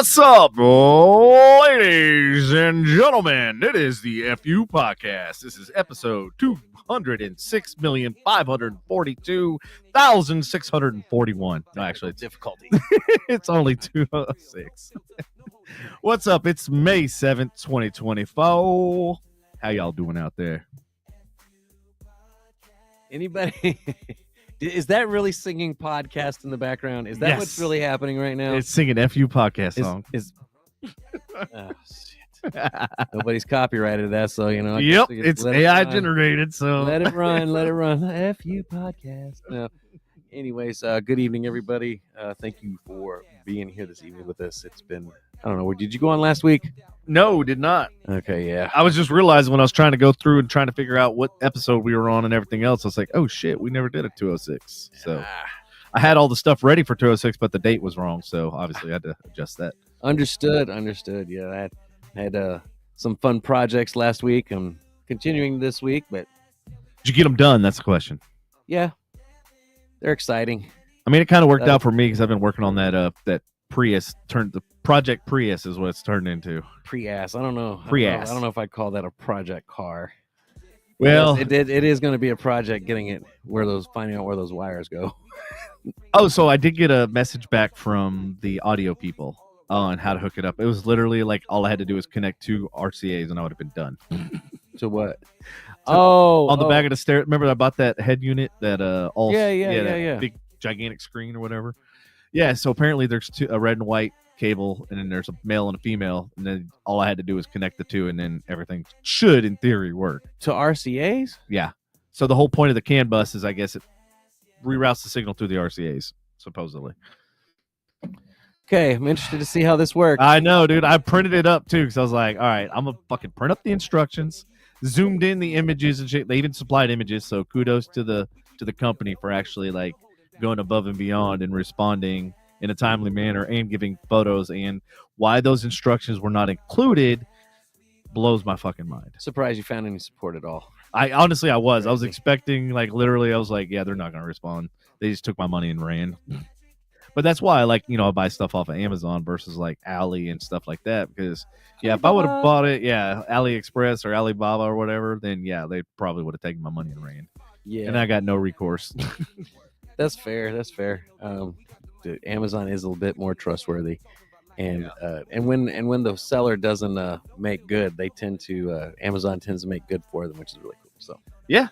What's up, ladies and gentlemen? It is the FU Podcast. This is episode 206,542,641. No, actually, it's difficulty. it's only 206. What's up? It's May 7th, 2024. How y'all doing out there? Anybody? Is that really singing podcast in the background? Is that Yes. what's really happening right now? It's singing FU Podcast song. Oh, shit. Nobody's copyrighted that, so you know. Yep, it's AI generated, so Let it run. Let it run. FU Podcast. No. Anyways, good evening, everybody. Thank you for being here this evening with us. It's been, I don't know, did you go on last week? No, did not. Okay, yeah. I was just realizing when I was trying to go through and trying to figure out what episode we were on and everything else, I was like, oh shit, we never did a 206. So I had all the stuff ready for 206, but the date was wrong. So obviously I had to adjust that. Understood. Yeah, I had some fun projects last week. I'm continuing this week, but Did you get them done? That's the question. yeah, they're exciting. I mean, it kind of worked out for me because I've been working on that Prius. The Project Prius is what it's turned into. Pre-ass. I don't know. Pre-ass. I don't know if I'd call that a project car. Well, It is going to be a project getting it finding out where those wires go. oh, so I did get a message back from the audio people on how to hook it up. It was literally like all I had to do was connect two RCAs and I would have been done. To what? On the back of the stair. Remember I bought that head unit that Yeah. big gigantic screen or whatever. Yeah, so apparently there's a red and white cable, and then there's a male and a female, and then all I had to do was connect the two, and then everything should, in theory, work. To RCAs? Yeah. So the whole point of the CAN bus is, I guess, it reroutes the signal through the RCAs, supposedly. Okay, I'm interested to see how this works. I know, dude. I printed it up, too, because I was like, all right, I'm going to fucking print up the instructions, zoomed in the images and shit. They even supplied images, so kudos to the company for actually, like, going above and beyond and responding in a timely manner and giving photos, and why those instructions were not included blows my fucking mind. Surprised you found any support at all. I was expecting, like, literally, I was like, yeah, they're not going to respond. They just took my money and ran. But that's why I I buy stuff off of Amazon versus like Ali and stuff like that, because if I would have bought it, AliExpress or Alibaba or whatever, then they probably would have taken my money and ran. Yeah. And I got no recourse. That's fair. Dude, Amazon is a little bit more trustworthy, and when the seller doesn't make good, Amazon tends to make good for them, which is really cool. So yeah,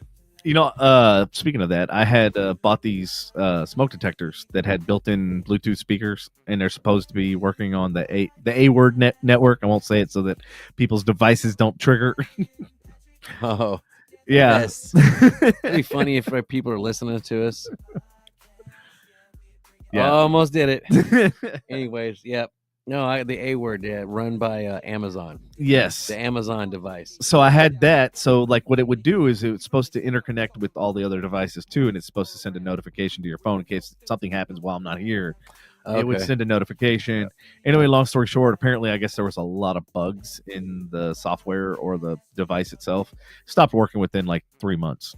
speaking of that, I had bought these smoke detectors that had built-in Bluetooth speakers, and they're supposed to be working on the A-word network. I won't say it so that people's devices don't trigger. Oh. Yeah. Yes. It'd be funny if people are listening to us. Yeah. Almost did it. Anyways, yep. No, the A word, run by Amazon. Yes. The Amazon device. So I had that. So like what it would do is it's supposed to interconnect with all the other devices too, and it's supposed to send a notification to your phone in case something happens while I'm not here. Okay. It would send a notification. Anyway, long story short, apparently I guess there was a lot of bugs in the software or the device itself. Stopped working within like 3 months.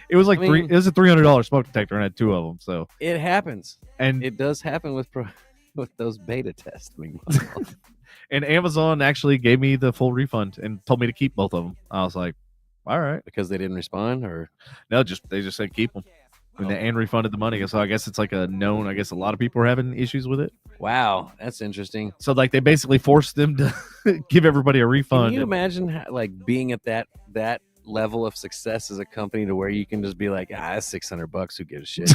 It was like it was a $300 smoke detector and I had two of them. So it happens, and it does happen with those beta tests. And Amazon actually gave me the full refund and told me to keep both of them. I was like, all right, because they didn't respond, or no, they just said keep them, and refunded the money. So I guess it's like a known. I guess a lot of people are having issues with it. Wow, that's interesting. So like they basically forced them to give everybody a refund. Can you imagine being at that level of success as a company to where you can just be like, that's $600, who gives a shit?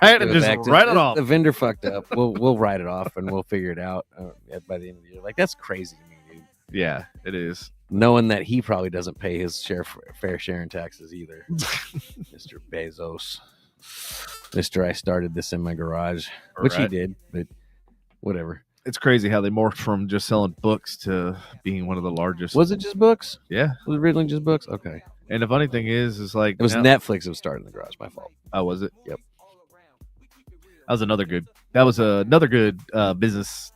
Right, and just write it off. The vendor fucked up. We'll write it off and we'll figure it out by the end of the year. Like, that's crazy to me, dude. Yeah, it is. Knowing that he probably doesn't pay his fair share in taxes either. Mr. Bezos. Mr. I started this in my garage, which he did, but whatever. It's crazy how they morphed from just selling books to being one of the largest. Was it just books? Yeah. Was it originally just books? Okay. And the funny thing is like... It was Netflix that was started in the garage. My fault. Oh, was it? Yep. That was another good business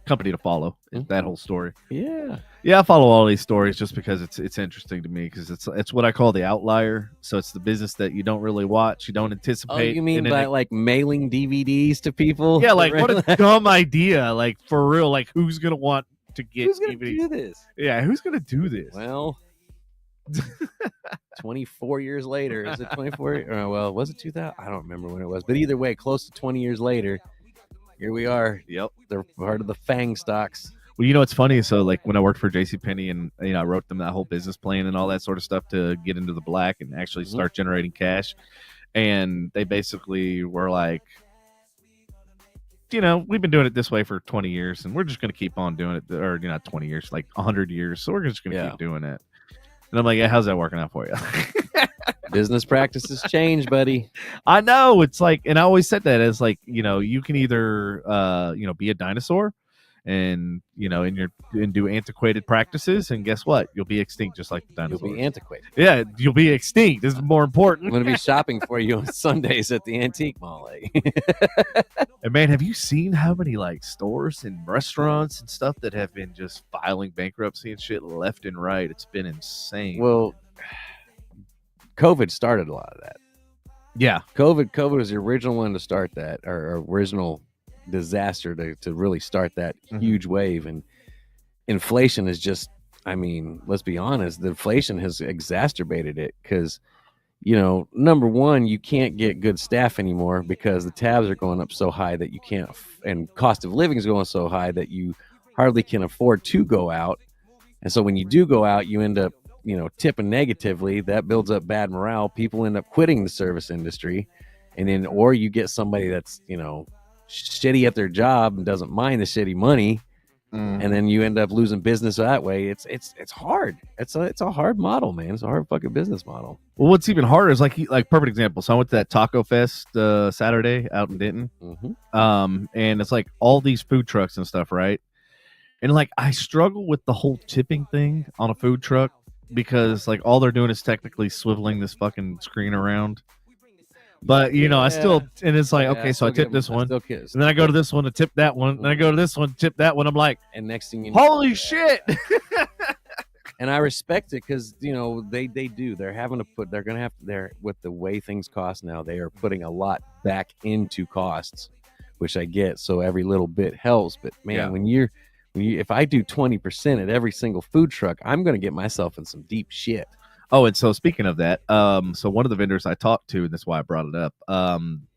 company to follow. That whole story. Yeah. Yeah, I follow all these stories just because it's interesting to me because it's what I call the outlier. So it's the business that you don't really watch, you don't anticipate. Oh, you mean by like mailing DVDs to people? Yeah, like what a dumb idea. Like for real, like who's gonna want to get who's gonna DVDs? do this? Yeah, who's gonna do this? Well, 24 years later, is it 24? Well, was it 2000? I don't remember when it was, but either way, close to 20 years later, here we are. Yep, they're part of the FANG stocks. Well, you know what's funny? So, like when I worked for JCPenney and I wrote them that whole business plan and all that sort of stuff to get into the black and actually start generating cash, and they basically were like, we've been doing it this way for 20 years, and we're just going to keep on doing it, or not 20 years, like 100 years. So we're just going to keep doing it. And I'm like, yeah, how's that working out for you? Business practices change, buddy. I know. It's like, and I always said that as like, you can either, be a dinosaur and, and do antiquated practices. And guess what? You'll be extinct just like the dinosaurs. You'll be antiquated. Yeah, you'll be extinct. This is more important. I'm going to be shopping for you on Sundays at the antique mall. And man, have you seen how many like stores and restaurants and stuff that have been just filing bankruptcy and shit left and right? It's been insane. Well, COVID started a lot of that. Yeah. COVID was the original one to start that, or original disaster to really start that huge wave. And inflation is just, let's be honest, the inflation has exacerbated it because, number one, you can't get good staff anymore because the tabs are going up so high that you can't, and cost of living is going so high that you hardly can afford to go out. And so when you do go out, you end up, tipping negatively. That builds up bad morale. People end up quitting the service industry. And then, or you get somebody that's, shitty at their job and doesn't mind the shitty money. And then you end up losing business that way. It's hard. It's a hard model, man. It's a hard fucking business model. Well, what's even harder is like perfect example. So I went to that Taco Fest Saturday out in Denton. And it's like all these food trucks and stuff, right? And like I struggle with the whole tipping thing on a food truck because like all they're doing is technically swiveling this fucking screen around. But I still, and it's like, okay, so I tip this one, and then I go to this one to tip that one, and then I go to this one to tip that one. I'm like, and next thing you know, holy shit! And I respect it because they do. They're gonna have to. With the way things cost now, they are putting a lot back into costs, which I get. So every little bit helps. But man, when you if I do 20% at every single food truck, I'm gonna get myself in some deep shit. Oh, and so speaking of that, so one of the vendors I talked to, and that's why I brought it up,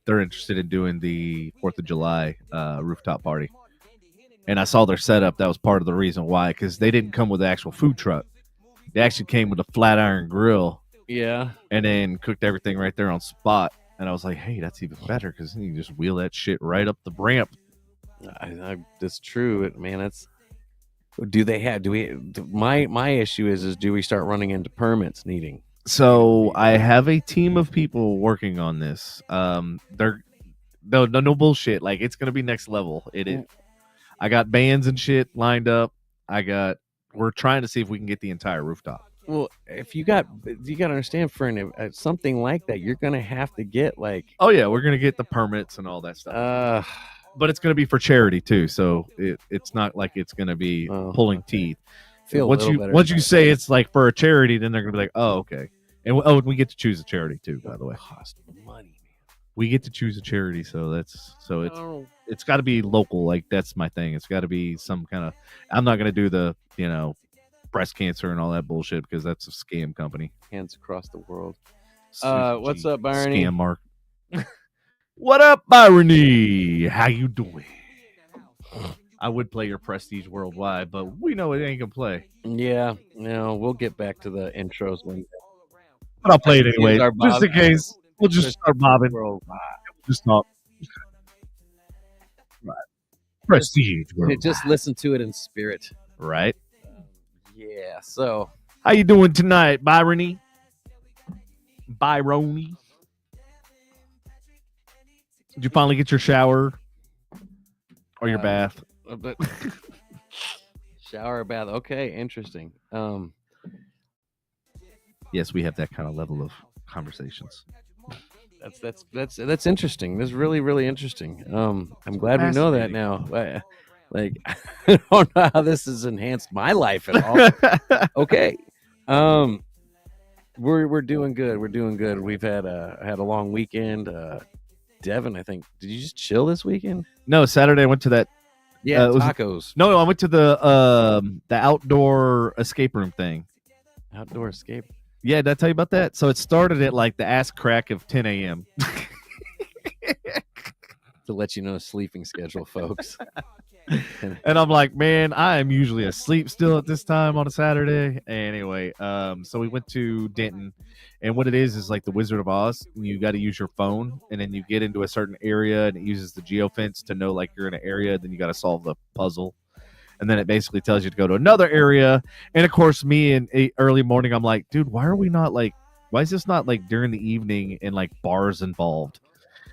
they're interested in doing the 4th of July rooftop party. And I saw their setup. That was part of the reason why, because they didn't come with the actual food truck. They actually came with a flat iron grill. Yeah. And then cooked everything right there on spot. And I was like, hey, that's even better because then you just wheel that shit right up the ramp. That's true, man. That's... my issue is do we start running into permits needing? So I have a team of people working on this. They're no bullshit. Like it's gonna be next level. It is. I got bands and shit lined up. We're trying to see if we can get the entire rooftop. Well, if you got to understand, for something like that, you're gonna have to get like. Oh yeah, we're gonna get the permits and all that stuff. But it's going to be for charity too, so it's not like it's going to be pulling teeth. Once you say it's like for a charity, then they're going to be like, oh, okay. And we get to choose a charity too, by the way. Cost money, man. We get to choose a charity, so it's got to be local. Like that's my thing. It's got to be some kind of. I'm not going to do the breast cancer and all that bullshit because that's a scam company. Hands across the world. What's up, Byron? Scam mark. What up, Byrony? How you doing? I would play your Prestige Worldwide, but we know it ain't gonna play. Yeah, we'll get back to the intros one day. But I'll play it anyway, just in case. We'll just start bobbing. Worldwide. Just talk. Right. Prestige Worldwide. Just listen to it in spirit. Right. Yeah. So, how you doing tonight, Byrony? Byrony. Did you finally get your shower or your bath? But shower or bath. Okay, interesting. Yes, we have that kind of level of conversations. That's interesting. That's really, really interesting. I'm glad we know that now. Like, I don't know how this has enhanced my life at all. Okay. We're doing good. We're doing good. We've had a long weekend. Devin, I think, did you just chill this weekend? No, Saturday I went to that. Yeah, tacos. No, I went to the outdoor escape room thing. Outdoor escape. Yeah, did I tell you about that? So it started at like the ass crack of 10 a.m. To let you know sleeping schedule, folks. And I'm like, man, I am usually asleep still at this time on a Saturday. Anyway, so we went to Denton, and what it is like the Wizard of Oz. You got to use your phone, and then you get into a certain area, and it uses the geofence to know like you're in an area. Then you got to solve the puzzle, and then it basically tells you to go to another area. And of course, me in early morning, I'm like, dude, why is this not like during the evening and like bars involved?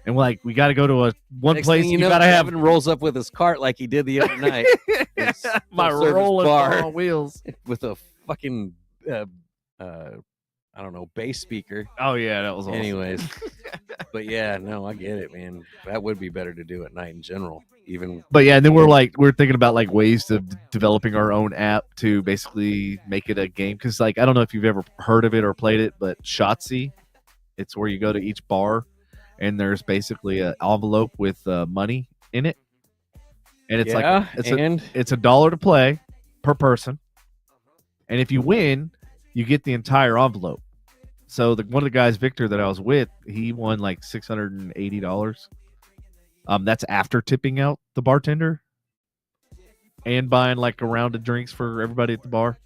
And like, we got to go to one Next place. thing You know, got to have Devin rolls up with his cart like he did the other night. my full-service rolling bar on wheels with a fucking I don't know, bass speaker. Oh yeah, that was awesome. Anyways, but yeah, no, I get it, man. That would be better to do at night in general. Even. But yeah, and then we're thinking about like ways of developing our own app to basically make it a game. Because like, I don't know if you've ever heard of it or played it, but Shotzi, it's where you go to each bar, and there's basically an envelope with money in it, and it's it's $1 to play per person, and if you win, you get the entire envelope. So one of the guys, Victor, that I was with, he won like $680. That's after tipping out the bartender and buying like a round of drinks for everybody at the bar.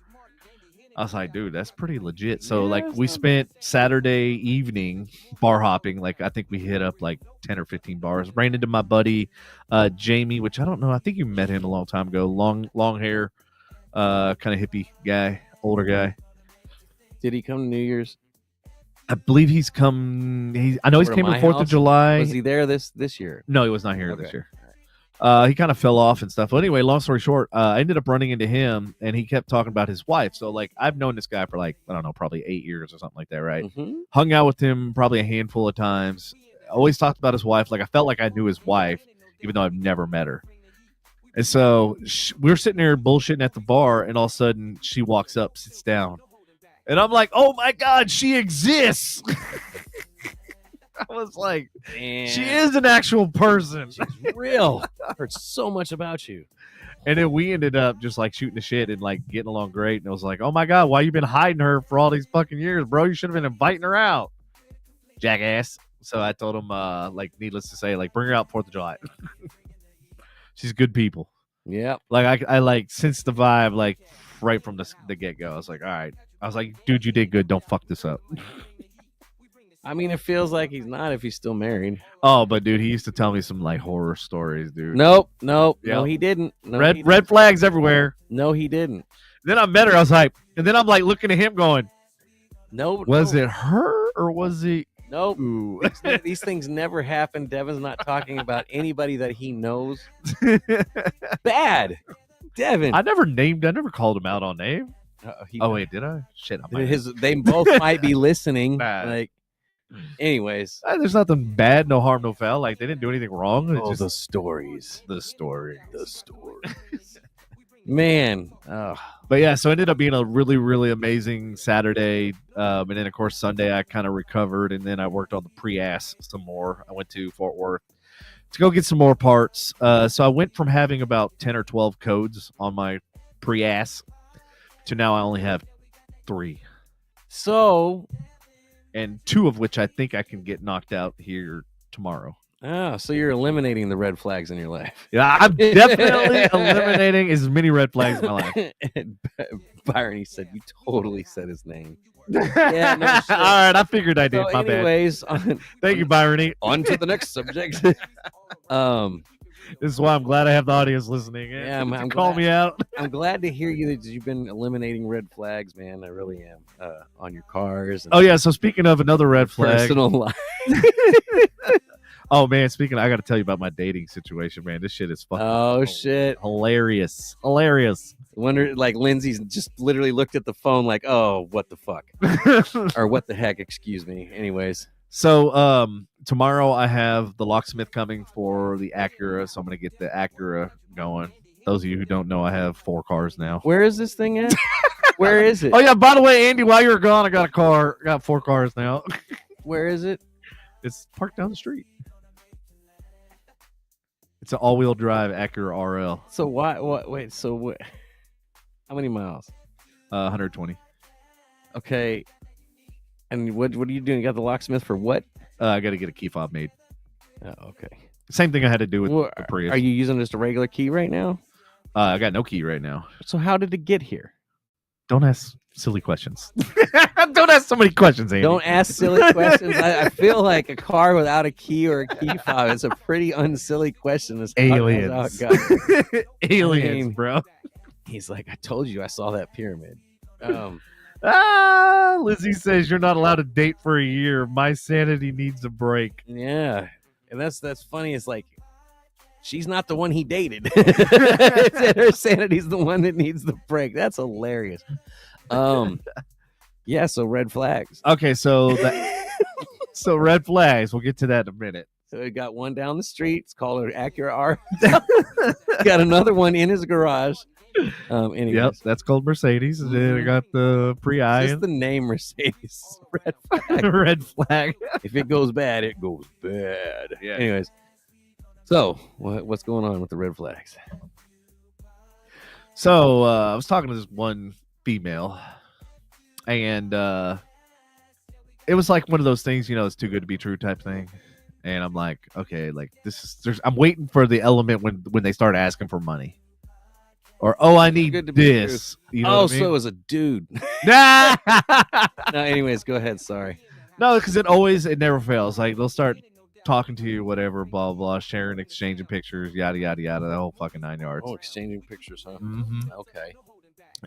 I was like, dude, that's pretty legit. So like we spent Saturday evening bar hopping. Like I think we hit up like 10 or 15 bars. Ran into my buddy Jamie, which I don't know. I think you met him a long time ago. Long hair, kind of hippie guy, older guy. Did he come to New Year's? I believe he's come. I know he's came to 4th of July. Was he there this year? No, he was not here this year. He kind of fell off and stuff. But anyway, long story short, I ended up running into him, and he kept talking about his wife. So, like, I've known this guy for, like, I don't know, probably 8 years or something like that, right? Mm-hmm. Hung out with him probably a handful of times. Always talked about his wife. Like, I felt like I knew his wife, even though I've never met her. And so we were sitting there bullshitting at the bar, and all of a sudden, she walks up, sits down. And I'm like, oh, my God, she exists. I was like, damn. She is an actual person. She's real. I heard so much about you. And then we ended up just like shooting the shit and like getting along great. And I was like, oh my God, why you been hiding her for all these fucking years, bro? You should have been inviting her out, jackass. So I told him, like, needless to say, like, bring her out 4th of July. She's good people. Yeah. Like I like sensed the vibe, like right from the get go. I was like, all right. I was like, dude, you did good. Don't fuck this up. I mean, it feels like he's not if he's still married. Oh, but dude, he used to tell me some like horror stories, dude. Nope. No, he didn't. No, red flags everywhere. No, he didn't. Then I met her. I was like, and then I'm like looking at him going, no. Was it her or was it? Nope. These things never happen. Devin's not talking about anybody that he knows. Bad. Devin. I never called him out on name. Wait, did I? Shit. They both might be listening. Like. Anyways, there's nothing bad, no harm, no foul. Like they didn't do anything wrong. It's just the stories. Man. But yeah, so it ended up being a really, really amazing Saturday. And then of course Sunday I kind of recovered, and then I worked on the pre-ass some more. I went to Fort Worth to go get some more parts. So I went from having about 10 or 12 codes on my pre-ass to now I only have 3. So. And 2 of which I think I can get knocked out here tomorrow. So you're eliminating the red flags in your life. Yeah, I'm definitely eliminating as many red flags in my life. And Byron, he said, you totally said his name. Yeah, no shit. All right, I figured I did. My anyways, bad. Thank you, Byron. On to the next subject. This is why I'm glad I have the audience listening. Yeah, I'm call me out. I'm glad to hear you that you've been eliminating red flags, man. I really am. On your cars. And yeah. So speaking of another red flag, personal life. Oh man, I got to tell you about my dating situation, man. This shit is fucking. Shit, hilarious. Wonder, like Lindsay's just literally looked at the phone, like, oh, what the fuck, or what the heck? Excuse me. Anyways. So tomorrow I have the locksmith coming for the Acura, so I'm gonna get the Acura going. those of you who don't know, I have 4 cars now. Where is this thing at? Where is it? Oh yeah, by the way, Andy, while you were gone, I got a car. I got 4 cars now. Where is it? It's parked down the street. It's an all-wheel drive Acura RL. So why? What? Wait. So what? How many miles? 120. Okay. And what are you doing? You got the locksmith for what? I got to get a key fob made. Oh, okay. Same thing I had to do with the Prius. Are you using just a regular key right now? I got no key right now. So how did it get here? Don't ask silly questions. Don't ask so many questions, Andy. Don't ask silly questions. I feel like a car without a key or a key fob is a pretty unsilly question. Aliens. Aliens, bro. He's like, I told you I saw that pyramid. Lizzie says you're not allowed to date for a year. My sanity needs a break. Yeah. And that's funny. It's like, she's not the one he dated. Her sanity's the one that needs the break. That's hilarious. Yeah, so red flags. Okay, so so red flags. We'll get to that in a minute. So he got one down the street. It's called an Acura R. Got another one in his garage. Anyways. Yep, that's called Mercedes. And then I got the Pre-I. Just the name Mercedes. Red flag. Red flag. If it goes bad, it goes bad. Yeah. Anyways. So, what's going on with the red flags? So, I was talking to this one female, and it was like one of those things, it's too good to be true type thing. And I'm like, okay, like I'm waiting for the element when they start asking for money. Or, I need this. You know what I mean? So it was a dude. No, anyways, go ahead. Sorry. No, because it never fails. Like, they'll start talking to you, whatever, blah, blah, sharing, exchanging pictures, yada, yada, yada, the whole fucking 9 yards. Oh, exchanging pictures, huh? Mm-hmm. Okay.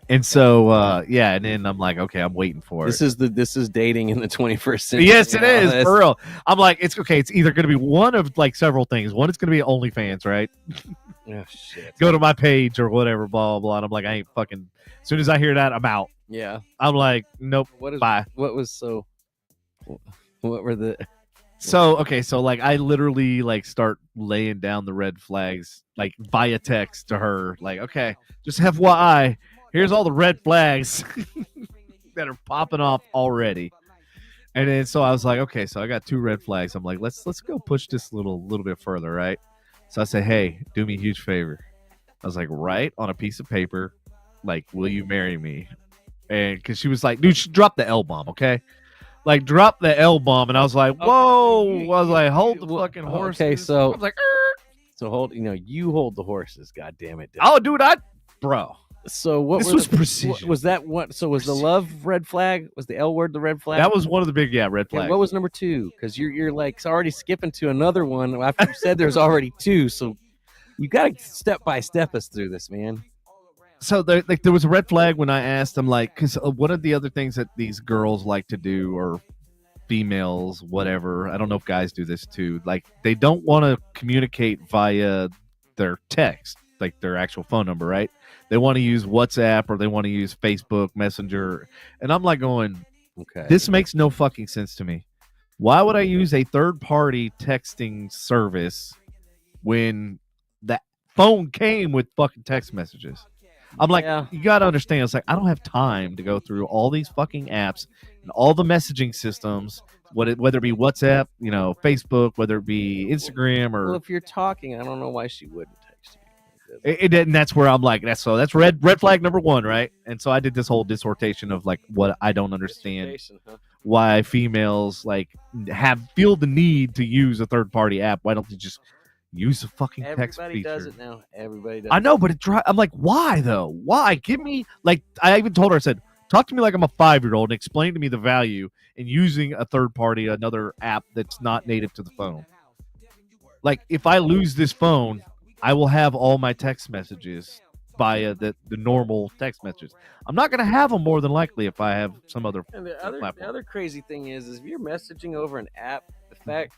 And so, and then I'm like, okay, I'm waiting for this it. This is dating in the 21st century. Yes, it is, for real. I'm like, it's okay. It's either going to be one of like several things. One, it's going to be OnlyFans, right? Oh, shit. Go to my page or whatever, blah, blah, blah. And I'm like, I ain't fucking, as soon as I hear that, I'm out. Yeah. I'm like, nope, bye. What were the... So, okay, so like I literally like start laying down the red flags like via text to her. Like, okay, just FYI, here's all the red flags that are popping off already. And then so I was like, okay, so I got 2 red flags. I'm like, let's go push this little bit further, right? So I said, hey, do me a huge favor. I was like, write on a piece of paper, like, will you marry me? And because she was like, dude, she dropped the L-bomb, okay? Like, drop the L-bomb, and I was like, whoa. I was like, hold the fucking horses. Okay, so... I was like, So you hold the horses, God damn it. Oh, dude, bro. So what this was precision. Was that what? So was the love red flag? Was the L word the red flag? That was one of the big, red flags. What was number 2? Because you're like already skipping to another one after you said there's already 2. So you got to step by step us through this, man. So there was a red flag when I asked them, like, because one of the other things that these girls like to do, or females, whatever, I don't know if guys do this too, like they don't want to communicate via their text, like their actual phone number, right? They want to use WhatsApp or they want to use Facebook Messenger. And I'm like going, okay, this makes no fucking sense to me. Why would I use a third-party texting service when the phone came with fucking text messages? I'm like, you got to understand. It's like, I don't have time to go through all these fucking apps and all the messaging systems, whether it be WhatsApp, Facebook, whether it be Instagram or... Well, if you're talking, I don't know why she wouldn't text you. And that's where I'm like, that's red flag number 1, right? And so I did this whole dissertation of like what I don't understand, why females like feel the need to use a third-party app. Why don't they just... use a fucking text feature? Everybody does it now. Everybody does. I know, but I'm like, why though? Why? Give me, like, I even told her, I said, talk to me like I'm a 5-year-old and explain to me the value in using a third party, another app that's not native to the phone. Like, if I lose this phone, I will have all my text messages via the normal text messages. I'm not going to have them more than likely if I have some other platform. The other crazy thing is if you're messaging over an app, the fact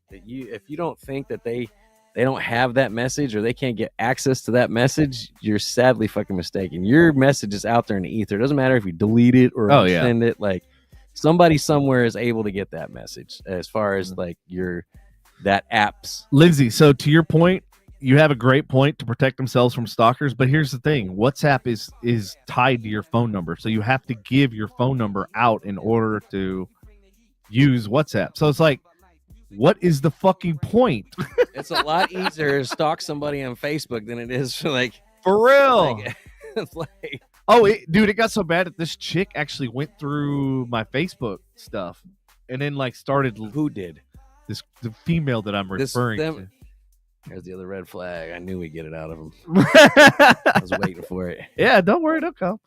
that if you don't think that they don't have that message or they can't get access to that message, you're sadly fucking mistaken. Your message is out there in the ether. It doesn't matter if you delete it or send it. Like, somebody somewhere is able to get that message as far as like that app's. Lindsay, so to your point, you have a great point to protect themselves from stalkers, but here's the thing: WhatsApp is tied to your phone number, so you have to give your phone number out in order to use WhatsApp. So it's like, what is the fucking point? It's a lot easier to stalk somebody on Facebook than it is for real. It's like, Dude, it got so bad that this chick actually went through my Facebook stuff and then started. Who did? The female that I'm referring to. There's the other red flag. I knew we'd get it out of him. I was waiting for it. Yeah, don't worry, it'll come.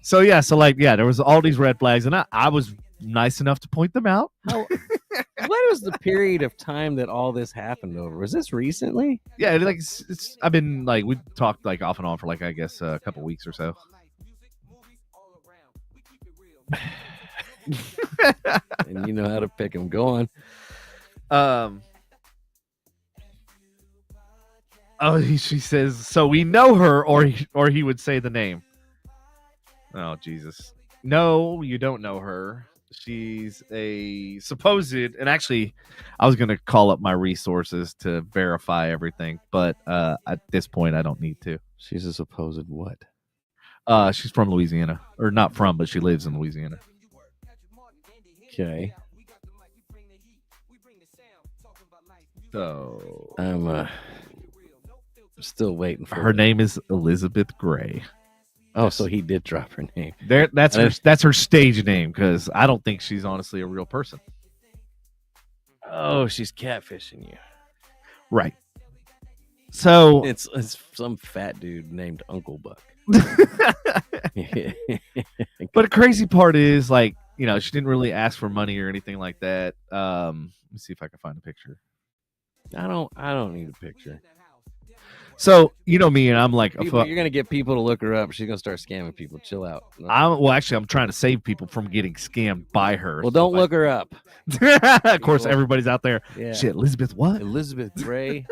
So there was all these red flags, and I was nice enough to point them out. What was the period of time that all this happened over? Was this recently? Yeah, it's I've been we talked off and on for I guess a couple weeks or so. And you know how to pick them. Go on. She says, so we know her, or he would say the name. Oh, Jesus. No, you don't know her. She's a supposed, and actually, I was going to call up my resources to verify everything, but at this point, I don't need to. She's a supposed what? She's from Louisiana. Or not from, but she lives in Louisiana. Okay. So I'm still waiting for her name is Elizabeth Gray. Oh, so he did drop her name. That's her stage name, because I don't think she's honestly a real person. Oh, she's catfishing you. Right. So it's some fat dude named Uncle Buck. But the crazy part is, she didn't really ask for money or anything like that. Let me see if I can find a picture. I don't need a picture. So me, and I'm like, you're gonna get people to look her up. She's gonna start scamming people. Chill out. I'm trying to save people from getting scammed by her. Well, don't look her up. Of course, everybody's out there. Yeah. Shit, Elizabeth what? Elizabeth Gray.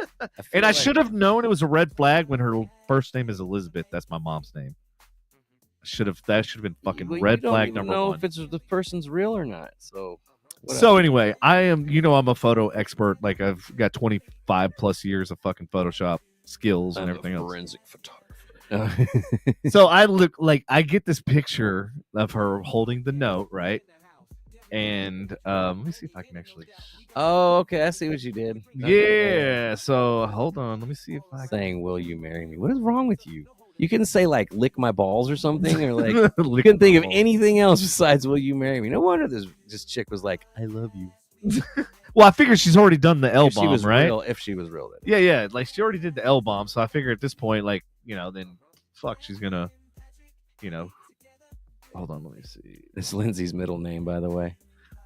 I should have known it was a red flag when her first name is Elizabeth. That's my mom's name. That should have been fucking red flag number one. You don't know if the person's real or not. So. So anyway, I am. I'm a photo expert. I've got 25 plus years of fucking Photoshop skills and everything else. Forensic photographer. So I get this picture of her holding the note, right? And let me see if I can actually. Oh, okay. I see what you did. Yeah. So hold on. Let me see if I saying, "Will you marry me?" What is wrong with you? You couldn't say "lick my balls" or something, or you couldn't think of anything else besides "Will you marry me?" No wonder this chick was like, "I love you." Well, I figured she's already done the L bomb, right? If she was real, then. Yeah. She already did the L bomb, so I figure at this point, then fuck, she's gonna, Hold on, let me see. It's Lindsay's middle name, by the way.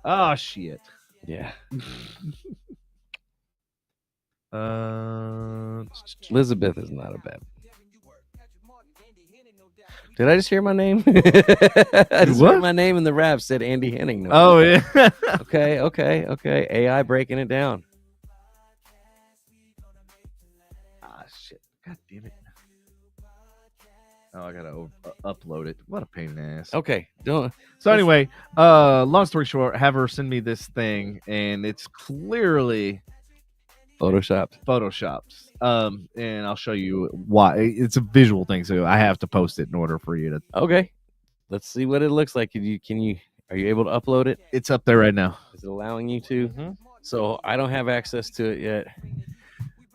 Oh shit. Yeah. Elizabeth is not a bad. Did I just hear my name? I just heard my name in the rap said Andy Henning. No, oh, yeah. Okay. AI breaking it down. Ah, shit. God damn it. Oh, I gotta upload it. What a pain in the ass. Okay. Don't. So anyway, long story short, have her send me this thing, and it's clearly photoshopped. And I'll show you why. It's a visual thing, so I have to post it in order for you to. Okay. Let's see what it looks like. Are you able to upload it? It's up there right now. Is it allowing you to? Mm-hmm. So I don't have access to it yet.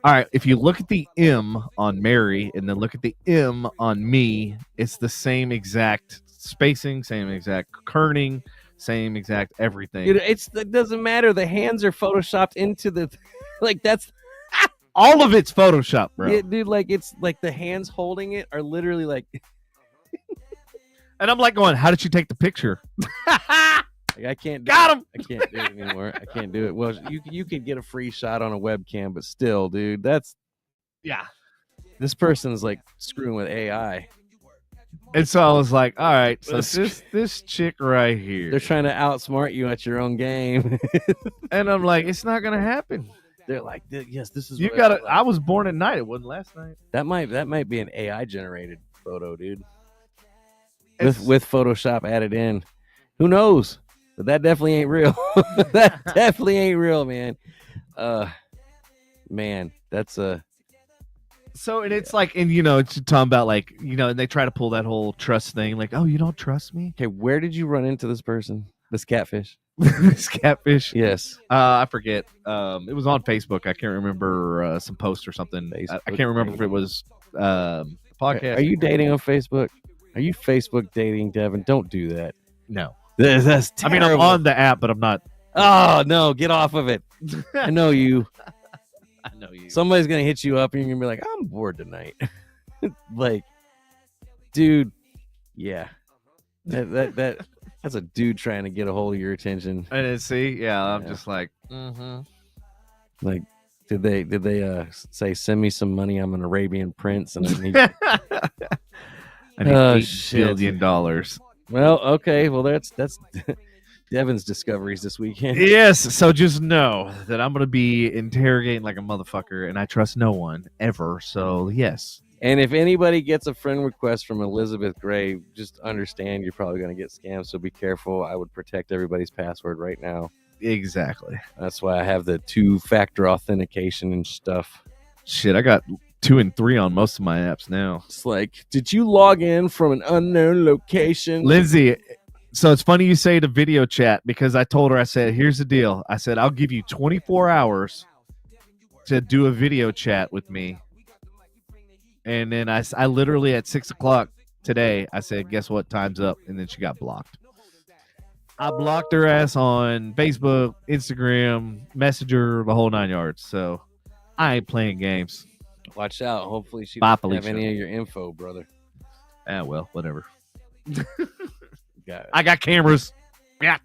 All right. If you look at the M on Mary and then look at the M on me, it's the same exact spacing, same exact kerning, same exact everything. Dude, it doesn't matter. The hands are photoshopped into the. That's all of it's Photoshop, bro. Yeah, dude, it's the hands holding it are literally and I'm going, how did she take the picture? I can't got him. I can't do it anymore. I can't do it. Well, you can get a free shot on a webcam, but still, dude, this person's screwing with AI. And so I was like, all right, so this chick right here. They're trying to outsmart you at your own game. And I'm like, it's not gonna happen. They're like, yes, this is. You got it. I was born at night. It wasn't last night. That might be an AI generated photo, dude. With Photoshop added in. Who knows? But that definitely ain't real. That definitely ain't real, man. Man, that's So, and it's like, and it's talking about like, and they try to pull that whole trust thing, like, oh, you don't trust me? Okay, where did you run into this person? This catfish? This catfish? Yes. I forget. It was on Facebook. I can't remember some post or something. I can't remember if it was podcast. Are you dating on Facebook? Are you Facebook dating, Devin? Don't do that. No. That's terrible. I mean, I'm on the app, but I'm not. Oh, no, get off of it. I know you. I know you. Somebody's going to hit you up and you're going to be like, I'm bored tonight. Like, dude, yeah. That's a dude trying to get a hold of your attention. I didn't see. I'm just like, like, did they say send me some money? I'm an Arabian prince and I need I need $8 billion. Well, okay. Well, that's Devin's discoveries this weekend. Yes. So just know that I'm gonna be interrogating like a motherfucker, and I trust no one ever. So yes. And if anybody gets a friend request from Elizabeth Gray, just understand you're probably going to get scammed. So be careful. I would protect everybody's password right now. Exactly. That's why I have the 2-factor authentication and stuff. Shit, I got 2 and 3 on most of my apps now. It's like, did you log in from an unknown location? Lindsay, so it's funny you say the video chat because I told her, I said, here's the deal. I said, I'll give you 24 hours to do a video chat with me. And then I literally at 6 o'clock today, I said, guess what? Time's up. And then she got blocked. I blocked her ass on Facebook, Instagram, Messenger, the whole 9 yards. So I ain't playing games. Watch out. Hopefully she doesn't have any of your info, brother. Well, whatever. Got I got cameras. Yeah,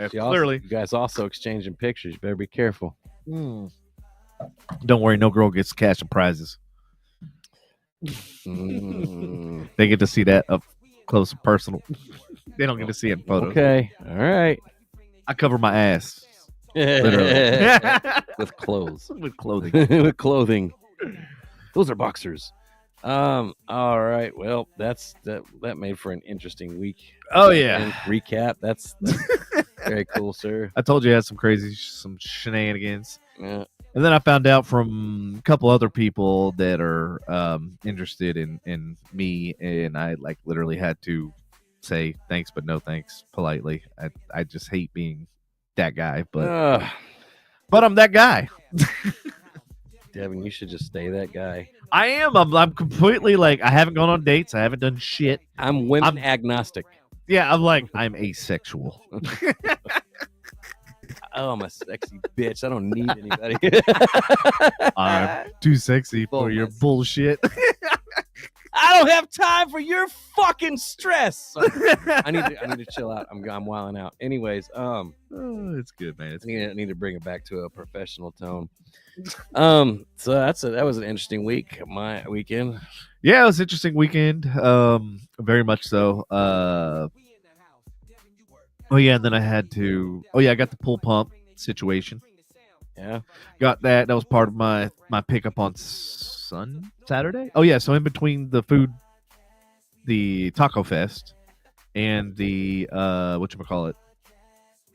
clearly. You guys also exchanging pictures. You better be careful. Don't worry, no girl gets cash and prizes. They get to see that up close and personal. They don't get to see it in photos. Okay, all right. I cover my ass, literally, with clothes, with clothing, with clothing. Those are boxers. All right. Well, that made for an interesting week. Oh yeah. And recap. That's very cool, sir. I told you I had some shenanigans. Yeah. And then I found out from a couple other people that are interested in me, and I like literally had to say thanks, but no thanks politely. I just hate being that guy, but I'm that guy. Devin, you should just stay that guy. I am. I'm completely like, I haven't gone on dates. I haven't done shit. I'm agnostic. Yeah, I'm like, I'm asexual. Oh, I'm a sexy bitch. I don't need anybody. I'm too sexy for your bullshit. I don't have time for your fucking stress. I need to chill out. I'm wilding out. Anyways, it's good, man. I need to bring it back to a professional tone. So that was an interesting week. My weekend. Yeah, it was an interesting weekend. Very much so. Oh yeah, and then I got the pool pump situation. Yeah. Got that. That was part of my pickup on Saturday. Oh yeah, so in between the Taco Fest and the whatchamacallit,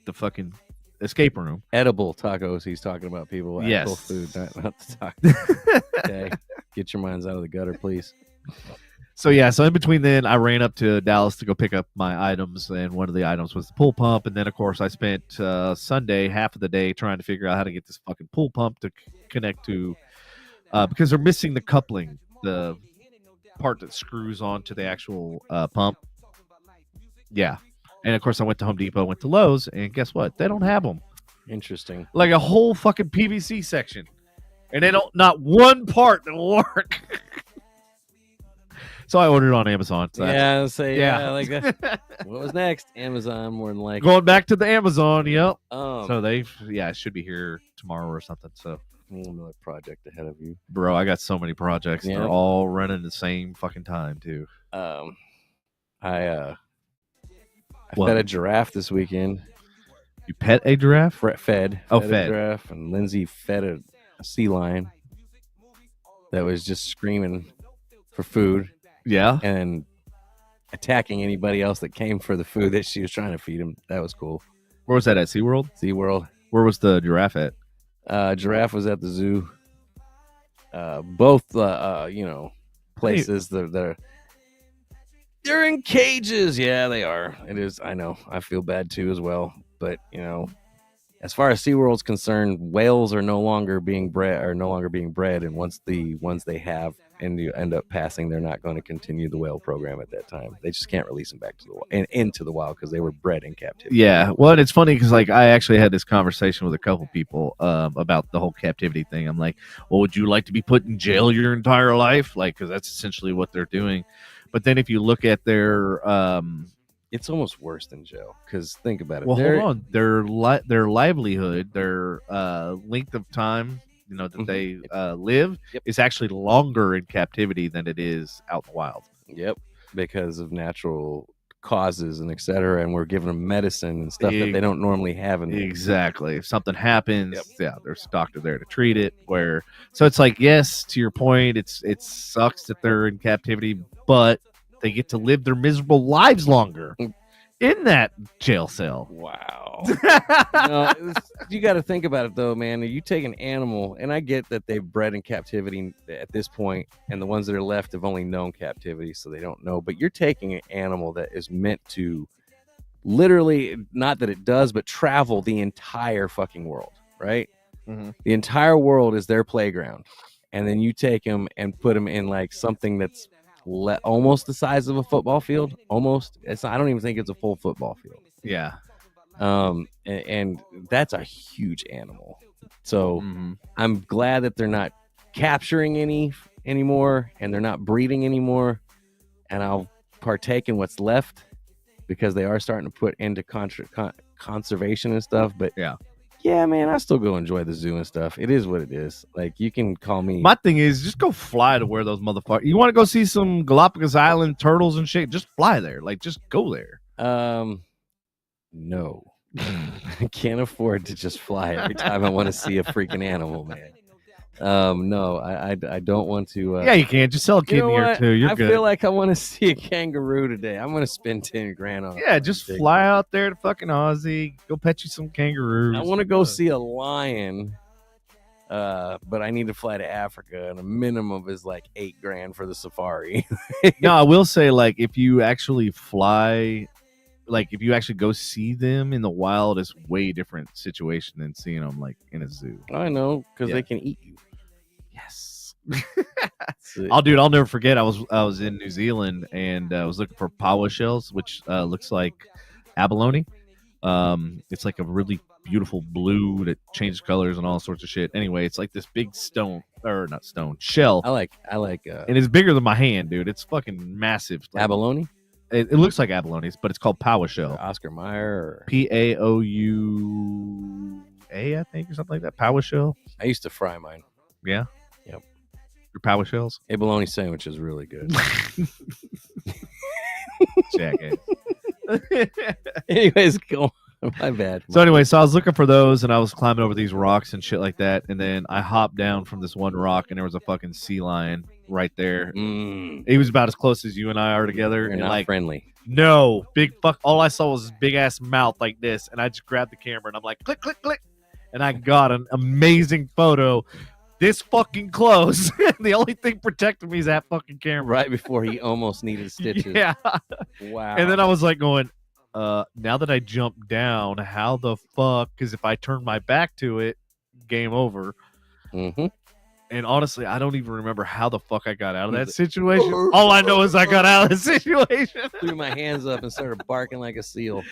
the fucking escape room. Edible tacos, he's talking about, people. Yes. Actual food, not the tacos. Okay. Get your minds out of the gutter, please. So in between then, I ran up to Dallas to go pick up my items, and one of the items was the pool pump. And then, of course, I spent Sunday half of the day trying to figure out how to get this fucking pool pump to connect to, because they're missing the coupling, the part that screws onto the actual pump. Yeah. And, of course, I went to Home Depot, went to Lowe's, and guess what? They don't have them. Interesting. Like a whole fucking PVC section. And they don't, not one part that will work. So I ordered it on Amazon. So yeah, like that. What was next? Amazon, more than likely. Going back to the Amazon, yep. So it should be here tomorrow or something. So another project ahead of you, bro. I got so many projects. Yeah. They're all running the same fucking time too. I fed a giraffe this weekend. You pet a giraffe? Fed a giraffe, and Lindsay fed a sea lion that was just screaming for food. Yeah. And attacking anybody else that came for the food that she was trying to feed him. That was cool. Where was that at? SeaWorld? SeaWorld. Where was the giraffe at? Giraffe was at the zoo. both places they're in cages. Yeah, they are. It is. I know. I feel bad too as well. But as far as SeaWorld's concerned, whales are no longer being bred. And once the ones they have and you end up passing, they're not going to continue the whale program at that time. They just can't release them back to the wild and into the wild because they were bred in captivity. Yeah, well, and it's funny because like I actually had this conversation with a couple people about the whole captivity thing. I'm like, well, would you like to be put in jail your entire life? Like, because that's essentially what they're doing. But then if you look at their it's almost worse than jail because think about it. Well, hold on, their livelihood, their length of time, that they live is actually longer in captivity than it is out in the wild. Yep, because of natural causes and etc. And we're giving them medicine and stuff that they don't normally have. Exactly. If something happens, there's a doctor there to treat it. So it's like, yes, to your point, it sucks that they're in captivity, but they get to live their miserable lives longer in that jail cell. Wow. You got to think about it though, man. You take an animal, and I get that they've bred in captivity at this point, and the ones that are left have only known captivity, so they don't know. But you're taking an animal that is meant to literally, not that it does, but travel the entire fucking world, right? Mm-hmm. The entire world is their playground. And then you take them and put them in like something that's almost the size of a football field. Almost. I don't even think it's a full football field. Yeah. And that's a huge animal. So I'm glad that they're not capturing any anymore, and they're not breeding anymore. And I'll partake in what's left because they are starting to put into conservation and stuff. But yeah, man, I still go enjoy the zoo and stuff. It is what it is. Like, you can call me. My thing is, just go fly to where those motherfuckers. You want to go see some Galapagos Island turtles and shit? Just fly there. Like, just go there. No, I can't afford to just fly every time I want to see a freaking animal, man. No, I don't want to. Yeah, you can. Just sell a kidney or two. You're good. I feel like I want to see a kangaroo today. I'm going to spend 10 grand on it. Yeah, just fly out there to fucking Aussie. Go pet you some kangaroos. I want to go see a lion, but I need to fly to Africa, and a minimum is like $8 grand for the safari. No, I will say, like, if you actually fly, like, if you actually go see them in the wild, it's way different situation than seeing them like in a zoo. I know, because they can eat you. Yes. I'll never forget. I was in New Zealand and I was looking for paua shells, which looks like abalone. It's like a really beautiful blue that changes colors and all sorts of shit. Anyway, it's like this big shell. I like and it's bigger than my hand, dude. It's fucking massive. Like, abalone. It looks like abalone, but it's called paua shell. Oscar Mayer. Paoua, I think, or something like that. Paua shell. I used to fry mine. Yeah. Yep. Your paua shells. Abalone sandwich is really good. Jackass. Anyways, go. My bad. So anyway, so I was looking for those, and I was climbing over these rocks and shit like that, and then I hopped down from this one rock, and there was a fucking sea lion right there. He was about as close as you and I are together. You're and not like friendly. No, big fuck. All I saw was his big ass mouth like this, and I just grabbed the camera and I'm like, click, click, click, and I got an amazing photo. This fucking close. The only thing protecting me is that fucking camera. Right before he almost needed stitches. Yeah. Wow. And then I was like going, now that I jumped down, how the fuck? Because if I turn my back to it, game over. Mm-hmm. And honestly, I don't even remember how the fuck I got out of that situation. All I know is I got out of the situation. Threw my hands up and started barking like a seal.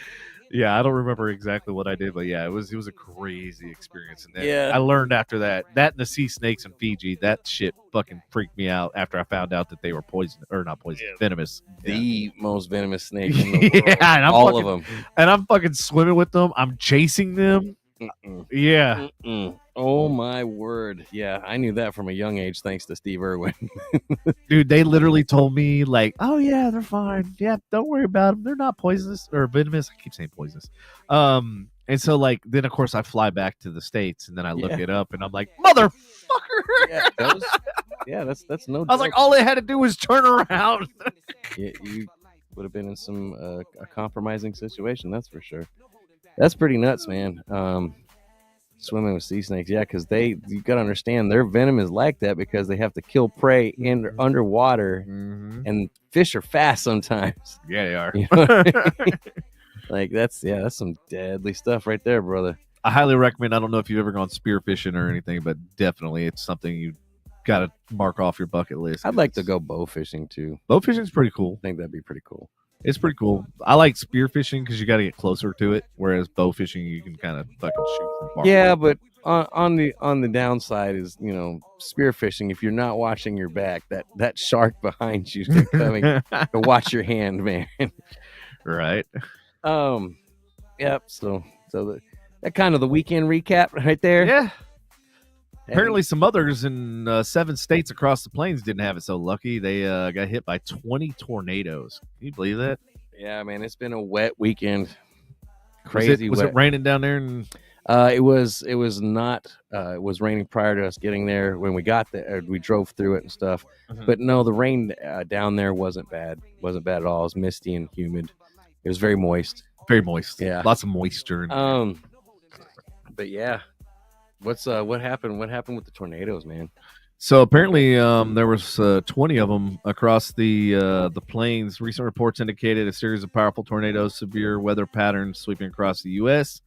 Yeah, I don't remember exactly what I did, but yeah, it was a crazy experience. And then yeah, I learned after that and the sea snakes in Fiji, that shit fucking freaked me out after I found out that they were venomous. The most venomous snake in the world. Yeah, and all of them. And I'm fucking swimming with them. I'm chasing them. Yeah. Oh my word. Yeah, I knew that from a young age thanks to Steve Irwin. Dude, they literally told me like, oh yeah, they're fine. Yeah, don't worry about them. They're not poisonous or venomous. I keep saying poisonous. And so like then of course I fly back to the States and then I look it up and I'm like, motherfucker. That's no joke. I was like, all they had to do was turn around. Yeah, you would have been in some a compromising situation, that's for sure. That's pretty nuts, man. Swimming with sea snakes, yeah, because you got to understand their venom is like that because they have to kill prey underwater, and fish are fast sometimes. Yeah, they are. You know I mean? Like that's some deadly stuff right there, brother. I highly recommend. I don't know if you've ever gone spearfishing or anything, but definitely it's something you got to mark off your bucket list. I'd like to go bow fishing too. Bow fishing is pretty cool. I think that'd be pretty cool. It's pretty cool. I like spear fishing because you got to get closer to it, whereas bow fishing you can kind of fucking shoot from far. Yeah, but on the downside is, you know, spear fishing. If you're not watching your back, that shark behind you is coming to watch your hand, man. Right. Yep. So that kind of the weekend recap right there. Yeah. Apparently, some others in 7 states across the plains didn't have it so lucky. They got hit by 20 tornadoes. Can you believe that? Yeah, man. It's been a wet weekend. Crazy. Was it raining down there? It was not. It was raining prior to us getting there. When we got there, we drove through it and stuff. But no, the rain down there wasn't bad. Wasn't bad at all. It was misty and humid. It was very moist. Very moist. Yeah. Lots of moisture. But yeah. What happened? What happened with the tornadoes, man? So apparently, there was 20 of them across the plains. Recent reports indicated a series of powerful tornadoes, severe weather patterns sweeping across the U.S.,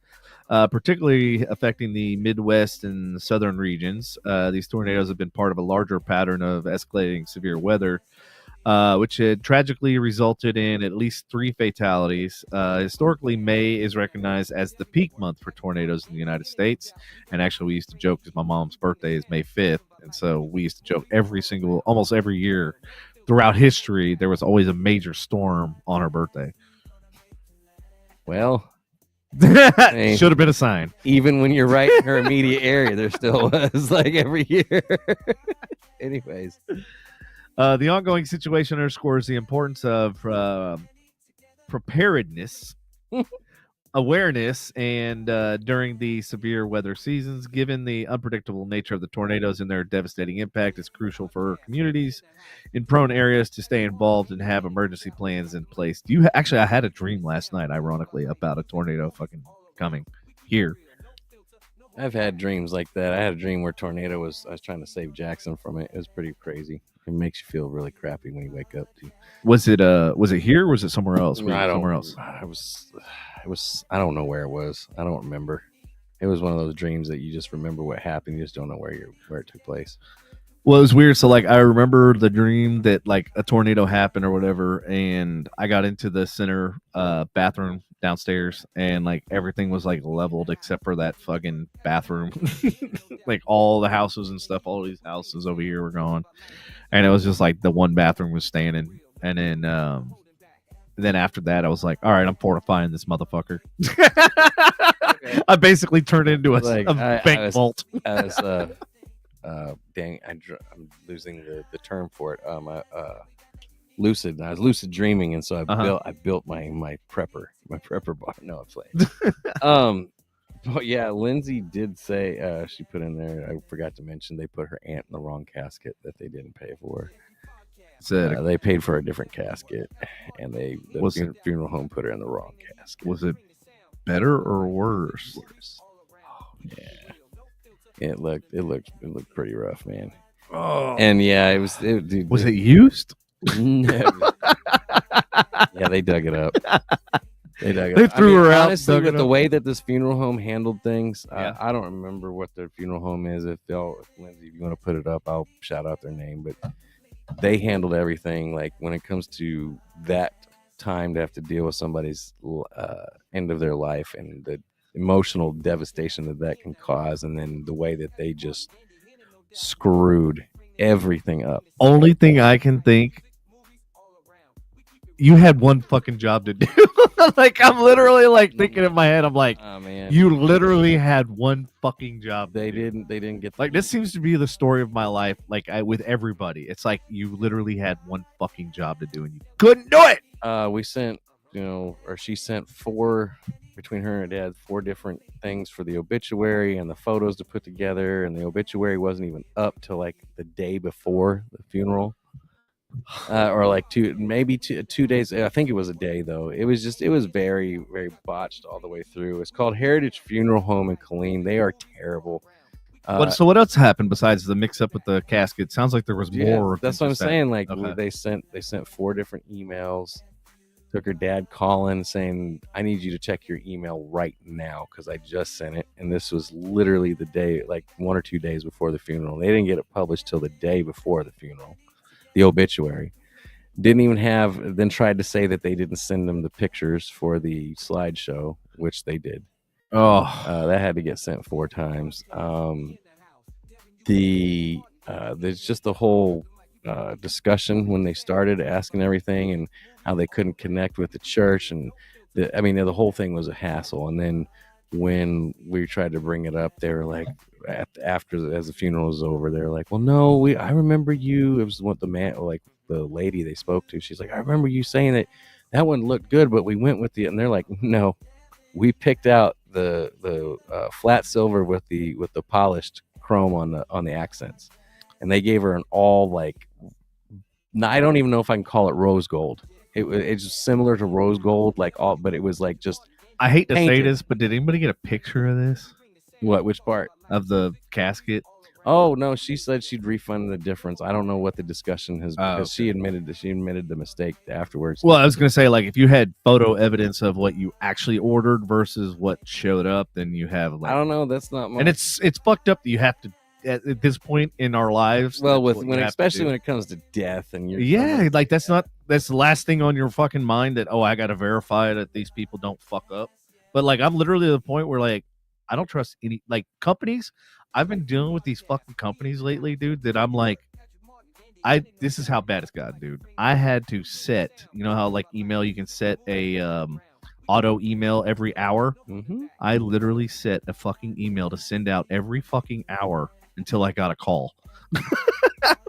particularly affecting the Midwest and southern regions. These tornadoes have been part of a larger pattern of escalating severe weather, which had tragically resulted in at least 3 fatalities. Historically, May is recognized as the peak month for tornadoes in the United States. And actually, we used to joke because my mom's birthday is May 5th. And so we used to joke almost every year throughout history, there was always a major storm on her birthday. Well, should have been a sign. Even when you're right in her immediate area, there still was like every year. Anyways. The ongoing situation underscores the importance of preparedness, awareness, and during the severe weather seasons. Given the unpredictable nature of the tornadoes and their devastating impact, it's crucial for communities in prone areas to stay involved and have emergency plans in place. I had a dream last night, ironically, about a tornado fucking coming here. I've had dreams like that. I had a dream where I was trying to save Jackson from it. It was pretty crazy. It makes you feel really crappy when you wake up too. Was it here or was it somewhere else? Somewhere else. It was I don't know where it was. I don't remember. It was one of those dreams that you just remember what happened, you just don't know where it took place. Well, it was weird. So, like, I remember the dream that, like, a tornado happened or whatever, and I got into the center bathroom downstairs, and, like, everything was, like, leveled except for that fucking bathroom. Like, all the houses and stuff, all these houses over here were gone. And it was just, like, the one bathroom was standing. And then after that, I was like, all right, I'm fortifying this motherfucker. Okay. I basically turned into a bank vault. Dang, I'm losing the term for it. I was lucid dreaming, and so I built my prepper bar. No, I'm playing. But yeah, Lindsay did say she put in there. I forgot to mention they put her aunt in the wrong casket that they didn't pay for. So they paid for a different casket, and the funeral home put her in the wrong casket. Was it better or worse? Worse. Yeah. It looked pretty rough, man. Oh, and yeah, it was. Dude, was it used? No. Yeah, they dug it up. They threw her out. Honestly, with the way that this funeral home handled things, I don't remember what their funeral home is. If Lindsay, if you want to put it up, I'll shout out their name. But they handled everything. Like when it comes to that time to have to deal with somebody's end of their life and the emotional devastation that can cause, and then the way that they just screwed everything up. Only thing I can think, you had one fucking job to do. Like, I'm literally like thinking in my head, I'm like, oh man, you literally had one fucking job. They didn't get like this seems to be the story of my life. Like with everybody, it's like you literally had one fucking job to do and you couldn't do it. We sent, she sent 4 between her and her dad, 4 different things for the obituary and the photos to put together, and the obituary wasn't even up till like the day before the funeral. or like 2 days. I think it was a day though. It was very, very botched all the way through. It's called Heritage Funeral Home in Killeen. They are terrible. So what else happened besides the mix up with the casket? Sounds like there was Yeah, more. that's than what I'm just that. saying. Like Okay. they sent 4 different emails. Took her dad calling saying, "I need you to check your email right now because I just sent it." And this was literally the day, like 1 or 2 days before the funeral. They didn't get it published till the day before the funeral, the obituary. Didn't even have. Then tried to say that they didn't send them the pictures for the slideshow, which they did. Oh, That had to get sent 4 times. There's just the whole discussion when they started asking everything and how they couldn't connect with the church, and the whole thing was a hassle. And then when we tried to bring it up, they were like, after as the funeral was over, they were like, "Well, no, I remember you." It was what the lady they spoke to. She's like, "I remember you saying that one looked good, but we went with the," and they're like, "No, we picked out the flat silver with the polished chrome on the accents," and they gave her an all like, I don't even know if I can call it rose gold. It's just similar to rose gold, like all, but it was like just I hate to say painted. this, but did anybody get a picture of this Which part? of the casket? Oh no, she said she'd refund the difference. I don't know what the discussion has, because okay. she admitted the mistake afterwards. Well, I was gonna say, like, if you had photo evidence of what you actually ordered versus what showed up, then you have like, I don't know. That's not much. and it's fucked up that you have to at this point in our lives. Well, that's what you have to especially do. when it comes to death, and you're Yeah, like that's the last thing on your fucking mind, that, oh, I got to verify that these people don't fuck up. But like, I'm literally at the point where, like, I don't trust any, like, companies. I've been dealing with these fucking companies lately, dude, that I'm like, this is how bad it's gotten, dude. I had to set, you know how like email, you can set a auto email every hour. Mm-hmm. I literally set a fucking email to send out every fucking hour until I got a call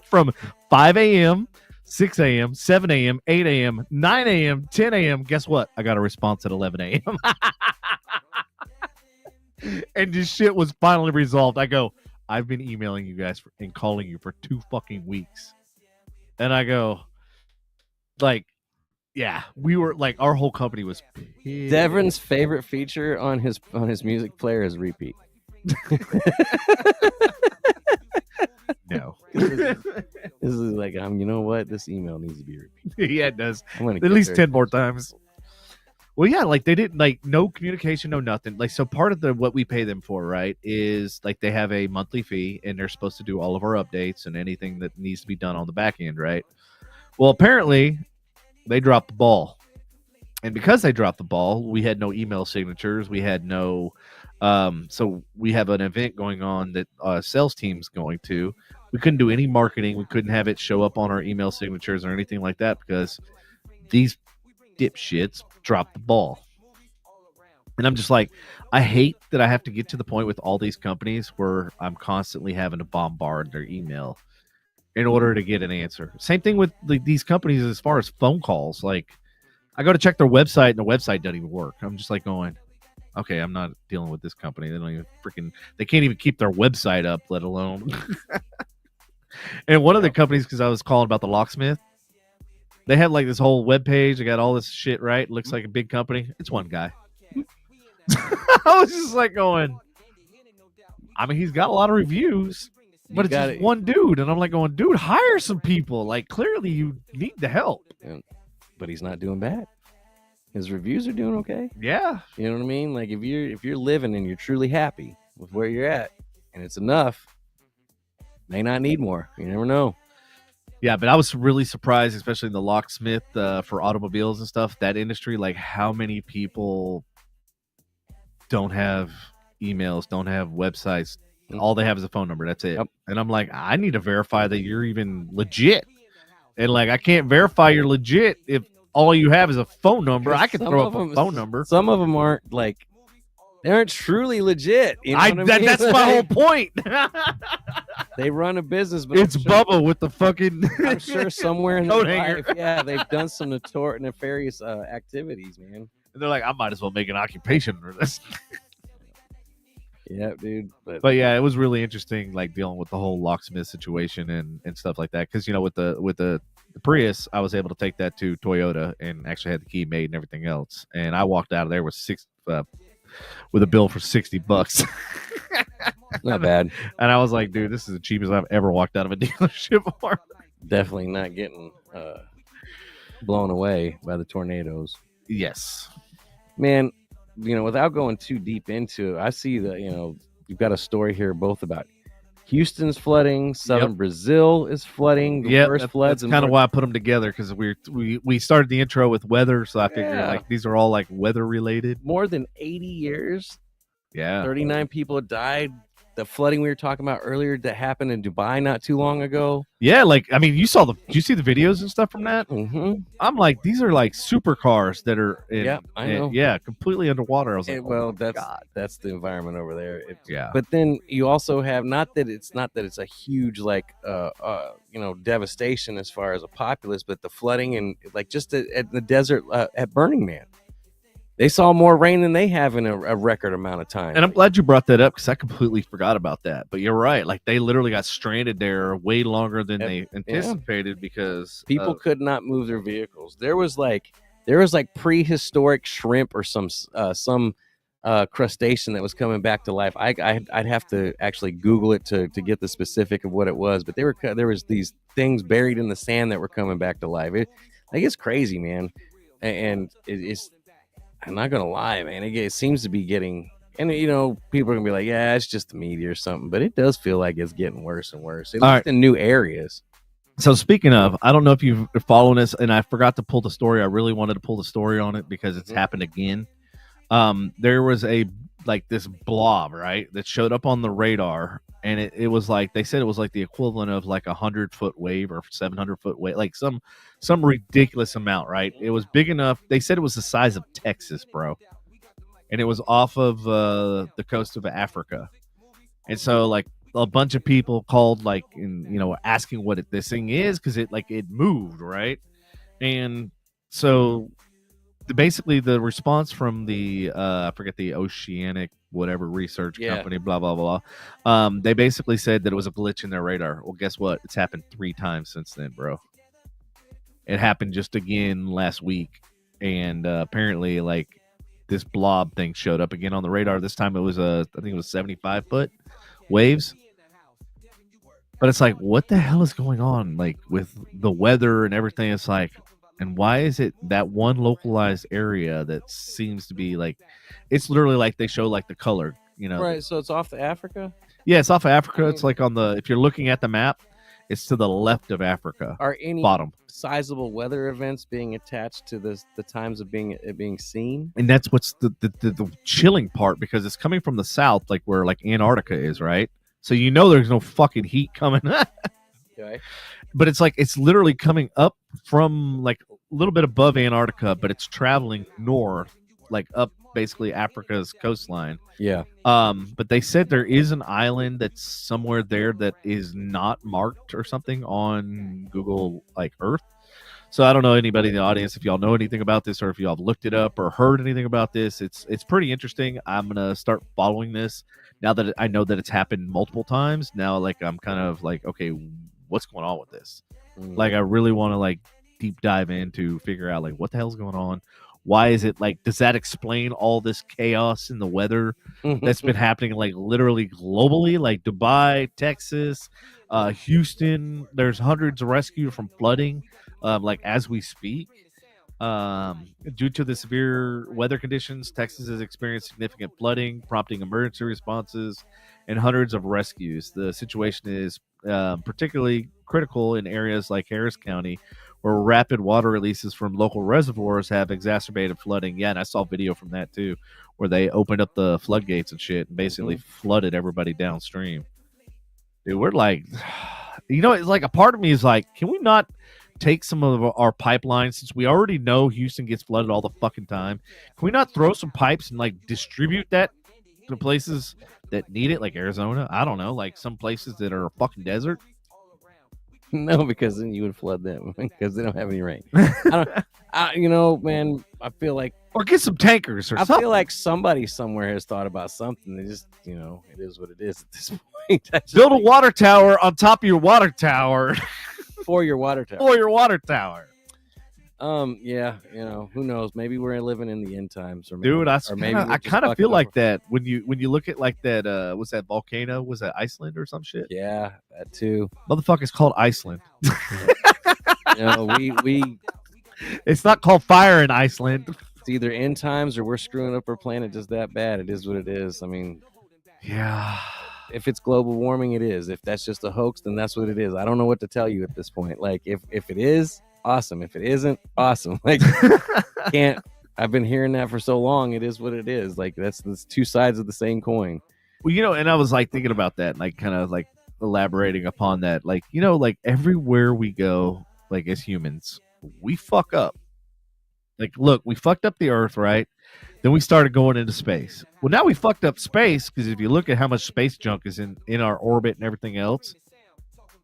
from 5 a.m., 6 a.m., 7 a.m., 8 a.m., 9 a.m., 10 a.m. Guess what? I got a response at 11 a.m. And this shit was finally resolved. I go, I've been emailing you guys and calling you for 2 fucking weeks. And I go, like, yeah, we were like, our whole company was pissed. Devon's favorite feature on his music player is repeat. No. This is like, you know what? This email needs to be repeated. Yeah, it does. I'm gonna At least 10 more times. Well, yeah, like they didn't, like, no communication, no nothing. Like, so part of what we pay them for, right, is like they have a monthly fee and they're supposed to do all of our updates and anything that needs to be done on the back end, right? Well, apparently they dropped the ball. And because they dropped the ball, we had no email signatures. We had no, so we have an event going on that sales team's going to. We couldn't do any marketing. We couldn't have it show up on our email signatures or anything like that because these dipshits dropped the ball. And I'm just like, I hate that I have to get to the point with all these companies where I'm constantly having to bombard their email in order to get an answer. Same thing with these companies as far as phone calls. Like, I go to check their website and the website doesn't even work. I'm just like going, okay, I'm not dealing with this company. They don't even they can't even keep their website up, let alone. And one of the companies, because I was calling about the locksmith, they had like this whole web page. They got all this shit, right? Looks like a big company. It's one guy. I was just like going, I mean, he's got a lot of reviews, but it's just one dude. And I'm like going, dude, hire some people. Like, clearly you need the help. Yeah. But he's not doing bad. His reviews are doing okay. Yeah. You know what I mean? Like, if you're living and you're truly happy with where you're at and it's enough, may not need more. You never know. Yeah, but I was really surprised, especially in the locksmith for automobiles and stuff, that industry, like how many people don't have emails, don't have websites. All they have is a phone number. That's it. Yep. And I'm like, I need to verify that you're even legit. And like, I can't verify you're legit if all you have is a phone number. I could throw up a phone number. Some of them aren't like, they aren't truly legit. You know what I mean? That's my whole point. They run a business, but it's Bubba with the fucking. I'm sure somewhere in their life, yeah, they've done some nefarious activities, man. And they're like, I might as well make an occupation for this. Yeah, dude. But yeah, it was really interesting, like dealing with the whole locksmith situation and stuff like that. Because with the the Prius, I was able to take that to Toyota and actually had the key made and everything else. And I walked out of there with with a bill for $60. Not bad. And I was like, dude, this is the cheapest I've ever walked out of a dealership for. Definitely not getting blown away by the tornadoes. Yes. Man, without going too deep into it, I see that, you've got a story here both about Houston's flooding, southern Brazil is flooding, the worst floods. That's kind of why I put them together, because we started the intro with weather, so I figured like these are all like weather related. More than 80 years. Yeah. 39 people died. The flooding we were talking about earlier that happened in Dubai not too long ago. Yeah, like, I mean, did you see the videos and stuff from that? Mm-hmm. I'm like, these are like supercars that are I know. Completely underwater. I was like, that's the environment over there. Yeah. But then you also have not that it's a huge like devastation as far as a populace, but the flooding and like just at the desert at Burning Man. They saw more rain than they have in a record amount of time. And I'm glad you brought that up, because I completely forgot about that. But you're right. Like, they literally got stranded there way longer than they anticipated because people could not move their vehicles. There was like prehistoric shrimp or some crustacean that was coming back to life. I'd have to actually Google it to get the specific of what it was. But there was these things buried in the sand that were coming back to life. It's crazy, man. And it's. I'm not gonna lie, man. It seems to be getting, and people are gonna be like, "Yeah, it's just the media or something," but it does feel like it's getting worse and worse. At least in new areas. So speaking of, I don't know if you've following this, and I forgot to pull the story. I really wanted to pull the story on it because it's happened again. There was this blob, right, that showed up on the radar, and it was like, they said it was like the equivalent of like 100-foot wave or 700-foot wave, like some ridiculous amount, right? It was big enough. They said it was the size of Texas, bro, and it was off of the coast of Africa. And so like a bunch of people called, like, asking what this thing is, because it moved, right? And so basically the response from the I forget, the Oceanic whatever research company, blah blah blah, they basically said that it was a glitch in their radar. Well, guess what? It's happened 3 times since then, bro. It happened just again last week, and apparently like this blob thing showed up again on the radar. This time it was I think it was 75-foot waves. But it's like, what the hell is going on, like, with the weather and everything? It's like, and why is it that one localized area that seems to be like, it's literally like they show like the color, Right, so it's off of Africa? Yeah, it's off of Africa. It's like if you're looking at the map, it's to the left of Africa. Are any bottom sizable weather events being attached to the times of being seen? And that's what's the chilling part, because it's coming from the south, like where like Antarctica is, right? So there's no fucking heat coming. Okay. But it's like, it's literally coming up from like a little bit above Antarctica, but it's traveling north, like up basically Africa's coastline. Yeah. But they said there is an island that's somewhere there that is not marked or something on Google like Earth. So I don't know anybody in the audience if y'all know anything about this, or if y'all have looked it up or heard anything about this. It's pretty interesting. I'm gonna start following this now that I know that it's happened multiple times. Now, like, I'm kind of like, okay, what's going on with this? Like, I really want to like deep dive in to figure out like what the hell's going on. Why is it like, does that explain all this chaos in the weather that's been happening like literally globally, like Dubai, Texas, Houston? There's hundreds of rescued from flooding, like as we speak. Due to the severe weather conditions, Texas has experienced significant flooding, prompting emergency responses and hundreds of rescues. The situation is particularly critical in areas like Harris County, where rapid water releases from local reservoirs have exacerbated flooding. Yeah, and I saw video from that too, where they opened up the floodgates and shit and basically flooded everybody downstream. Dude, we're like, it's like a part of me is like, can we not take some of our pipelines, since we already know Houston gets flooded all the fucking time? Can we not throw some pipes and like distribute that to places that need it, like Arizona? I don't know, like some places that are a fucking desert. No, because then you would flood them because they don't have any rain. Man, I feel like, or get some tankers or something. I feel like somebody somewhere has thought about something. They just, it is what it is at this point. Build a water tower on top of your water tower. for your water tower. For your water tower. Yeah, who knows? Maybe we're living in the end times, or maybe, dude. I kind of feel like over. that when you look at like that. What's that volcano? Was that Iceland or some shit? Yeah, that too. Motherfucker's called Iceland. We. It's not called fire in Iceland. It's either end times or we're screwing up our planet just that bad. It is what it is. I mean, yeah. If it's global warming, it is. If that's just a hoax, then that's what it is. I don't know what to tell you at this point. Like, if it is, awesome. If it isn't, awesome. Like, can't. I've been hearing that for so long. It is what it is. Like, that's two sides of the same coin. Well, and I was like thinking about that, like kind of like elaborating upon that. Like, like everywhere we go, like as humans, we fuck up. Like, look, we fucked up the Earth, right? Then we started going into space. Well, now we fucked up space because if you look at how much space junk is in our orbit and everything else,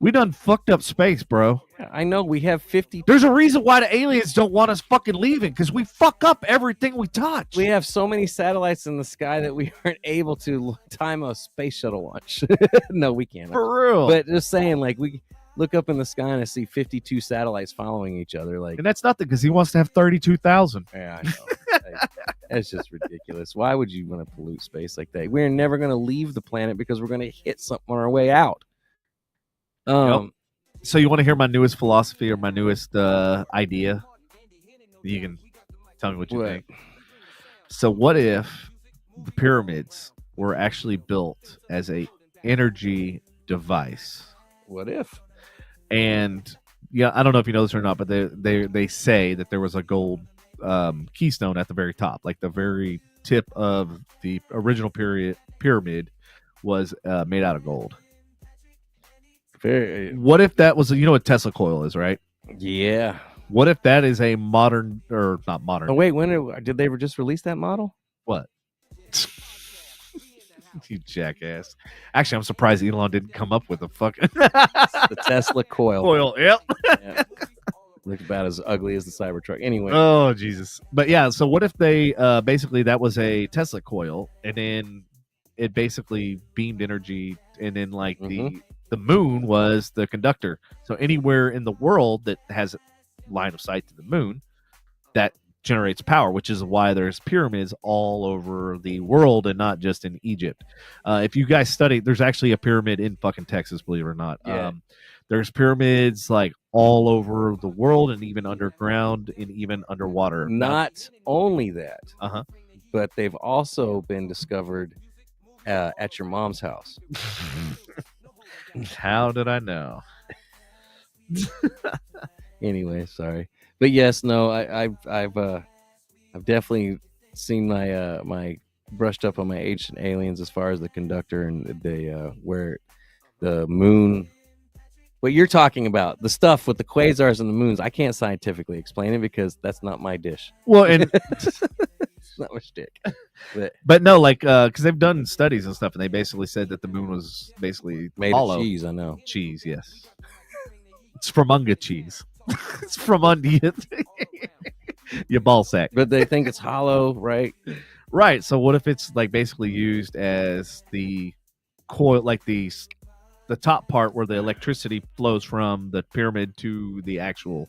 we done fucked up space, bro. I know we have 50. There's a reason why the aliens don't want us fucking leaving because we fuck up everything we touch. We have so many satellites in the sky that we aren't able to time a space shuttle launch. No, we can't. For real. But just saying, like, we look up in the sky and I see 52 satellites following each other. Like, and that's nothing because he wants to have 32,000. Yeah, I know. That's just ridiculous. Why would you want to pollute space like that? We're never going to leave the planet because we're going to hit something on our way out. So you want to hear my newest philosophy or my newest idea? You can tell me what you think. So what if the pyramids were actually built as a energy device? What if? And yeah, I don't know if you know this or not, but they say that there was a gold keystone at the very top, like the very tip of the original pyramid was made out of gold. What if that was, you know what Tesla coil is, right? Yeah. What if that is a modern, or not modern? Oh wait, when did they just release that model? What? You jackass. Actually, I'm surprised Elon didn't come up with a fucking the Tesla coil. Coil, yep. Yeah. Looked about as ugly as the Cybertruck. Anyway. Oh, Jesus. But yeah, so what if they basically that was a Tesla coil and then it basically beamed energy and then like the moon was the conductor. So anywhere in the world that has line of sight to the moon, that generates power, which is why there's pyramids all over the world and not just in Egypt. If you guys study, there's actually a pyramid in fucking Texas, believe it or not. Yeah. There's pyramids like all over the world and even underground and even underwater. Not only that, but they've also been discovered at your mom's house. How did I know? Anyway, sorry, but yes, no, I've definitely seen my brushed up on my Ancient Aliens as far as the conductor and where the moon. What you're talking about, the stuff with the quasars and the moons, I can't scientifically explain it because that's not my dish. Well, and it's not my shtick. But no, like, because they've done studies and stuff, and they basically said that the moon was basically made hollow. of cheese. I know cheese. Yes, it's from Unga cheese. It's from under your ball sack. But they think it's hollow, right? Right. So what if it's like basically used as the coil, like the top part where the electricity flows from the pyramid to the actual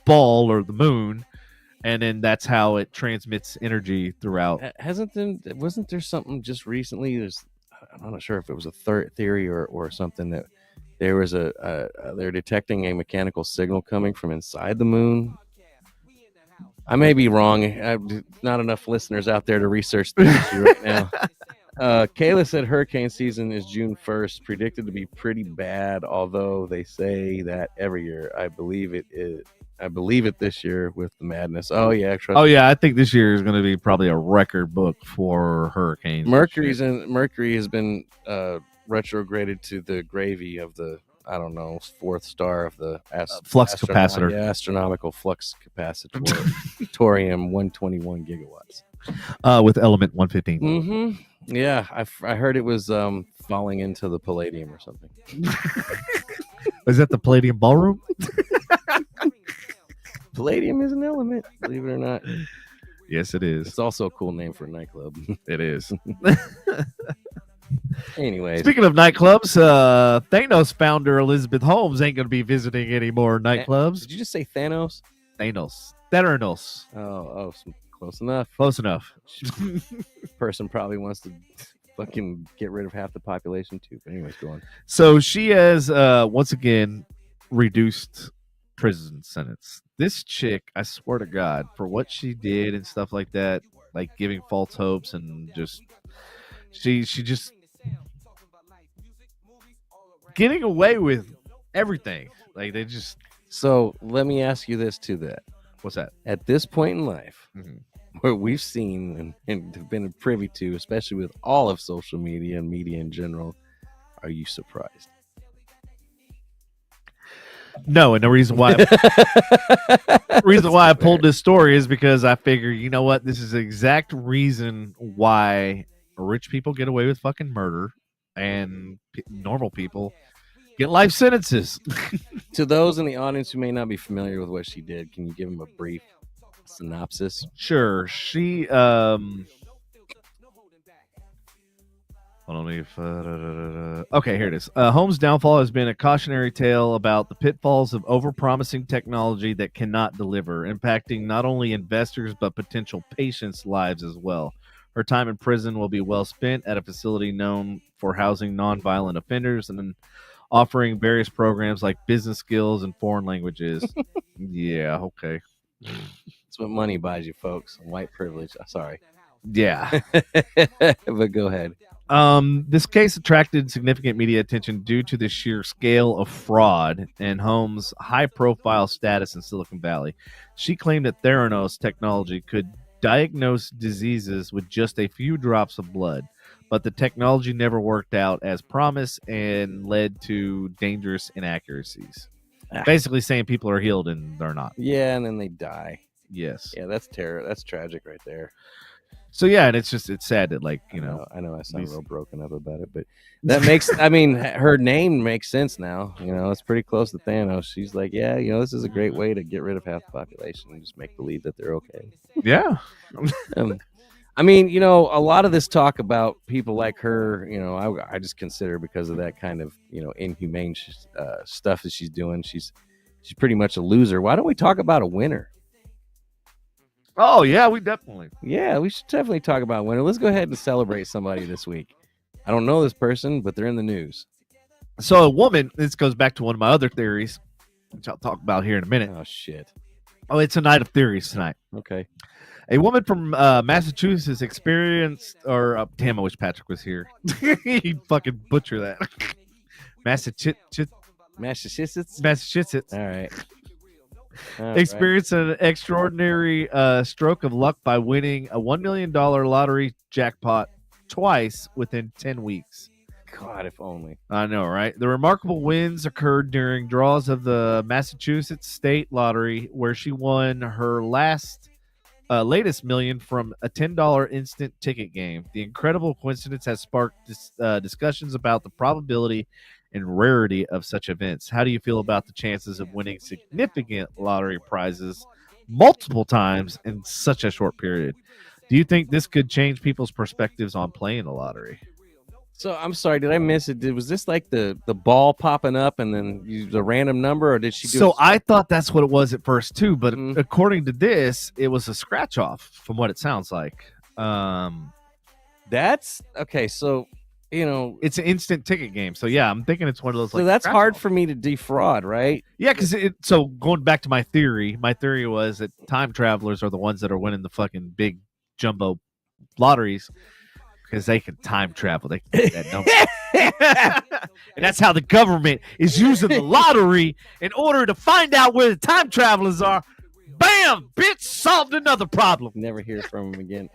ball or the moon, and then that's how it transmits energy throughout. Wasn't there something just recently? I'm not sure if it was a third theory or something that there was they're detecting a mechanical signal coming from inside the moon. I may be wrong. Not enough listeners out there to research the issue right now. Kayla said hurricane season is June 1st, predicted to be pretty bad, although they say that every year. I believe it this year with the madness. Oh yeah, I think this year is going to be probably a record book for hurricanes. Mercury has been retrograded to the gravy of the, I don't know, fourth star of the flux capacitor. Yeah, astronomical flux capacitor, thorium 121 gigawatts. With element 115. Mm-hmm. Yeah, I heard it was falling into the palladium or something. Is that the Palladium Ballroom? Palladium is an element, believe it or not. Yes, it is. It's also a cool name for a nightclub. It is. Anyways, Speaking of nightclubs, Thanos founder Elizabeth Holmes ain't going to be visiting any more nightclubs. Did you just say Thanos? Theranos. Oh, close enough. Close enough. Person probably wants to fucking get rid of half the population too. But anyways, go on. So she has once again reduced prison sentence. This chick, I swear to God, for what she did and stuff like that, like giving false hopes and just she just getting away with everything. Like they just. So let me ask you this too. That what's that? At this point in life, mm-hmm. where we've seen and have been privy to, especially with all of social media and media in general, are you surprised? No, and the reason why I pulled this story is because I figure, you know what, this is the exact reason why rich people get away with fucking murder and normal people get life sentences. To those in the audience who may not be familiar with what she did, can you give them a brief synopsis? Sure. She okay, here it is. Holmes' downfall has been a cautionary tale about the pitfalls of overpromising technology that cannot deliver, impacting not only investors but potential patients' lives as well. Her time in prison will be well spent at a facility known for housing nonviolent offenders and then offering various programs like business skills and foreign languages. Yeah, okay. That's what money buys you, folks. White privilege. Sorry. Yeah. But go ahead. This case attracted significant media attention due to the sheer scale of fraud and Holmes' high-profile status in Silicon Valley. She claimed that Theranos technology could diagnose diseases with just a few drops of blood, but the technology never worked out as promised and led to dangerous inaccuracies. Basically saying people are healed and they're not. Yeah, and then they die. Yes. Yeah, that's terror. That's tragic right there. So yeah, and it's sad that, like, you know, I know I sound real broken up about it, but that makes, I mean, her name makes sense now. You know, it's pretty close to Thanos. She's like, yeah, you know, this is a great way to get rid of half the population and just make believe that they're okay. Yeah. I mean, you know, a lot of this talk about people like her, you know, I just consider, because of that kind of, you know, inhumane stuff that she's doing, she's pretty much a loser. Why don't we talk about a winner? Oh, yeah, we should definitely talk about a winner. Let's go ahead and celebrate somebody this week. I don't know this person, but they're in the news. So a woman, this goes back to one of my other theories, which I'll talk about here in a minute. Oh, shit. Oh, it's a night of theories tonight. Okay. A woman from Massachusetts experienced, damn, I wish Patrick was here. He'd fucking butcher that. Massachusetts. All right. Experienced an extraordinary stroke of luck by winning a $1 million lottery jackpot twice within 10 weeks. God, if only. I know, right? The remarkable wins occurred during draws of the Massachusetts State Lottery, where she won her latest million from a $10 instant ticket game. The incredible coincidence has sparked discussions about the probability and rarity of such events. How do you feel about the chances of winning significant lottery prizes multiple times in such a short period? Do you think this could change people's perspectives on playing the lottery? So I'm sorry, did I miss it? Was this like the ball popping up and then the random number, or did she do So I thought that's what it was at first too, but according to this, it was a scratch off from what it sounds like. That's okay. So, you know, it's an instant ticket game. So yeah, I'm thinking it's one of those. So that's hard for me to defraud, right? Yeah, because so going back to my theory was that time travelers are the ones that are winning the fucking big jumbo lotteries because they can time travel. They can get that number. And that's how the government is using the lottery in order to find out where the time travelers are. Bam! Bitch, solved another problem. Never hear from him again.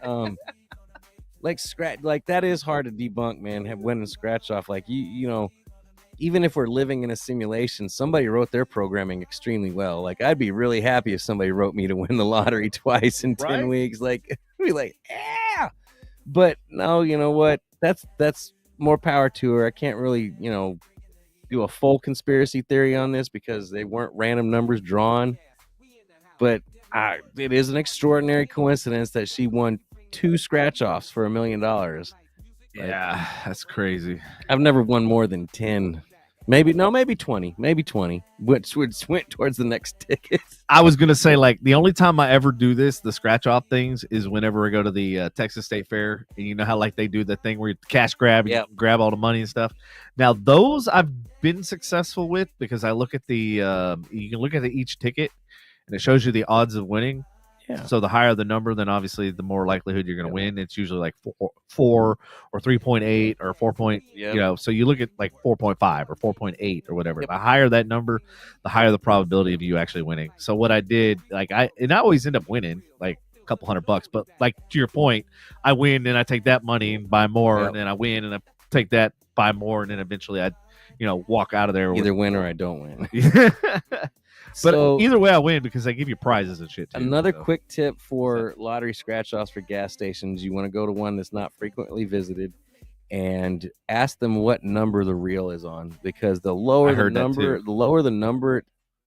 Like that is hard to debunk, man. Have win and scratch off. Like you know, even if we're living in a simulation, somebody wrote their programming extremely well. Like I'd be really happy if somebody wrote me to win the lottery twice in 10 weeks. Like I'd be like, yeah. But no, you know what? That's more power to her. I can't really, you know, do a full conspiracy theory on this because they weren't random numbers drawn. But it is an extraordinary coincidence that she won 2 scratch offs for $1 million. Yeah, that's crazy. I've never won more than 10. Maybe 20. Maybe 20. Which went towards the next ticket. I was gonna say, like, the only time I ever do this, the scratch off things, is whenever I go to the Texas State Fair, and you know how like they do the thing where you cash grab, you grab all the money and stuff. Now those I've been successful with because I look at the you can look at each ticket, and it shows you the odds of winning. Yeah. So the higher the number, then obviously the more likelihood you're going to win. It's usually like 4 or 3.8 or 4 point. You know, so you look at like 4.5 or 4.8 or whatever. The higher that number, the higher the probability of you actually winning. So what I did, like I always end up winning like a couple $100, but like to your point, I win and I take that money and buy more, and then I win and I take that, buy more, and then eventually I, walk out of there. Either win or I don't win. But either way, I win because they give you prizes and shit too. Another quick tip for lottery scratch-offs for gas stations: you want to go to one that's not frequently visited, and ask them what number the reel is on. Because the lower the number,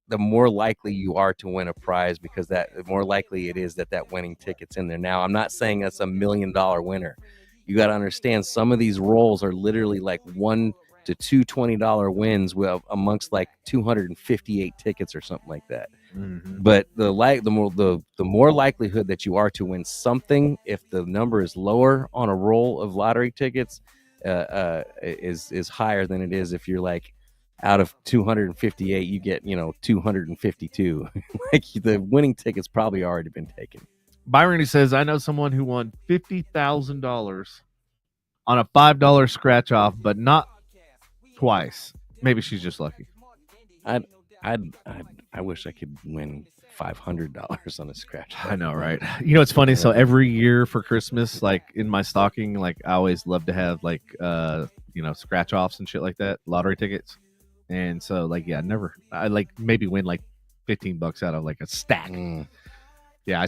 the more likely you are to win a prize. Because the more likely it is that winning ticket's in there. Now, I'm not saying that's $1 million winner. You got to understand, some of these rolls are literally like $1 to $2 $20 wins amongst like 258 tickets or something like that. Mm-hmm. But the more likelihood that you are to win something if the number is lower on a roll of lottery tickets is higher than it is if you're like out of 258 you get 252. Like the winning ticket's probably already been taken. Byron says, I know someone who won $50,000 on a $5 scratch off, but not twice. Maybe she's just lucky. I wish I could win $500 on a scratch. I know, right? It's funny. So every year for Christmas, like in my stocking, like I always love to have like scratch offs and shit like that, lottery tickets. And so like I like maybe win like $15 out of like a stack. Yeah,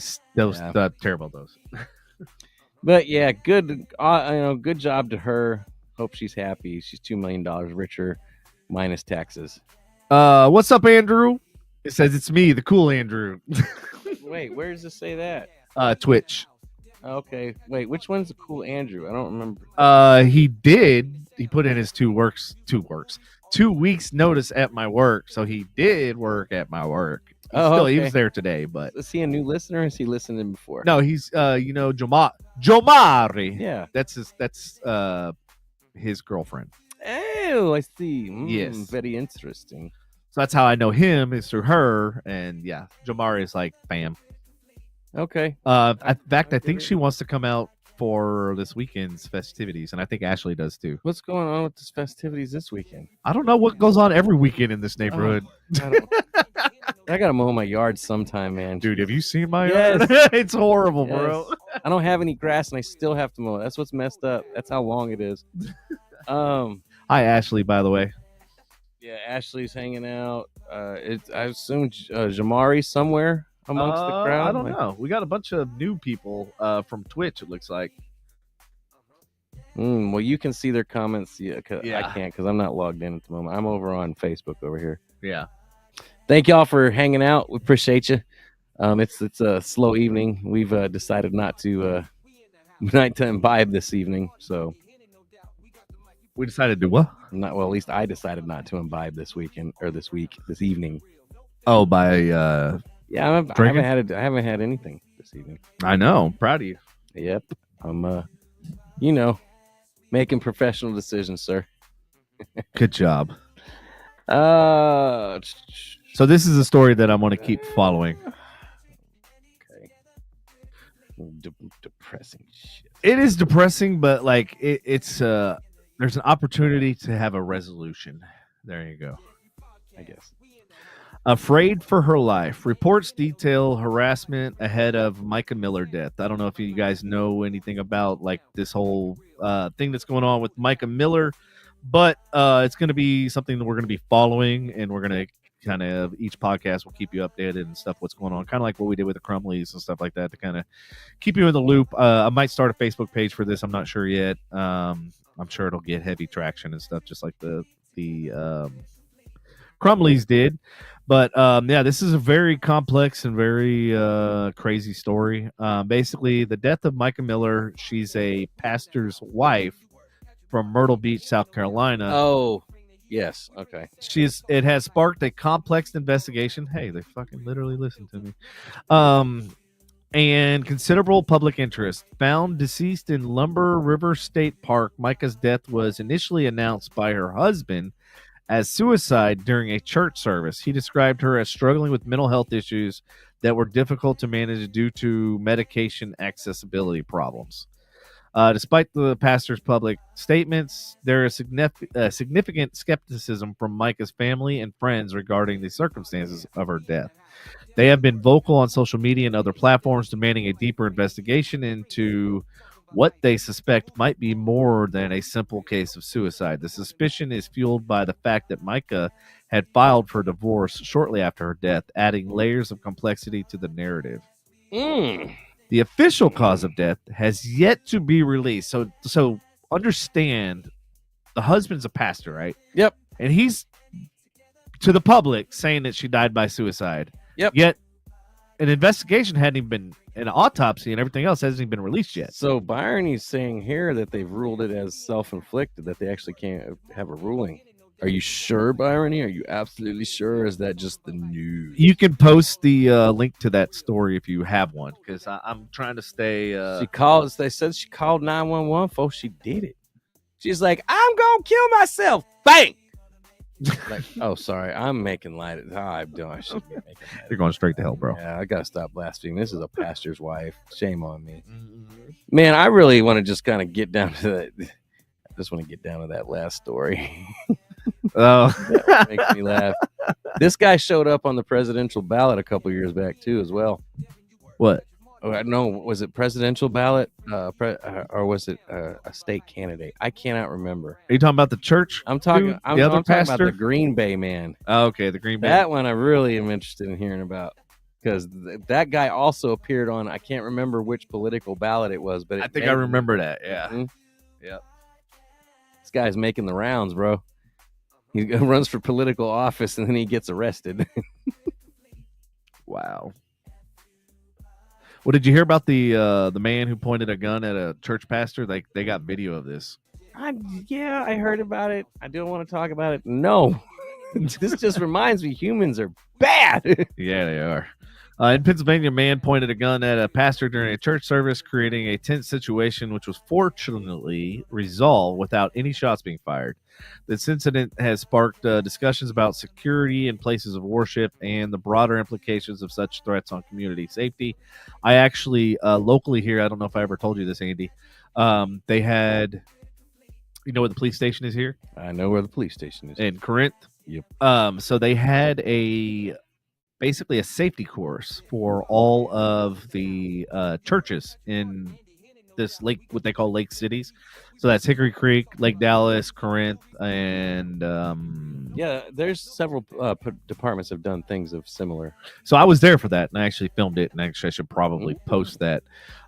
terrible those. But yeah, good. Good job to her. Hope she's happy. She's $2 million richer, minus taxes. What's up, Andrew? It says it's me, the cool Andrew. Wait, where does it say that? Twitch. Okay. Wait, which one's the cool Andrew? I don't remember. He put in his 2 weeks notice at my work, so he did work at my work. He was there today, but is he a new listener? Or has he listened in before? No, he's Jomari. Yeah, that's his girlfriend. Oh, I see. Yes, very interesting. So that's how I know him, is through her, and yeah, Jomari is like bam. Okay. In fact, I think she wants to come out for this weekend's festivities, and I think Ashley does too. What's going on with this festivities this weekend? I don't know what goes on every weekend in this neighborhood. I gotta mow my yard sometime, man. Dude, have you seen my yard? It's horrible, bro. I don't have any grass, and I still have to mow. That's what's messed up. That's how long it is. Hi, Ashley, by the way. Yeah, Ashley's hanging out. I assume Jamari's somewhere amongst the crowd. I don't know. We got a bunch of new people from Twitch, it looks like. Well, you can see their comments. I can't because I'm not logged in at the moment. I'm over on Facebook over here. Yeah. Thank y'all for hanging out. We appreciate you. It's a slow evening. We've decided not to imbibe this evening, so we decided to do what? At least I decided not to imbibe this weekend or this evening. Oh, by I haven't had anything this evening. I know. I'm proud of you. Yep. I'm making professional decisions, sir. Good job. So this is a story that I want to keep following. Okay. Depressing shit. It is depressing, but like it's there's an opportunity to have a resolution. There you go. I guess. Afraid for her life. Reports detail harassment ahead of Micah Miller death. I don't know if you guys know anything about like this whole thing that's going on with Micah Miller, but it's going to be something that we're going to be following, and we're going to kind of each podcast will keep you updated and stuff what's going on, kind of like what we did with the Crumleys and stuff like that, to kind of keep you in the loop. I might start a Facebook page for this. I'm not sure yet. I'm sure it'll get heavy traction and stuff, just like the Crumleys did. But this is a very complex and very crazy story. Basically, the death of Micah Miller. She's a pastor's wife from Myrtle Beach, South Carolina. Oh, yes. Okay. It has sparked a complex investigation. Hey, they fucking literally listened to me. And considerable public interest. Found deceased in Lumber River State Park, Micah's death was initially announced by her husband as suicide during a church service. He described her as struggling with mental health issues that were difficult to manage due to medication accessibility problems. Despite the pastor's public statements, there is significant skepticism from Micah's family and friends regarding the circumstances of her death. They have been vocal on social media and other platforms demanding a deeper investigation into what they suspect might be more than a simple case of suicide. The suspicion is fueled by the fact that Micah had filed for divorce shortly after her death, adding layers of complexity to the narrative. The official cause of death has yet to be released. So understand, the husband's a pastor, right? Yep. And he's to the public saying that she died by suicide. Yep. Yet an investigation hadn't even been, an autopsy and everything else hasn't even been released yet. So Bryony's saying here that they've ruled it as self-inflicted, that they actually can't have a ruling. Are you sure, Bryony? Are you absolutely sure? Or is that just the news? You can post the link to that story if you have one, because I'm trying to stay. They said she called 911, folks. She did it. She's like, I'm gonna kill myself. Bang! Like, oh, sorry, I'm making light of. I'm doing. I shouldn't be making light. You're going straight to hell, bro. Yeah, I gotta stop blaspheming. This is a pastor's wife. Shame on me, man. I really want to just kind of get down to that. I just want to get down to that last story. Oh, that makes me laugh. This guy showed up on the presidential ballot a couple years back too, as well. What? Oh, no, was it presidential ballot, or was it a state candidate? I cannot remember. Are you talking about the church? I'm talking. Dude? I'm the other talking pastor? about the Green Bay man. Oh, okay, the Green Bay. That one I really am interested in hearing about, because that guy also appeared on. I can't remember which political ballot it was, but I think I remember that. Yeah. Mm-hmm. Yep. This guy's making the rounds, bro. He runs for political office and then he gets arrested. Wow. Well, did you hear about the man who pointed a gun at a church pastor? Like, they got video of this. Yeah, I heard about it. I don't want to talk about it. No. This just reminds me humans are bad. Yeah, they are. In Pennsylvania, a man pointed a gun at a pastor during a church service, creating a tense situation, which was fortunately resolved without any shots being fired. This incident has sparked discussions about security in places of worship and the broader implications of such threats on community safety. I actually, locally here, I don't know if I ever told you this, Andy, they had, you know where the police station is here? I know where the police station is. In Corinth? Yep. So they had basically a safety course for all of the churches in this lake, what they call lake cities. So that's Hickory Creek, Lake Dallas, Corinth, and yeah, there's several departments have done things of similar. So I was there for that, and I actually filmed it, and actually I should probably post that.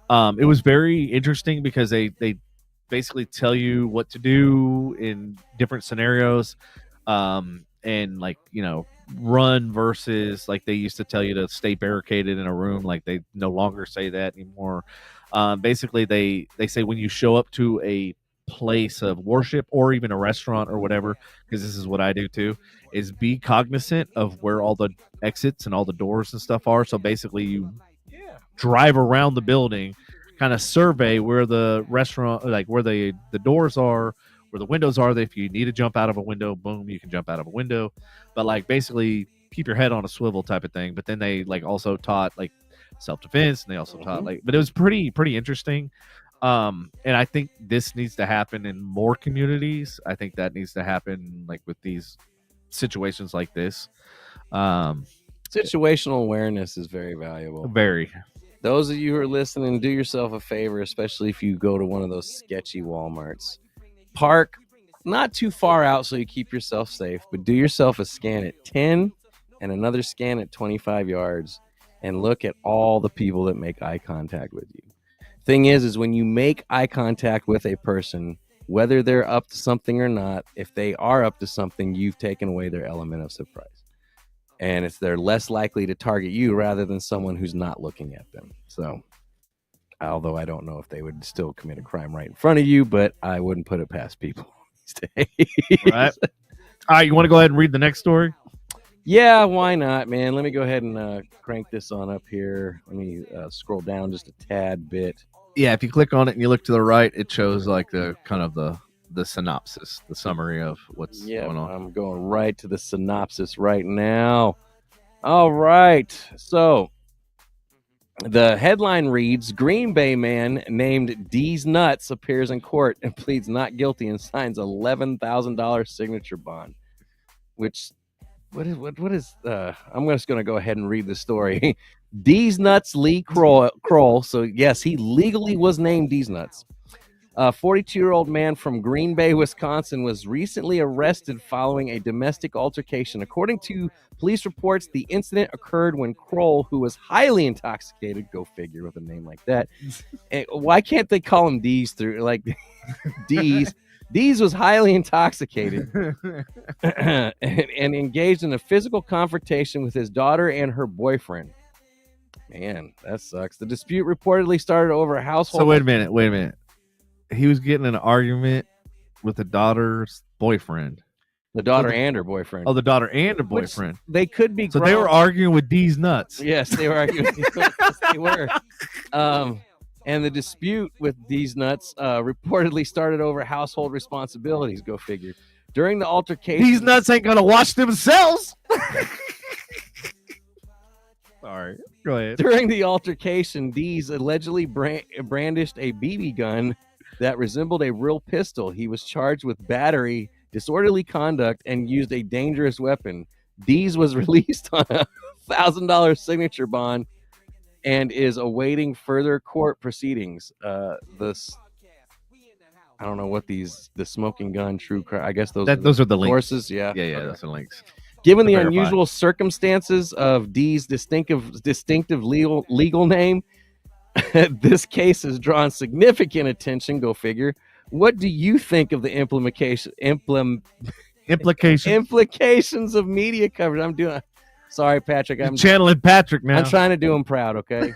It was very interesting because they basically tell you what to do in different scenarios, and like, you know, run versus, like, they used to tell you to stay barricaded in a room. Like, they no longer say that anymore. Basically, they say when you show up to a place of worship or even a restaurant or whatever, because this is what I do too, is be cognizant of where all the exits and all the doors and stuff are. So basically, you drive around the building, kind of survey where the restaurant, like where the doors are, where the windows are. That if you need to jump out of a window, boom, you can jump out of a window. But like, basically keep your head on a swivel type of thing. But then they like also taught like self-defense, and they also taught like, but it was pretty interesting. And I think this needs to happen in more communities. I think that needs to happen like with these situations like this. Situational awareness is very valuable. Very. Those of you who are listening, do yourself a favor, especially if you go to one of those sketchy Walmarts. Park not too far out so you keep yourself safe, but do yourself a scan at 10 and another scan at 25 yards and look at all the people that make eye contact with you. Thing is when you make eye contact with a person, whether they're up to something or not, if they are up to something, you've taken away their element of surprise. And they're less likely to target you rather than someone who's not looking at them. So Although I don't know if they would still commit a crime right in front of you, but I wouldn't put it past people these days. Right. All right, you want to go ahead and read the next story? Yeah, why not, man? Let me go ahead and crank this on up here. Let me scroll down just a tad bit. Yeah, if you click on it and you look to the right, it shows like the kind of the synopsis, the summary of what's going on. I'm going right to the synopsis right now. All right. So the headline reads, Green Bay man named D's Nuts appears in court and pleads not guilty and signs $11,000 signature bond. Which, what is, I'm just going to go ahead and read the story. D's Nuts Lee Kroll. So yes, he legally was named D's Nuts. A 42-year-old man from Green Bay, Wisconsin, was recently arrested following a domestic altercation. According to police reports, the incident occurred when Kroll, who was highly intoxicated, go figure with a name like that. And why can't they call him D's through like D's? D's was highly intoxicated and engaged in a physical confrontation with his daughter and her boyfriend. Man, that sucks. The dispute reportedly started over a household. So wait a minute. He was getting in an argument with the daughter's boyfriend. The daughter and her boyfriend. Oh, the daughter and her boyfriend. Which they could be. So they were arguing with D's Nuts. Yes, they were arguing. Yes, they were. And the dispute with D's Nuts reportedly started over household responsibilities. Go figure. During the altercation, These nuts ain't gonna wash themselves. Sorry. Go ahead. During the altercation, D's allegedly brandished a BB gun that resembled a real pistol. He was charged with battery, disorderly conduct, and used a dangerous weapon. D's was released on a $1,000 signature bond and is awaiting further court proceedings. I don't know what the smoking gun, true crime. I guess those are the links. Sources. Yeah, okay. Those are links. Given the unusual circumstances of D's distinctive legal name, this case has drawn significant attention. Go figure. What do you think of the implications of media coverage? Sorry, Patrick. I'm channeling Patrick now. I'm trying to do him proud. Okay.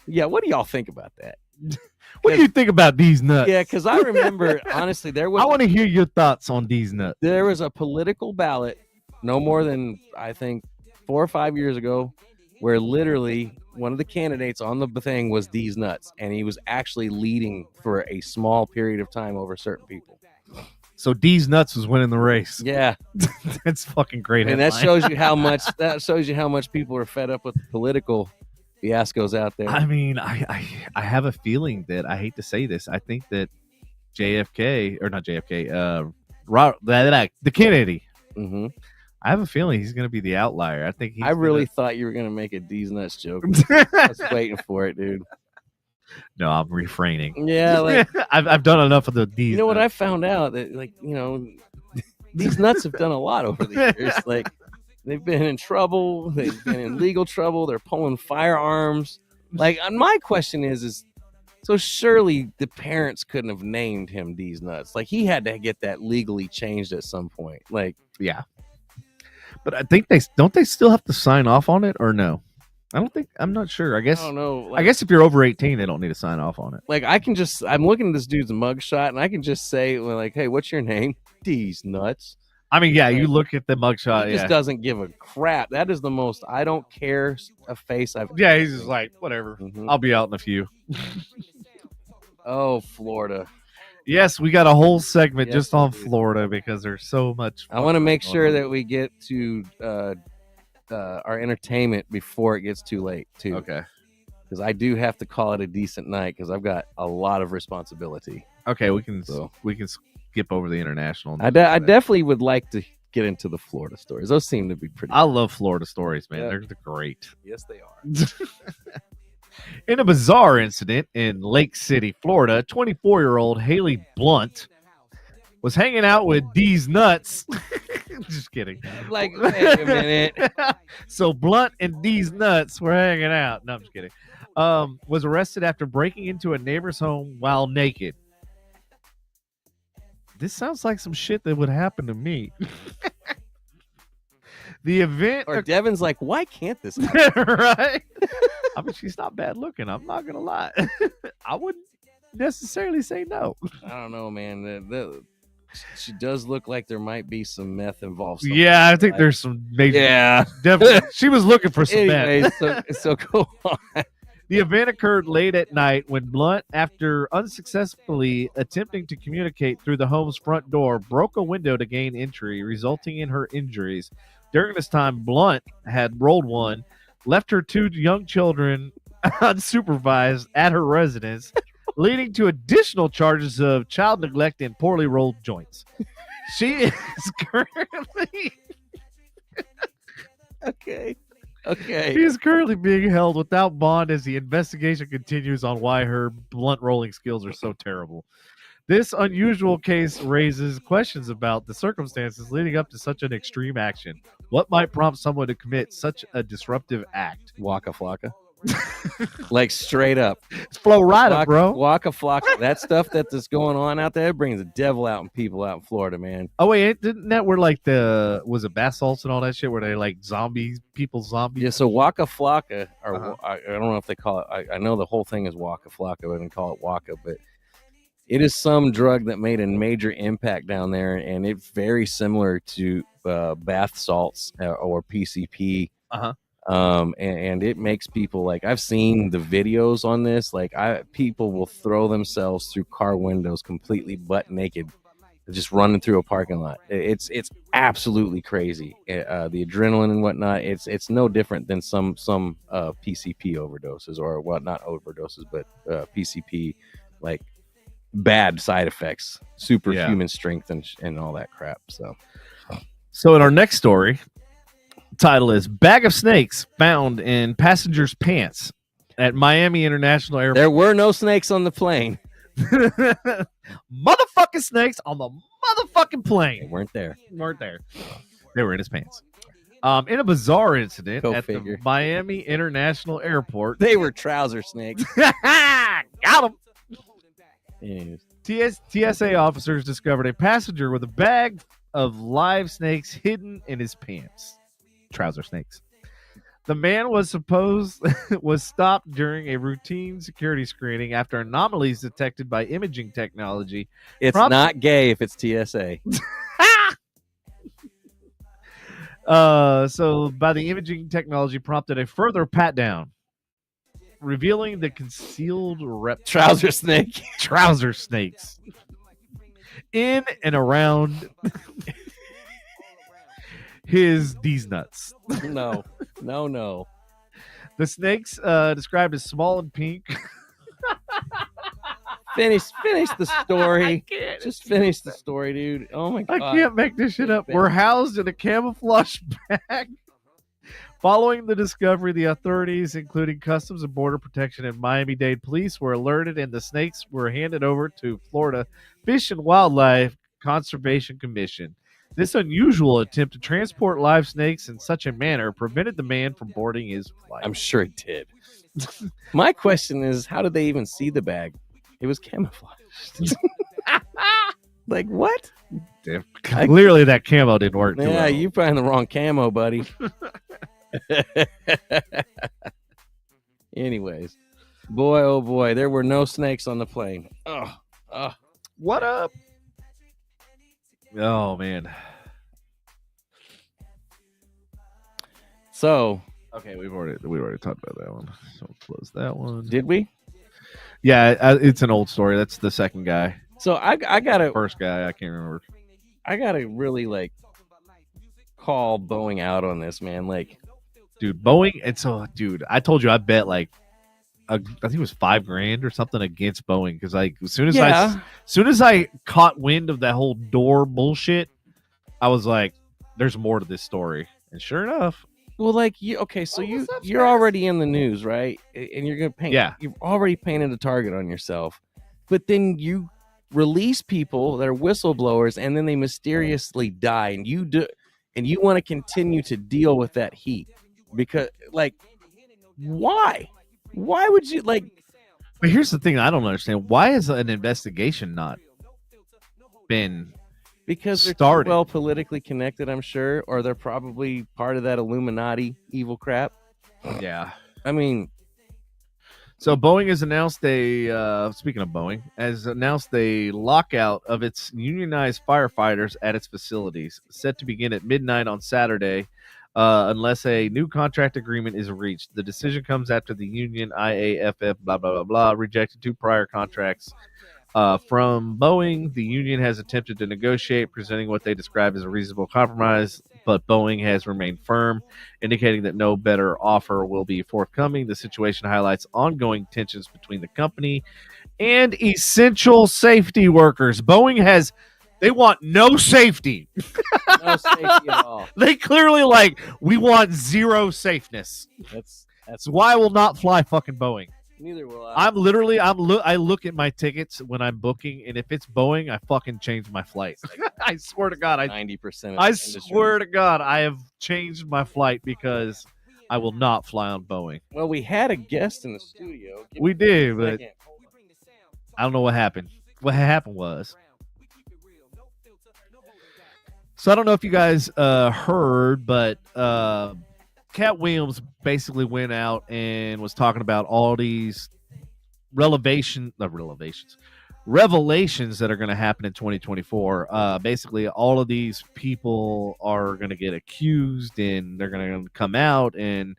Yeah. What do y'all think about that? What do you think about D's Nuts? Yeah, because I remember honestly I want to hear your thoughts on D's Nuts. There was a political ballot, no more than I think 4 or 5 years ago, where literally one of the candidates on the thing was D's Nuts, and he was actually leading for a small period of time over certain people. So D's Nuts was winning the race. Yeah, that's fucking great. And that shows you how much people are fed up with the political fiascos out there. I mean, I have a feeling that, I hate to say this, I think that the Kennedy. Mm-hmm. I have a feeling he's going to be the outlier. I really thought you were going to make a D's Nuts joke. I was waiting for it, dude. No, I'm refraining. Yeah, like, I've done enough of the D's. You know what I found out? That these nuts have done a lot over the years. Like, they've been in trouble. They've been in legal trouble. They're pulling firearms. Like, my question is so surely the parents couldn't have named him D's Nuts. Like, he had to get that legally changed at some point. Like, yeah. But I think they still have to sign off on it, or no? I'm not sure. I don't know. Like, I guess if you're over 18, they don't need to sign off on it. Like, I'm looking at this dude's mugshot, and I can just say, like, hey, what's your name? D's Nuts. I mean, yeah, you look at the mugshot. He just doesn't give a crap. That is the most I don't care a face I've. Yeah, he's just like, whatever. Mm-hmm. I'll be out in a few. Oh, Florida. Yes, we got a whole segment just on Florida because there's so much. I want to make sure that we get to our entertainment before it gets too late, too. Okay. Because I do have to call it a decent night because I've got a lot of responsibility. Okay, we can skip over the international. I definitely would like to get into the Florida stories. Those seem to be pretty. I love Florida stories, man. They're great. Yes, they are. In a bizarre incident in Lake City, Florida, 24-year-old Haley Blunt was hanging out with D's Nuts. Just kidding. Like, wait a minute. So Blunt and D's Nuts were hanging out. No, I'm just kidding. Was arrested after breaking into a neighbor's home while naked. This sounds like some shit that would happen to me. The event... Or Devin's like, why can't this happen? Right? I mean, she's not bad looking. I'm not gonna lie. I wouldn't necessarily say no. I don't know, man. She does look like there might be some meth involved. Yeah, I think there's some major. Yeah, definitely. She was looking for some meth. so go on. The event occurred late at night when Blunt, after unsuccessfully attempting to communicate through the home's front door, broke a window to gain entry, resulting in her injuries. During this time, Blunt had rolled one, left her 2 young children unsupervised at her residence, leading to additional charges of child neglect and poorly rolled joints. She is currently... Okay. She is currently being held without bond as the investigation continues on why her blunt rolling skills are so terrible. This unusual case raises questions about the circumstances leading up to such an extreme action. What might prompt someone to commit such a disruptive act? Waka flocka. Like straight up. It's Flow Rider, bro. Waka flocka. That stuff that's going on out there brings the devil out in people out in Florida, man. Oh wait, didn't that where like was it bath salts and all that shit where they like zombies? Yeah, so Waka flocka, or I don't know if they call it. I know the whole thing is Waka flocka, but they didn't call it Waka, but it is some drug that made a major impact down there, and it's very similar to bath salts or PCP. And it makes people, like, I've seen the videos on this, like people will throw themselves through car windows completely butt naked, just running through a parking lot. It's absolutely crazy. The adrenaline and whatnot, it's no different than some PCP overdoses, or well, not overdoses, but PCP, like bad side effects, superhuman strength and all that crap. So in our next story, title is Bag of Snakes Found in Passenger's Pants at Miami International Airport. There were no snakes on the plane. Motherfucking snakes on the motherfucking plane. They weren't there. They were in his pants. In a bizarre incident the Miami International Airport. They were trouser snakes. Got them. Anyways. TSA officers discovered a passenger with a bag of live snakes hidden in his pants. Trouser snakes. The man was stopped during a routine security screening after anomalies detected by imaging technology. It's not gay if it's TSA. So by the imaging technology prompted a further pat down, revealing the concealed trouser snakes in and around these nuts. No. The snakes, described as small and pink. Finish the story. Just finish the story, dude. Oh my god. I can't make this shit up. Were housed in a camouflage bag. Following the discovery, the authorities, including Customs and Border Protection and Miami-Dade Police, were alerted, and the snakes were handed over to Florida Fish and Wildlife Conservation Commission. This unusual attempt to transport live snakes in such a manner prevented the man from boarding his flight. I'm sure it did. My question is, how did they even see the bag? It was camouflaged. Like, what? Clearly that camo didn't work. Yeah, well. you found the wrong camo, buddy. Anyways, boy, oh boy, there were no snakes on the plane. What up? Oh man. So okay, we already talked about that one. So close that one. Did we? Yeah, it's an old story. That's the second guy. So I gotta first guy. I can't remember. I gotta really call Boeing out on this, man. Dude, Boeing. And so, dude, I told you I bet I think it was $5,000 or something against Boeing because as soon as I caught wind of that whole door bullshit, I was like, "There's more to this story." And sure enough, well, you're already in the news, right? And you're gonna paint. Yeah, you've already painted a target on yourself, but then you release people that are whistleblowers, and then they mysteriously die, and you want to continue to deal with that heat because, why? Why would you But here's the thing I don't understand. Why is an investigation not been because they're started? Too well politically connected, I'm sure, or they're probably part of that Illuminati evil crap. Yeah. I mean, So Boeing has announced speaking of Boeing, has announced a lockout of its unionized firefighters at its facilities, set to begin at midnight on Saturday, unless a new contract agreement is reached. The decision comes after the union IAFF blah blah blah blah rejected 2 prior contracts. From Boeing, the union has attempted to negotiate, presenting what they describe as a reasonable compromise, but Boeing has remained firm, indicating that no better offer will be forthcoming. The situation highlights ongoing tensions between the company and essential safety workers. They want no safety. No safety at all. They clearly we want zero safeness. That's why I will not fly fucking Boeing. Neither will I. I look at my tickets when I'm booking, and if it's Boeing, I fucking change my flight. I swear to God, 90%. I swear to God, I have changed my flight because I will not fly on Boeing. Well, we had a guest in the studio. We did, but I don't know what happened. What happened was, so I don't know if you guys heard, but Cat Williams basically went out and was talking about all these revelations that are going to happen in 2024. Basically, all of these people are going to get accused and they're going to come out. And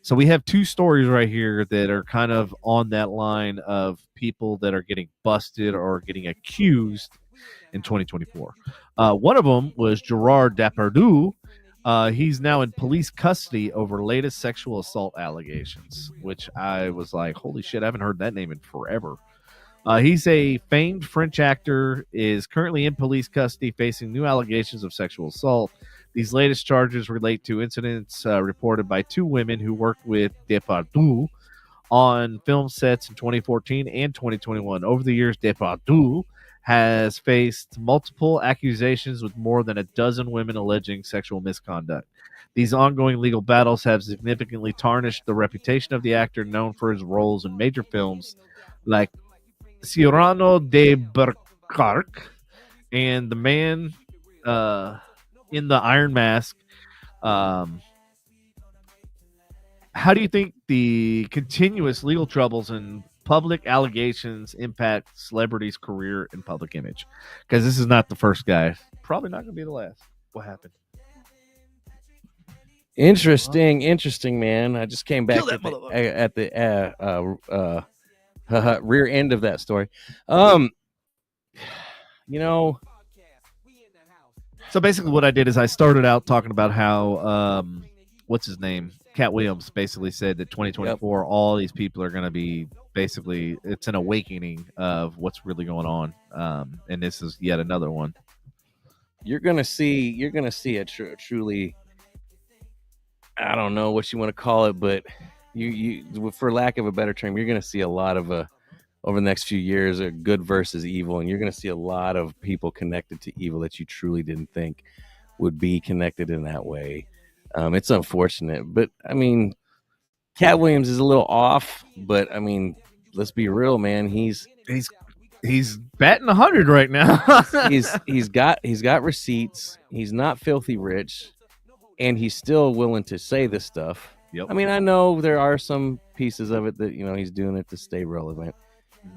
so we have 2 stories right here that are kind of on that line of people that are getting busted or getting accused in 2024. One of them was Gérard Depardieu. He's now in police custody over latest sexual assault allegations, which I was like, holy shit, I haven't heard that name in forever. He's a famed French actor, is currently in police custody facing new allegations of sexual assault. These latest charges relate to incidents reported by 2 women who worked with Depardieu on film sets in 2014 and 2021. Over the years, Depardieu has faced multiple accusations with more than a dozen women alleging sexual misconduct. These ongoing legal battles have significantly tarnished the reputation of the actor, known for his roles in major films like Cyrano de Bergerac and The Man in the Iron Mask. How do you think the continuous legal troubles and public allegations impact celebrities' career and public image? Because this is not the first guy. Probably not going to be the last. What happened? Interesting, man. I just came back at the rear end of that story. So basically what I did is I started out talking about how, what's his name? Cat Williams basically said that 2024, all these people are going to be basically, it's an awakening of what's really going on. And this is yet another one. You're going to see a truly, I don't know what you want to call it, but you for lack of a better term, you're going to see a lot of over the next few years, good versus evil, and you're going to see a lot of people connected to evil that you truly didn't think would be connected in that way. It's unfortunate, but I mean, Cat Williams is a little off, but I mean, let's be real, man. He's batting 100 right now. he's got receipts. He's not filthy rich, and he's still willing to say this stuff. Yep. I mean, I know there are some pieces of it that he's doing it to stay relevant.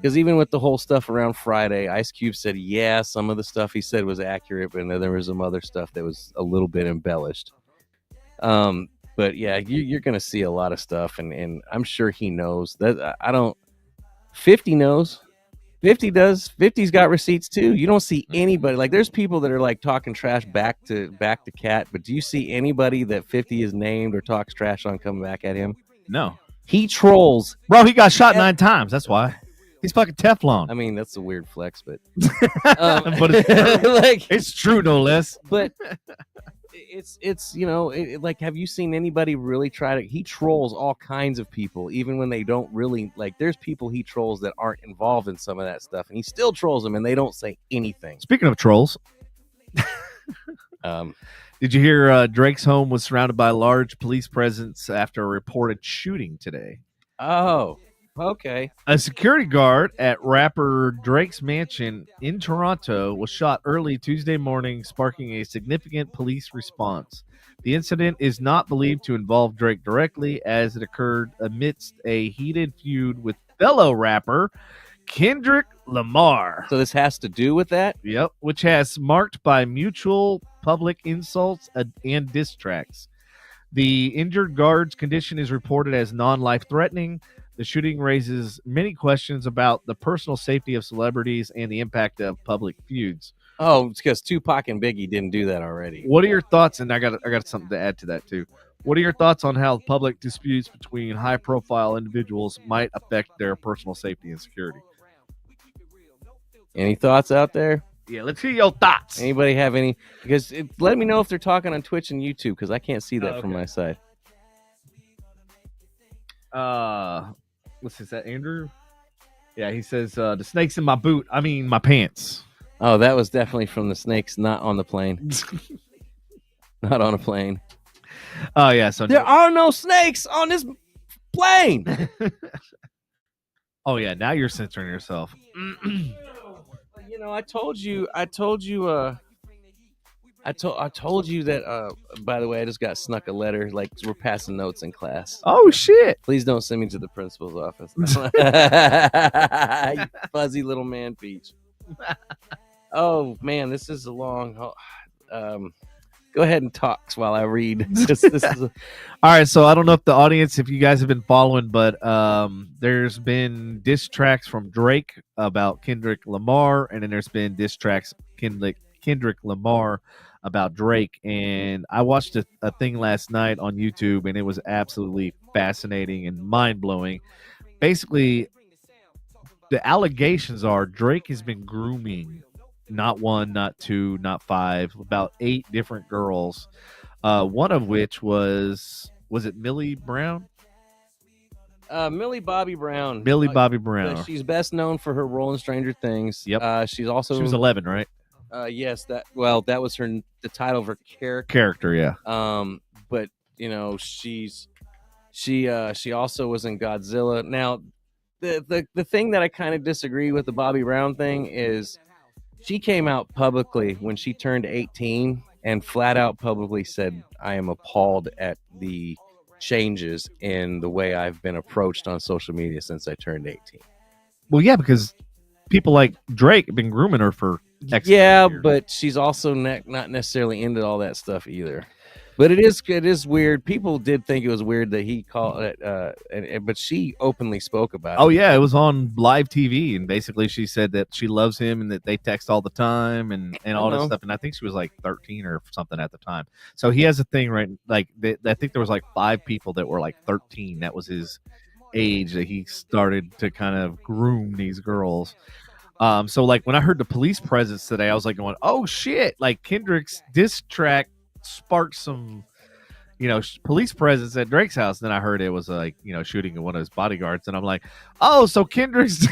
Because even with the whole stuff around Friday, Ice Cube said, yeah, some of the stuff he said was accurate, but then there was some other stuff that was a little bit embellished. But yeah, you're going to see a lot of stuff, and I'm sure he knows that. 50 knows. 50 does. 50's got receipts too. You don't see anybody, like, there's people that are like talking trash back to Cat, but do you see anybody that 50 is named or talks trash on coming back at him? No. He trolls. Bro, he got shot 9 times. That's why. He's fucking Teflon. I mean, that's a weird flex, but but it's true. It's true, no less. But it's like, have you seen anybody really try to? He trolls all kinds of people, even when they don't really like. There's people he trolls that aren't involved in some of that stuff, and he still trolls them, and they don't say anything. Speaking of trolls, did you hear Drake's home was surrounded by a large police presence after a reported shooting today? Oh. Okay. A security guard at rapper Drake's mansion in Toronto was shot early Tuesday morning, sparking a significant police response. The incident is not believed to involve Drake directly, as it occurred amidst a heated feud with fellow rapper Kendrick Lamar. So this has to do with that? Yep, which has marked by mutual public insults and diss tracks. The injured guard's condition is reported as non-life threatening. The shooting raises many questions about the personal safety of celebrities and the impact of public feuds. Oh, it's because Tupac and Biggie didn't do that already. What are your thoughts? And I got something to add to that too. What are your thoughts on how public disputes between high-profile individuals might affect their personal safety and security? Any thoughts out there? Yeah, let's hear your thoughts. Anybody have any? Because let me know if they're talking on Twitch and YouTube, because I can't see that from my side. Is that Andrew? Yeah, he says the snake's in my boot. I mean my pants. Oh, that was definitely from the snakes, not on the plane. Not on a plane. Oh yeah, so there are no snakes on this plane. Oh yeah, now you're censoring yourself. I told you that by the way, I just got snuck a letter, like we're passing notes in class. Oh shit. Please don't send me to the principal's office. You fuzzy little man peach. Oh man, this is a long go ahead and talk while I read. This is all right, so I don't know if you guys have been following, but there's been diss tracks from Drake about Kendrick Lamar, and then there's been diss tracks Kendrick Lamar about Drake. And I watched a thing last night on YouTube, and it was absolutely fascinating and mind-blowing. Basically, the allegations are Drake has been grooming not one, not two, not five, about 8 different girls. One of which was it Millie Brown? Millie Bobby Brown. Millie Bobby Brown. She's best known for her role in Stranger Things. Yep. She was 11, right? Yes. That was the title of her character. Yeah. But she also was in Godzilla. Now, the thing that I kind of disagree with the Bobby Brown thing is she came out publicly when she turned 18 and flat out publicly said, I am appalled at the changes in the way I've been approached on social media since I turned 18. Well, yeah, because people like Drake have been grooming her for X years. Years. But she's also not necessarily into all that stuff either. But it is weird. People did think it was weird that he called it, but she openly spoke about it. Oh yeah, it was on live TV, and basically she said that she loves him and that they text all the time and all this stuff. And I think she was like 13 or something at the time. So he has a thing, right? Like I think there was like 5 people that were like 13. That was his age that he started to kind of groom these girls. So like when I heard the police presence today, I was like going, oh shit! Like Kendrick's diss track sparked some, police presence at Drake's house. And then I heard it was like, shooting at one of his bodyguards, and I'm like, oh, so Kendrick's.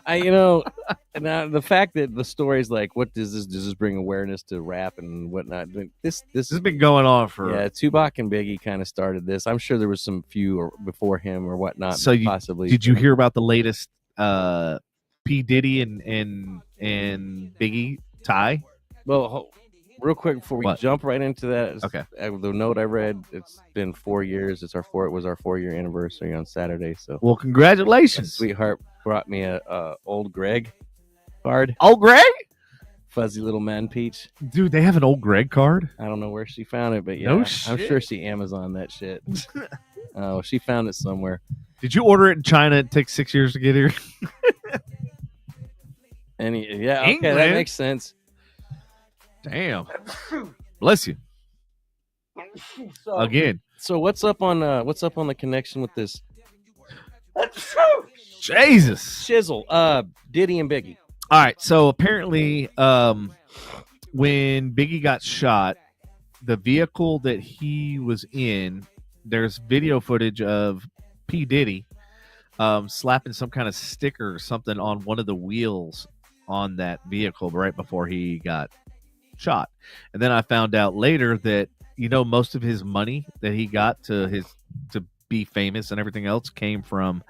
Now the fact that the story's like, what does this bring awareness to rap and whatnot? This has been going on for Tupac and Biggie kind of started this. I'm sure there was some few before him or whatnot. So possibly. Did you hear about the latest P Diddy and Biggie tie? Well, real quick before we jump right into that, okay. The note I read, it's been 4 years. It was our 4-year anniversary on Saturday. So, well, congratulations. Sweetheart brought me a old Greg card. Old Greg? Fuzzy little man peach. Dude, they have an old Greg card? I don't know where she found it, but yeah, I'm sure she Amazoned that shit. She found it somewhere. Did you order it in China? It takes 6 years to get here. Okay, that makes sense. Damn. Bless you. Again. So what's up on the connection with this? Jesus. Shizzle. Diddy and Biggie. All right. So apparently, when Biggie got shot, the vehicle that he was in, there's video footage of P. Diddy slapping some kind of sticker or something on one of the wheels on that vehicle right before he got shot. And then I found out later that most of his money that he got to be famous and everything else came from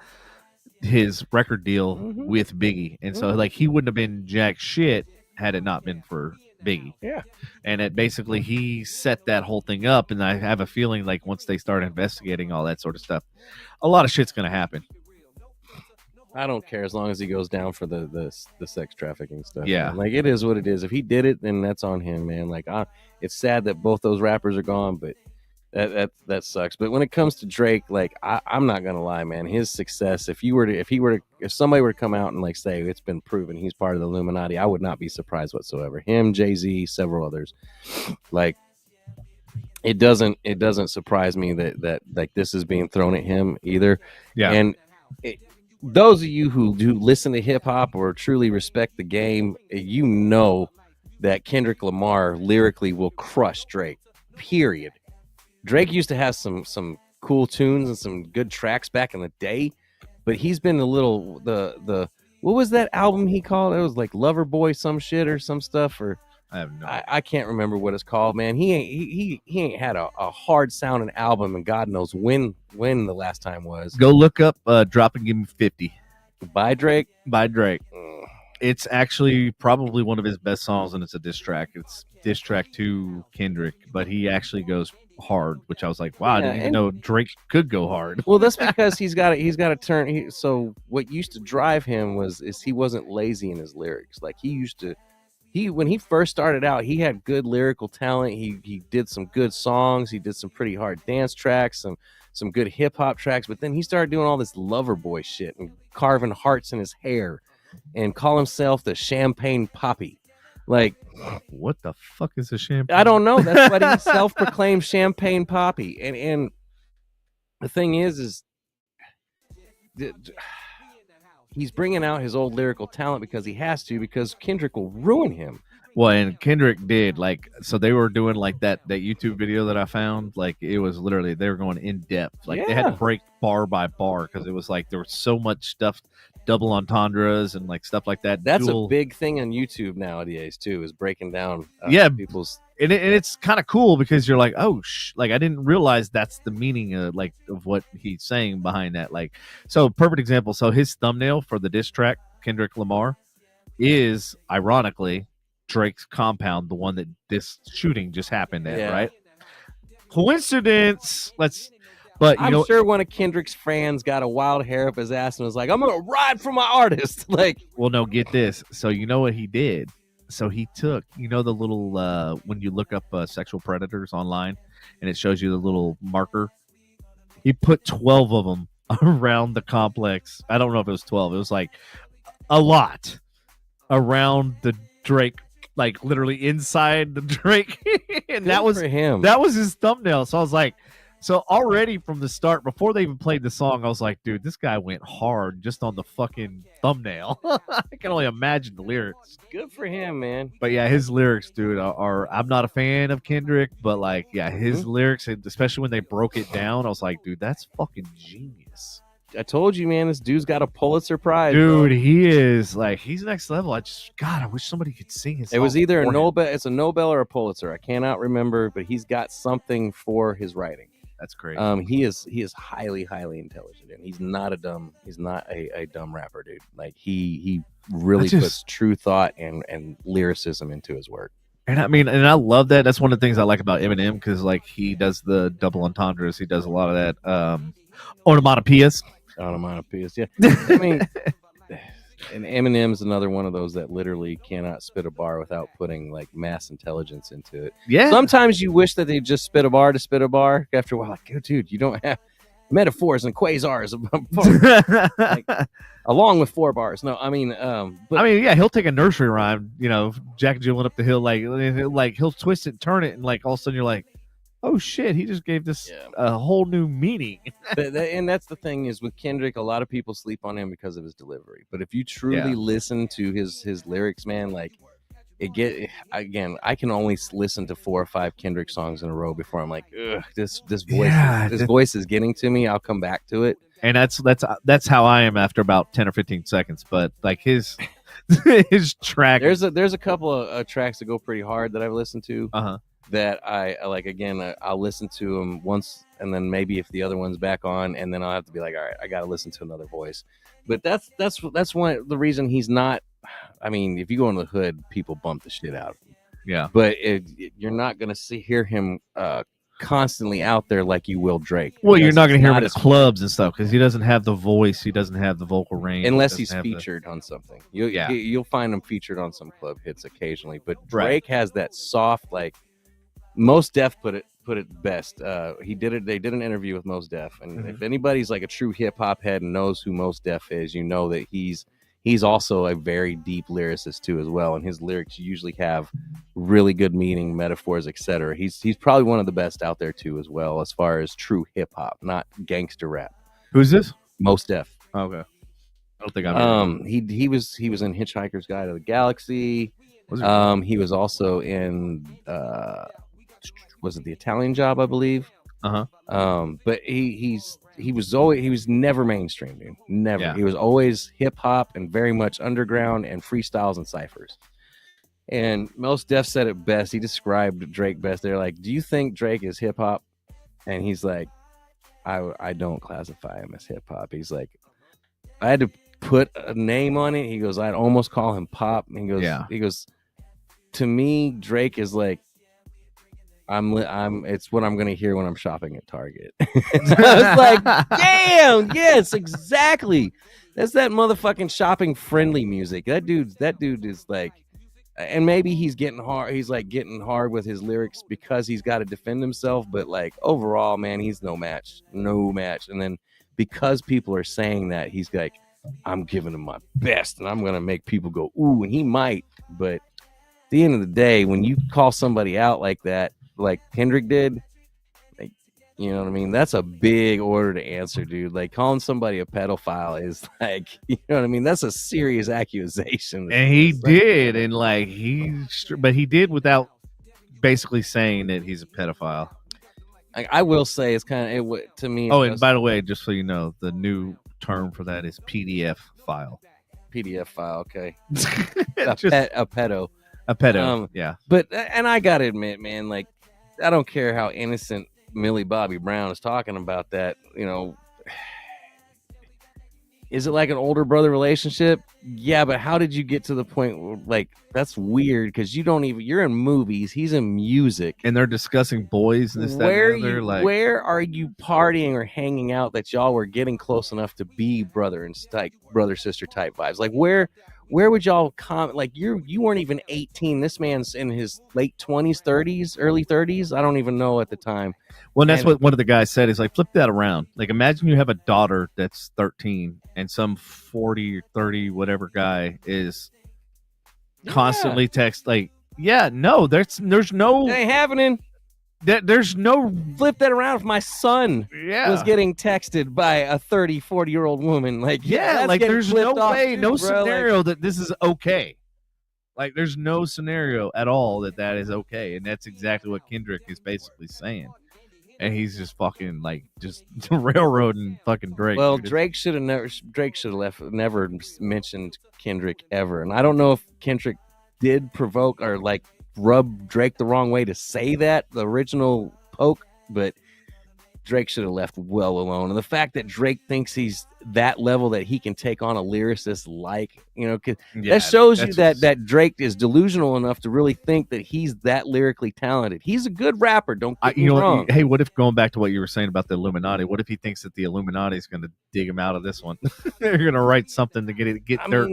his record deal with Biggie. And so like he wouldn't have been jack shit had it not been for Biggie. Yeah. And it basically he set that whole thing up, and I have a feeling like once they start investigating all that sort of stuff, a lot of shit's gonna happen. I don't care as long as he goes down for the sex trafficking stuff. Yeah. Man. Like it is what it is. If he did it, then that's on him, man. Like it's sad that both those rappers are gone, but that sucks. But when it comes to Drake, like I'm not gonna lie, man, his success, if somebody were to come out and like say it's been proven he's part of the Illuminati, I would not be surprised whatsoever. Him, Jay-Z, several others. Like it doesn't surprise me that like this is being thrown at him either. Yeah. And those of you who do listen to hip hop or truly respect the game, you know that Kendrick Lamar lyrically will crush Drake. Period. Drake used to have some cool tunes and some good tracks back in the day, but he's been a little the what was that album he called? It was like Lover Boy some shit or some stuff, or I have no I can't remember what it's called, man. He ain't had a hard sounding album, and God knows when the last time was. Go look up Drop and Give Me 50 by Drake. It's actually probably one of his best songs, and it's a diss track. It's diss track to Kendrick, but he actually goes hard, which I was like, wow, I didn't even know Drake could go hard. Well, that's because he's got to turn. So what used to drive him is he wasn't lazy in his lyrics. Like when he first started out, he had good lyrical talent. He did some good songs. He did some pretty hard dance tracks, some good hip hop tracks. But then he started doing all this lover boy shit and carving hearts in his hair and call himself the Champagne Poppy. Like, what the fuck is a champagne? I don't know. That's what he self-proclaimed Champagne Poppy. And the thing is he's bringing out his old lyrical talent because he has to, because Kendrick will ruin him. Well, and Kendrick did, like, so they were doing like that YouTube video that I found, like it was literally, they were going in depth, like they had to break bar by bar because it was like there was so much stuff, double entendres and like stuff like that. That's a big thing on YouTube nowadays too, is breaking down people's. And it's kind of cool because you're like, oh, like I didn't realize that's the meaning of what he's saying behind that. Like, so perfect example. So his thumbnail for the diss track, Kendrick Lamar, is ironically Drake's compound, the one that this shooting just happened at, right? Coincidence. But I'm sure one of Kendrick's fans got a wild hair up his ass and was like, I'm gonna ride for my artist. Like, well, no, get this. So you know what he did? So he took, the little when you look up sexual predators online and it shows you the little marker, he put 12 of them around the complex. I don't know if it was 12. It was like a lot around the Drake, like literally inside the Drake. And that was for him. That was his thumbnail. So I was like, so already from the start, before they even played the song, I was like, dude, this guy went hard just on the fucking thumbnail. I can only imagine the lyrics. Good for him, man. But yeah, his lyrics, dude, are I'm not a fan of Kendrick, but like, yeah, his lyrics, especially when they broke it down, I was like, dude, that's fucking genius. I told you, man, this dude's got a Pulitzer Prize. Dude, bro. He is like, he's next level. I wish somebody could sing his song. It was either a Nobel, it's a Nobel or a Pulitzer. I cannot remember, but he's got something for his writing. That's crazy. He is highly, highly intelligent, and he's not a dumb rapper, dude. Like he really puts true thought and lyricism into his work. And I mean, and I love that. That's one of the things I like about Eminem, because like he does the double entendres. He does a lot of that onomatopoeias. Yeah. I mean, and Eminem's another one of those that literally cannot spit a bar without putting like mass intelligence into it. Yeah. Sometimes you wish that they just spit a bar to spit a bar. After a while, like, oh, dude, you don't have metaphors and quasars like, along with 4 bars. No, I mean, yeah, he'll take a nursery rhyme, Jack and Jill went up the hill, like he'll twist it, turn it, and like all of a sudden you're like, oh shit, he just gave this a whole new meaning. And that's the thing is with Kendrick, a lot of people sleep on him because of his delivery. But if you truly listen to his lyrics, man, like I can only listen to 4 or 5 Kendrick songs in a row before I'm like, ugh, this voice is getting to me. I'll come back to it. And that's how I am after about 10 or 15 seconds. But like his track, there's a couple of tracks that go pretty hard that I've listened to. that I like. Again, I'll listen to them once, and then maybe if the other one's back on, and then I'll have to be like, all right, I got to listen to another voice. But that's one the reason he's not. I mean, if you go in the hood, people bump the shit out of him. Yeah, but you're not gonna hear him constantly out there like you will Drake. Well, you're not going to hear him in the clubs and stuff because he doesn't have the voice. He doesn't have the vocal range. Unless he's featured on something. You'll find him featured on some club hits occasionally. But Drake has that soft, like, Mos Def put it best. They did an interview with Mos Def. And if anybody's like a true hip-hop head and knows who Mos Def is, you know that he's also a very deep lyricist too as well, and his lyrics usually have really good meaning, metaphors, etc. He's probably one of the best out there too as well, as far as true hip hop, not gangster rap. Who's this? Mos Def. Okay. I don't think I'm he was in Hitchhiker's Guide to the Galaxy. He was also in was it The Italian Job, I believe. But he was never mainstream, dude. Never. Yeah. He was always hip hop and very much underground and freestyles and ciphers. And Mos Def said it best. He described Drake best. They're like, "Do you think Drake is hip hop?" And he's like, "I don't classify him as hip hop." He's like, "I had to put a name on it." He goes, "I'd almost call him pop." And he goes, "To me, Drake is like, it's what I'm gonna hear when I'm shopping at Target." I was like, damn, yes, exactly. That's that motherfucking shopping friendly music. That dude is like, and maybe he's getting hard. He's like getting hard with his lyrics because he's got to defend himself. But like overall, man, he's no match. And then because people are saying that, he's like, I'm giving him my best, and I'm gonna make people go ooh, and he might. But at the end of the day, when you call somebody out like that, like Kendrick did, like, you know what I mean? That's a big order to answer, dude. Like calling somebody a pedophile is like, you know what I mean? That's a serious accusation. And he did, and like but he did without basically saying that he's a pedophile. I will say it's kind of to me. Oh, and by the way, just so you know, the new term for that is PDF file. PDF file, okay. a pedo. A pedo, yeah. But and I gotta admit, man, like, I don't care how innocent Millie Bobby Brown is talking about that, you know. Is it like an older brother relationship? Yeah, but how did you get to the point where, like, that's weird because you're in movies, he's in music. And they're discussing boys and this, that, and the other. Where are you partying or hanging out that y'all were getting close enough to be brother sister type vibes? Like, where would y'all comment? Like, you weren't even 18. This man's in his late 20s, 30s, early 30s. I don't even know at the time. Well, and that's what one of the guys said is like, flip that around. Like, imagine you have a daughter that's 13 and some 40 or 30 whatever guy is constantly text like, yeah, no, there's no. It ain't happening. There's no. Flip that around if my son was getting texted by a 30, 40-year-old woman. Like, like there's no way, too, no bro. scenario that this is okay. Like, there's no scenario at all that is okay. And that's exactly what Kendrick is basically saying. And he's just fucking like just railroading fucking Drake. Well, Drake should have never mentioned Kendrick ever. And I don't know if Kendrick did provoke or like rub Drake the wrong way to say that, the original poke, but Drake should have left well alone. And the fact that Drake thinks he's that level that he can take on a lyricist, like, you know, that shows you that Drake is delusional enough to really think that he's that lyrically talented. He's a good rapper. Don't get me wrong. Hey, what if, going back to what you were saying about the Illuminati, what if he thinks that the Illuminati is going to dig him out of this one? They're going to write something to get dirt.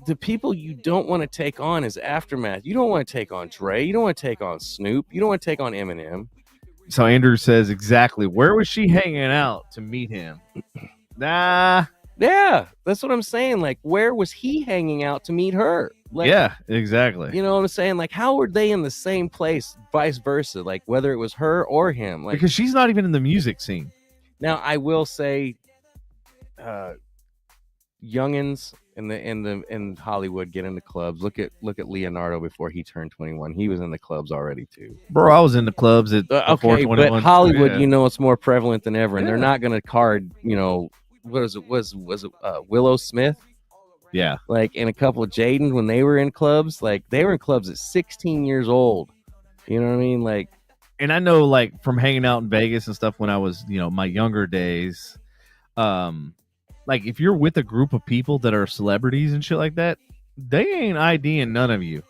The people you don't want to take on is Aftermath. You don't want to take on Dre. You don't want to take on Snoop. You don't want to take on Eminem. So Andrew says exactly, where was she hanging out to meet him? Nah. Yeah, that's what I'm saying. Like, where was he hanging out to meet her? Like, yeah, exactly. You know what I'm saying? Like, how were they in the same place, vice versa? Like, whether it was her or him. Like, because she's not even in the music scene. Now, I will say, youngins in Hollywood get into clubs. Look at Leonardo before he turned 21. He was in the clubs already too. Bro, I was in the clubs at okay, but Hollywood, you know, it's more prevalent than ever, and they're not going to card, you know, what is it? Was it Willow Smith? Yeah, like in a couple of Jaden when they were in clubs, like they were in clubs at 16 years old. You know what I mean? Like, and I know, like, from hanging out in Vegas and stuff when I was, my younger days, like, if you're with a group of people that are celebrities and shit like that, they ain't IDing none of you.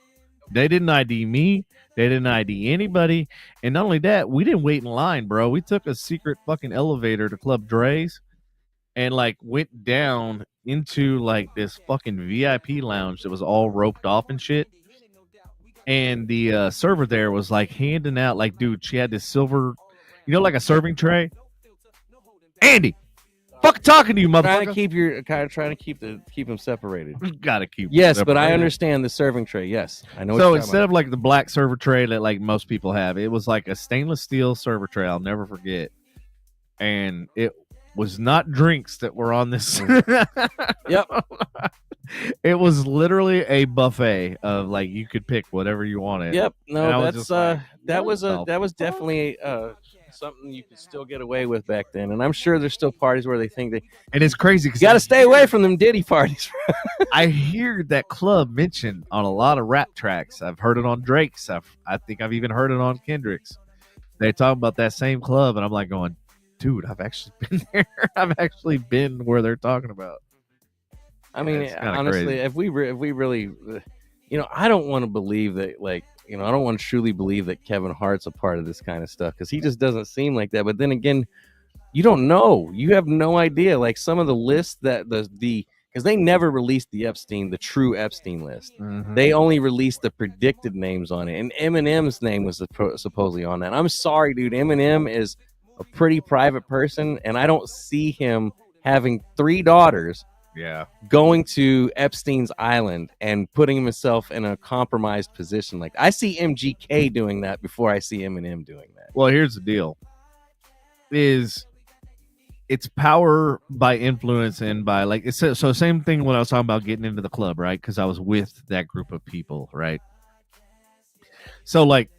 They didn't ID me. They didn't ID anybody. And not only that, we didn't wait in line, bro. We took a secret fucking elevator to Club Dre's and, like, went down into, like, this fucking VIP lounge that was all roped off and shit. And the server there was, like, handing out, like, dude, she had this silver, like a serving tray. Andy, fuck talking to you, motherfucker. Trying to keep them separated. You gotta keep. Yes, but I understand the serving tray. Yes, I know. So instead of like the black server tray that like most people have, it was like a stainless steel server tray. I'll never forget. And it was not drinks that were on this. Yep. It was literally a buffet of like you could pick whatever you wanted. Yep. No, that's that was definitely something you could still get away with back then, and I'm sure there's still parties where they think they. And it's crazy because you got to stay away from them Diddy parties. I hear that club mentioned on a lot of rap tracks. I've heard it on Drake's. I think I've even heard it on Kendrick's. They talk about that same club, and I'm like going, dude, I've actually been there. I've actually been where they're talking about. I mean, honestly, crazy. if we really, I don't want to believe that, like, I don't want to truly believe that Kevin Hart's a part of this kind of stuff because he just doesn't seem like that. But then again, you don't know. You have no idea. Like some of the lists that because they never released the true Epstein list. Mm-hmm. They only released the predicted names on it. And Eminem's name was supposedly on that. I'm sorry, dude. Eminem is a pretty private person, and I don't see him having 3 daughters. Yeah, going to Epstein's island and putting himself in a compromised position. Like I see MGK doing that before I see Eminem doing that. Well, here's the deal: it's power by influence and by like it's so same thing when I was talking about getting into the club, right? Because I was with that group of people, right? So like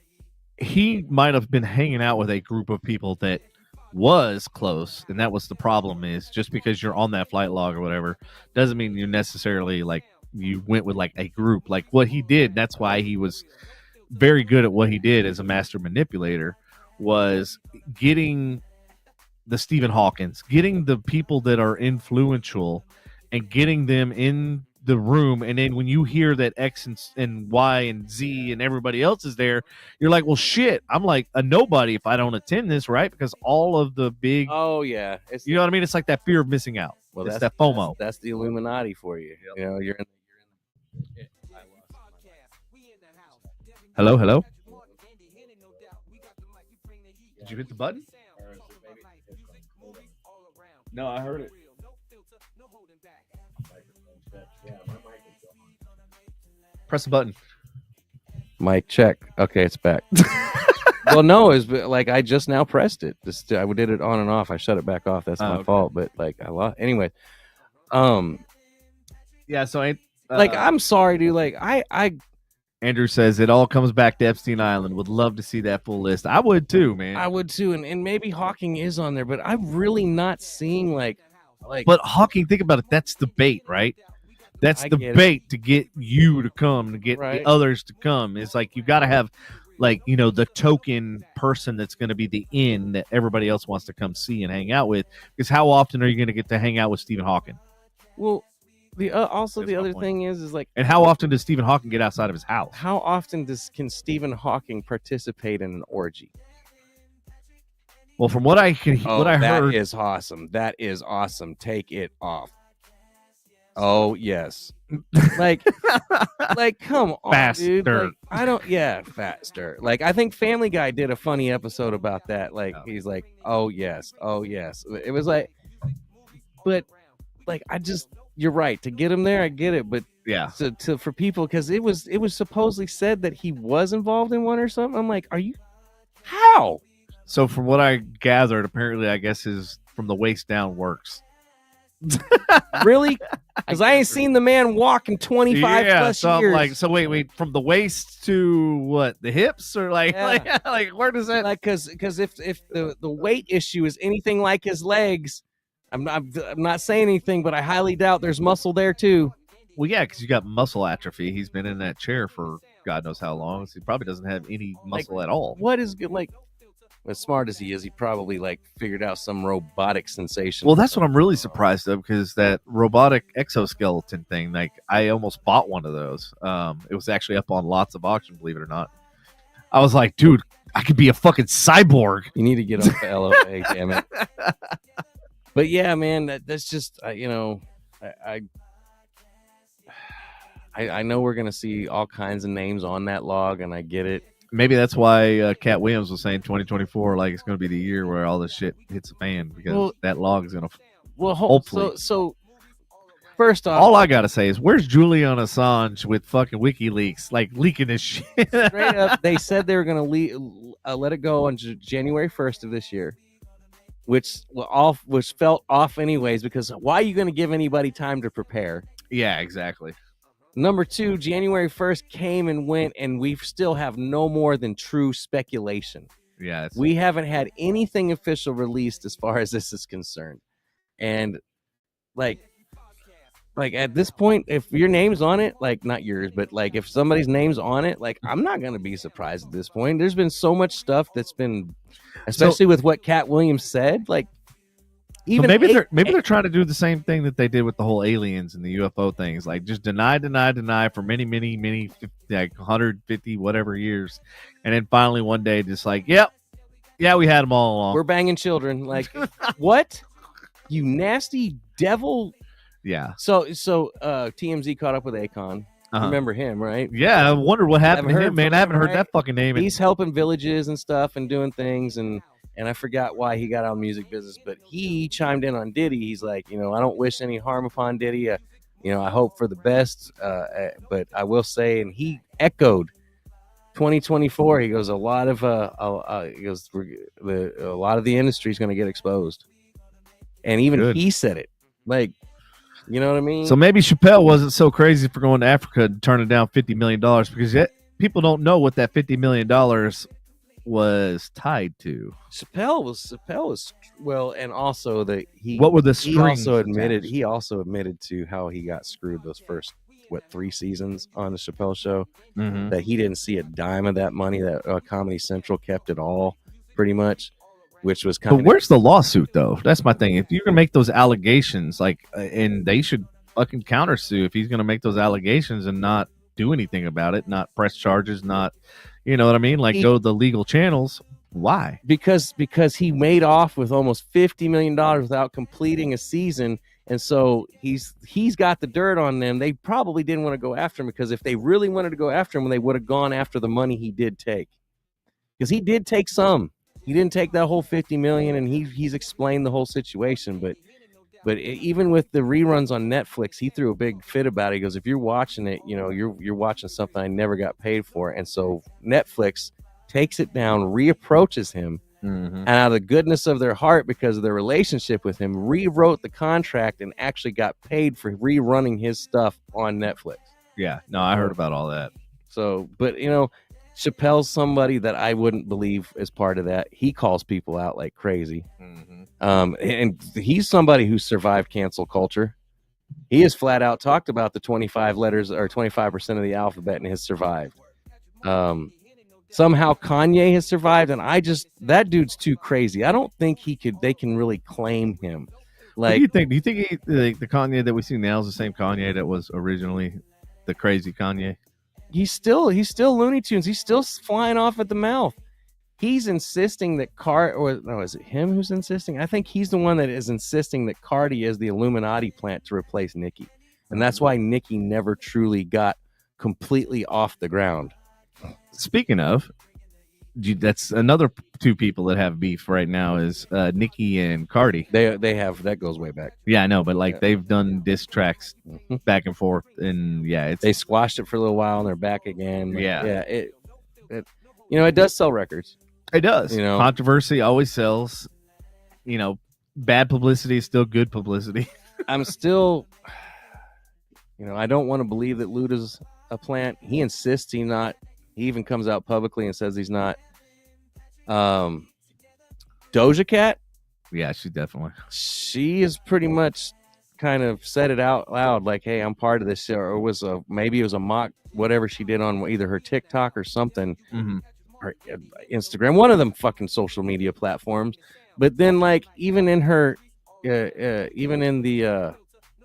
he might have been hanging out with a group of people that was close, and that was the problem. Is just because you're on that flight log or whatever doesn't mean you necessarily like you went with like a group. Like what he did, that's why he was very good at what he did as a master manipulator, was getting the Stephen Hawkins, getting the people that are influential and getting them in the room. And then when you hear that X and Y and Z and everybody else is there, you're like, well, shit, I'm like a nobody if I don't attend this, right? Because all of the big, oh yeah, you know what I mean? It's like that fear of missing out. Well, it's that FOMO. That's the Illuminati for you. Yep. You're in. Hello. Did you hit the button? No, I heard it. Press the button. Mic check. Okay, it's back. Well, no, it's like I just now pressed it. I did it on and off. I shut it back off. That's my fault. But like I lost. Anyway, yeah. So I'm sorry, dude. Like I. Andrew says it all comes back to Epstein Island. Would love to see that full list. I would too, man. I would too, and maybe Hawking is on there, but I'm really not seeing like. But Hawking, think about it. That's the bait, right? That's the bait to get you to come, to get the others to come. It's like you got to have, like, the token person that's going to be the in that everybody else wants to come see and hang out with. Because how often are you going to get to hang out with Stephen Hawking? Well, the other thing is like, and how often does Stephen Hawking get outside of his house? How often can Stephen Hawking participate in an orgy? Well, from what I heard, that is awesome. That is awesome. Take it off. Oh yes, like come on, faster. Dude. Like, I don't. Yeah, faster. Like I think Family Guy did a funny episode about that. Like he's like, oh yes. It was like, but like you're right. To get him there, I get it. But yeah, for people, because it was supposedly said that he was involved in one or something. I'm like, are you? How? So from what I gathered, apparently, I guess is from the waist down works. Really? Because I ain't seen the man walk in 25 plus years. Like, so wait, from the waist to what? The hips, or like where does that? Like, because if the weight issue is anything like his legs, I'm not saying anything, but I highly doubt there's muscle there too. Well, yeah, because you got muscle atrophy. He's been in that chair for God knows how long. So he probably doesn't have any muscle at all. What is good? Like, as smart as he is, he probably like figured out some robotic sensation. Well, that's what I'm really surprised of, because that robotic exoskeleton thing, like I almost bought one of those. It was actually up on lots of auction, believe it or not. I was like, dude, I could be a fucking cyborg. You need to get off the LOA, damn it. But yeah, man, that's just I know we're gonna see all kinds of names on that log, and I get it. Maybe that's why Cat Williams was saying 2024, like it's going to be the year where all this shit hits the fan, because that log is going to. Well, hopefully. So first off, all I gotta say is, where's Julian Assange with fucking WikiLeaks, like leaking this shit? Straight up, they said they were gonna let it go on January 1st of this year, which felt off anyways, because why are you gonna give anybody time to prepare? Yeah, exactly. Number two, January 1st came and went, and we still have no more than true speculation. Yeah, we haven't had anything official released as far as this is concerned, and like at this point, if your name's on it, like not yours, but like if somebody's name's on it, like I'm not gonna be surprised at this point. There's been so much stuff that's been, especially with what Cat Williams said, like. Even maybe they're trying to do the same thing that they did with the whole aliens and the UFO things, like just deny for many, like 150 whatever years, and then finally one day just like, yeah, we had them all along. We're banging children, like what? You nasty devil! Yeah. So TMZ caught up with Akon. Remember him, right? Yeah, I wonder what happened to him, man. I haven't heard that fucking name. He's helping villages and stuff and doing things, and I forgot why he got out of music business, but he chimed in on Diddy. He's like, I don't wish any harm upon Diddy. I hope for the best, but I will say, and he echoed 2024. He goes, a lot of the industry is going to get exposed, and even he said it, like. You know what I mean? So maybe Chappelle wasn't so crazy for going to Africa and turning down $50 million, because people don't know what that $50 million was tied to. Chappelle was well, and also what were the strings? He also admitted to how he got screwed those first 3 seasons on the Chappelle show. Mm-hmm. That he didn't see a dime of that money, that Comedy Central kept it all pretty much. Which was kind of. But where's the lawsuit, though? That's my thing. If you're gonna make those allegations, like, and they should fucking countersue if he's gonna make those allegations and not do anything about it, not press charges, not, you know what I mean? Like, go the legal channels. Why? Because he made off with almost $50 million without completing a season, and so he's got the dirt on them. They probably didn't want to go after him, because if they really wanted to go after him, they would have gone after the money he did take, because he did take some. He didn't take that whole 50 million, and he's explained the whole situation. But even with the reruns on Netflix, he threw a big fit about it. He goes, if you're watching it, you're watching something I never got paid for. And so Netflix takes it down, reapproaches him, and out of the goodness of their heart, because of their relationship with him, rewrote the contract and actually got paid for rerunning his stuff on Netflix. Yeah, no, I heard about all that. So, but Chappelle's somebody that I wouldn't believe is part of that. He calls people out like crazy. And he's somebody who survived cancel culture. He has flat out talked about the 25 letters or 25% of the alphabet and has survived. Somehow Kanye has survived, and that dude's too crazy. I don't think they can really claim him. Like, what do you think the Kanye that we see now is the same Kanye that was originally the crazy Kanye? He's still Looney Tunes. He's still flying off at the mouth. He's insisting that is it him who's insisting? I think he's the one that is insisting that Cardi is the Illuminati plant to replace Nicki. And that's why Nicki never truly got completely off the ground. Speaking of, that's another 2 people that have beef right now is Nicki and Cardi. They have, that goes way back. Yeah, I know, but they've done diss tracks back and forth, and they squashed it for a little while and they're back again. It does sell records. It does. Controversy always sells. Bad publicity is still good publicity. I'm still, I don't want to believe that Luda's a plant. He insists he's not. He even comes out publicly and says he's not. Doja Cat? Yeah, she is pretty much kind of said it out loud, like, "Hey, I'm part of this," or maybe it was a mock whatever she did on either her TikTok or something, or Instagram, one of them fucking social media platforms. But then, like, even in her, even in the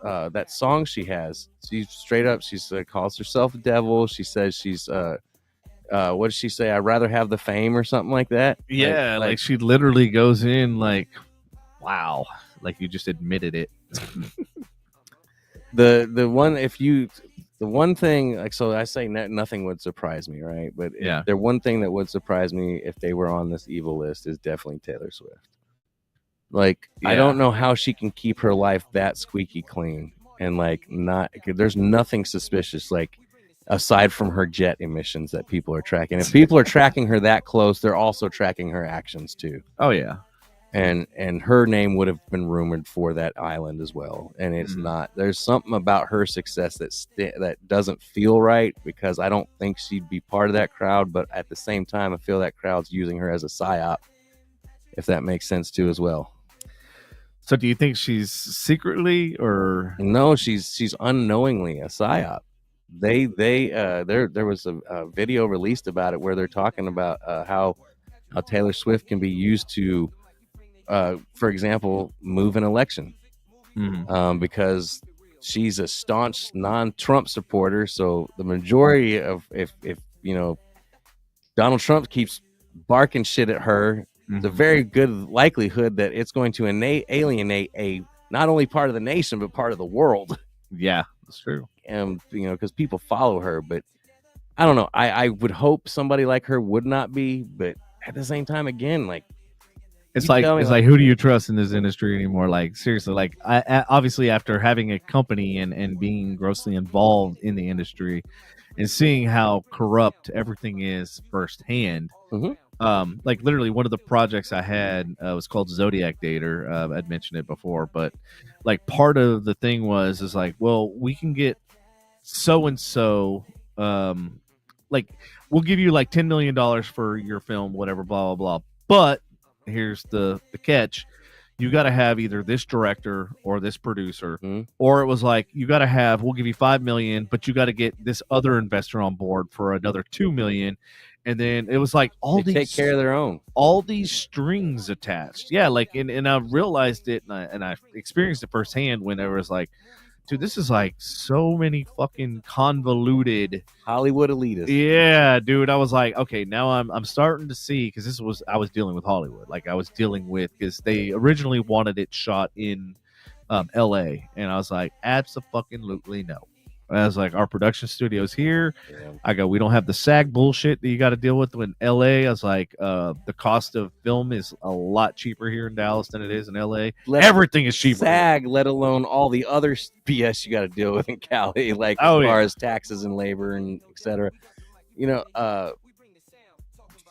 that song she has, she's straight up, she's calls herself a devil. She says she's what does she say? I'd rather have the fame or something like that. Yeah, like she literally goes in like, wow, like you just admitted it. the one thing, like, so I say nothing would surprise me, right? But yeah, the one thing that would surprise me if they were on this evil list is definitely Taylor Swift. Like, I don't know how she can keep her life that squeaky clean and like not. There's nothing suspicious, like, aside from her jet emissions that people are tracking. If people are tracking her that close, they're also tracking her actions too. Oh yeah. And her name would have been rumored for that island as well, and it's not. There's something about her success that doesn't feel right, because I don't think she'd be part of that crowd, but at the same time I feel that crowd's using her as a psyop, if that makes sense too as well. So do you think she's secretly, or no, she's unknowingly a psyop? There was a video released about it where they're talking about how Taylor Swift can be used to for example, move an election, because she's a staunch non-Trump supporter. So the majority of if Donald Trump keeps barking shit at her, there's a very good likelihood that it's going to alienate a not only part of the nation but part of the world. Yeah, that's true. And because people follow her, but I don't know. I would hope somebody like her would not be, but at the same time, again, like, it's like who do you trust in this industry anymore? Like, seriously, like, I obviously after having a company and being grossly involved in the industry and seeing how corrupt everything is firsthand, like literally one of the projects I had was called Zodiac Dater. I'd mentioned it before, but like part of the thing is like, well, we can get so and so, like we'll give you like $10 million for your film, whatever, blah blah blah, but here's the catch: you got to have either this director or this producer, or it was like, you got to have, we'll give you $5 million, but you got to get this other investor on board for another $2 million. And then it was like they take care of their own, all these strings attached. Yeah, like, and I realized it, and I experienced it firsthand whenever it's like, dude, this is like so many fucking convoluted Hollywood elitists. Yeah, dude. I was like, okay, now I'm starting to see, because I was dealing with Hollywood. Like, I was dealing with, because they originally wanted it shot in L.A. and I was like, abso-fucking-lutely no. I was like, our production studio's here. Yeah. I go, we don't have the SAG bullshit that you got to deal with in LA. I was like, the cost of film is a lot cheaper here in Dallas than it is in LA. Everything is cheaper. SAG, let alone all the other BS you got to deal with in Cali, like as far as taxes and labor and etc.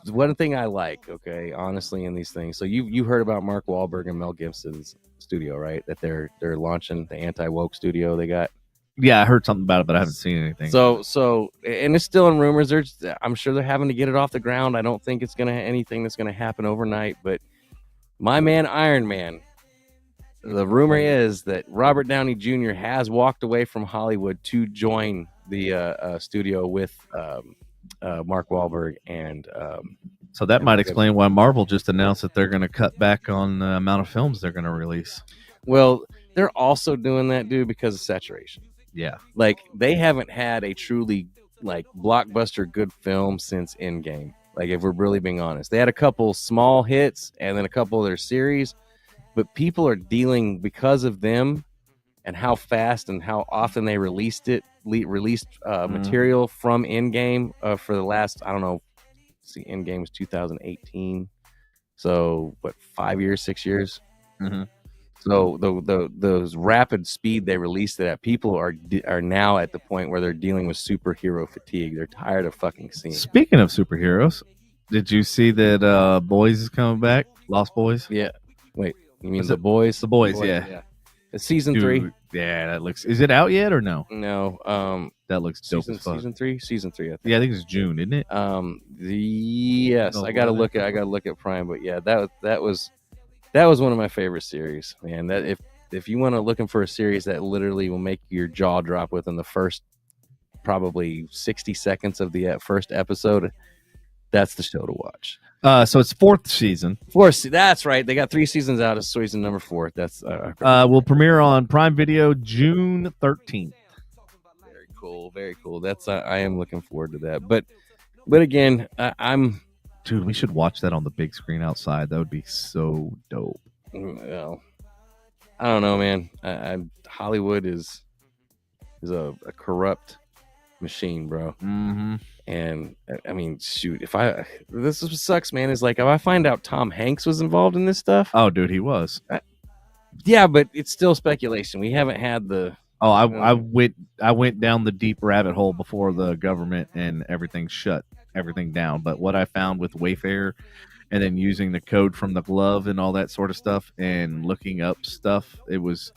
One thing I like, okay, honestly, in these things. So you heard about Mark Wahlberg and Mel Gibson's studio, right? That they're launching the anti-woke studio they got. Yeah, I heard something about it, but I haven't seen anything. So, and it's still in rumors. I'm sure they're having to get it off the ground. I don't think it's anything that's gonna happen overnight. But my man, Iron Man, the rumor is that Robert Downey Jr. has walked away from Hollywood to join the studio with Mark Wahlberg, and so that might explain why Marvel just announced that they're going to cut back on the amount of films they're going to release. Well, they're also doing that, dude, because of saturation. Yeah, like they haven't had a truly like blockbuster good film since Endgame. Like, if we're really being honest, they had a couple small hits and then a couple of their series, but people are dealing, because of them and how fast and how often they released material from Endgame for the last, I don't know, see, Endgame was 2018, so what, 5 years, 6 years. So those rapid speed they released it at, people are now at the point where they're dealing with superhero fatigue. They're tired of fucking seeing. Speaking of superheroes, did you see that Boys is coming back? Lost Boys? Yeah. Wait, you mean The Boys? The Boys, yeah. It's season 3. Yeah, that looks. Is it out yet or no? No. That looks dope as fuck. Season 3. I think. Yeah, I think it's June, isn't it? Yes, I gotta look at Prime, but yeah, that was one of my favorite series, man. That if you want to looking for a series that literally will make your jaw drop within the first probably 60 seconds of the first episode, that's the show to watch. So it's 4th season. That's right. They got 3 seasons out of season number 4. That's will premiere on Prime Video June 13th. Very cool. Very cool. That's I am looking forward to that. But again, dude, we should watch that on the big screen outside. That would be so dope. Well, I don't know, man. Hollywood is a corrupt machine, bro. Mm-hmm. And I mean, shoot, this sucks, man. Is like if I find out Tom Hanks was involved in this stuff. Oh, dude, he was. Yeah, but it's still speculation. We haven't had the. Oh, I went down the deep rabbit hole before the government and everything shut everything down. But what I found with Wayfair, and then using the code from the glove and all that sort of stuff, and looking up stuff, it was.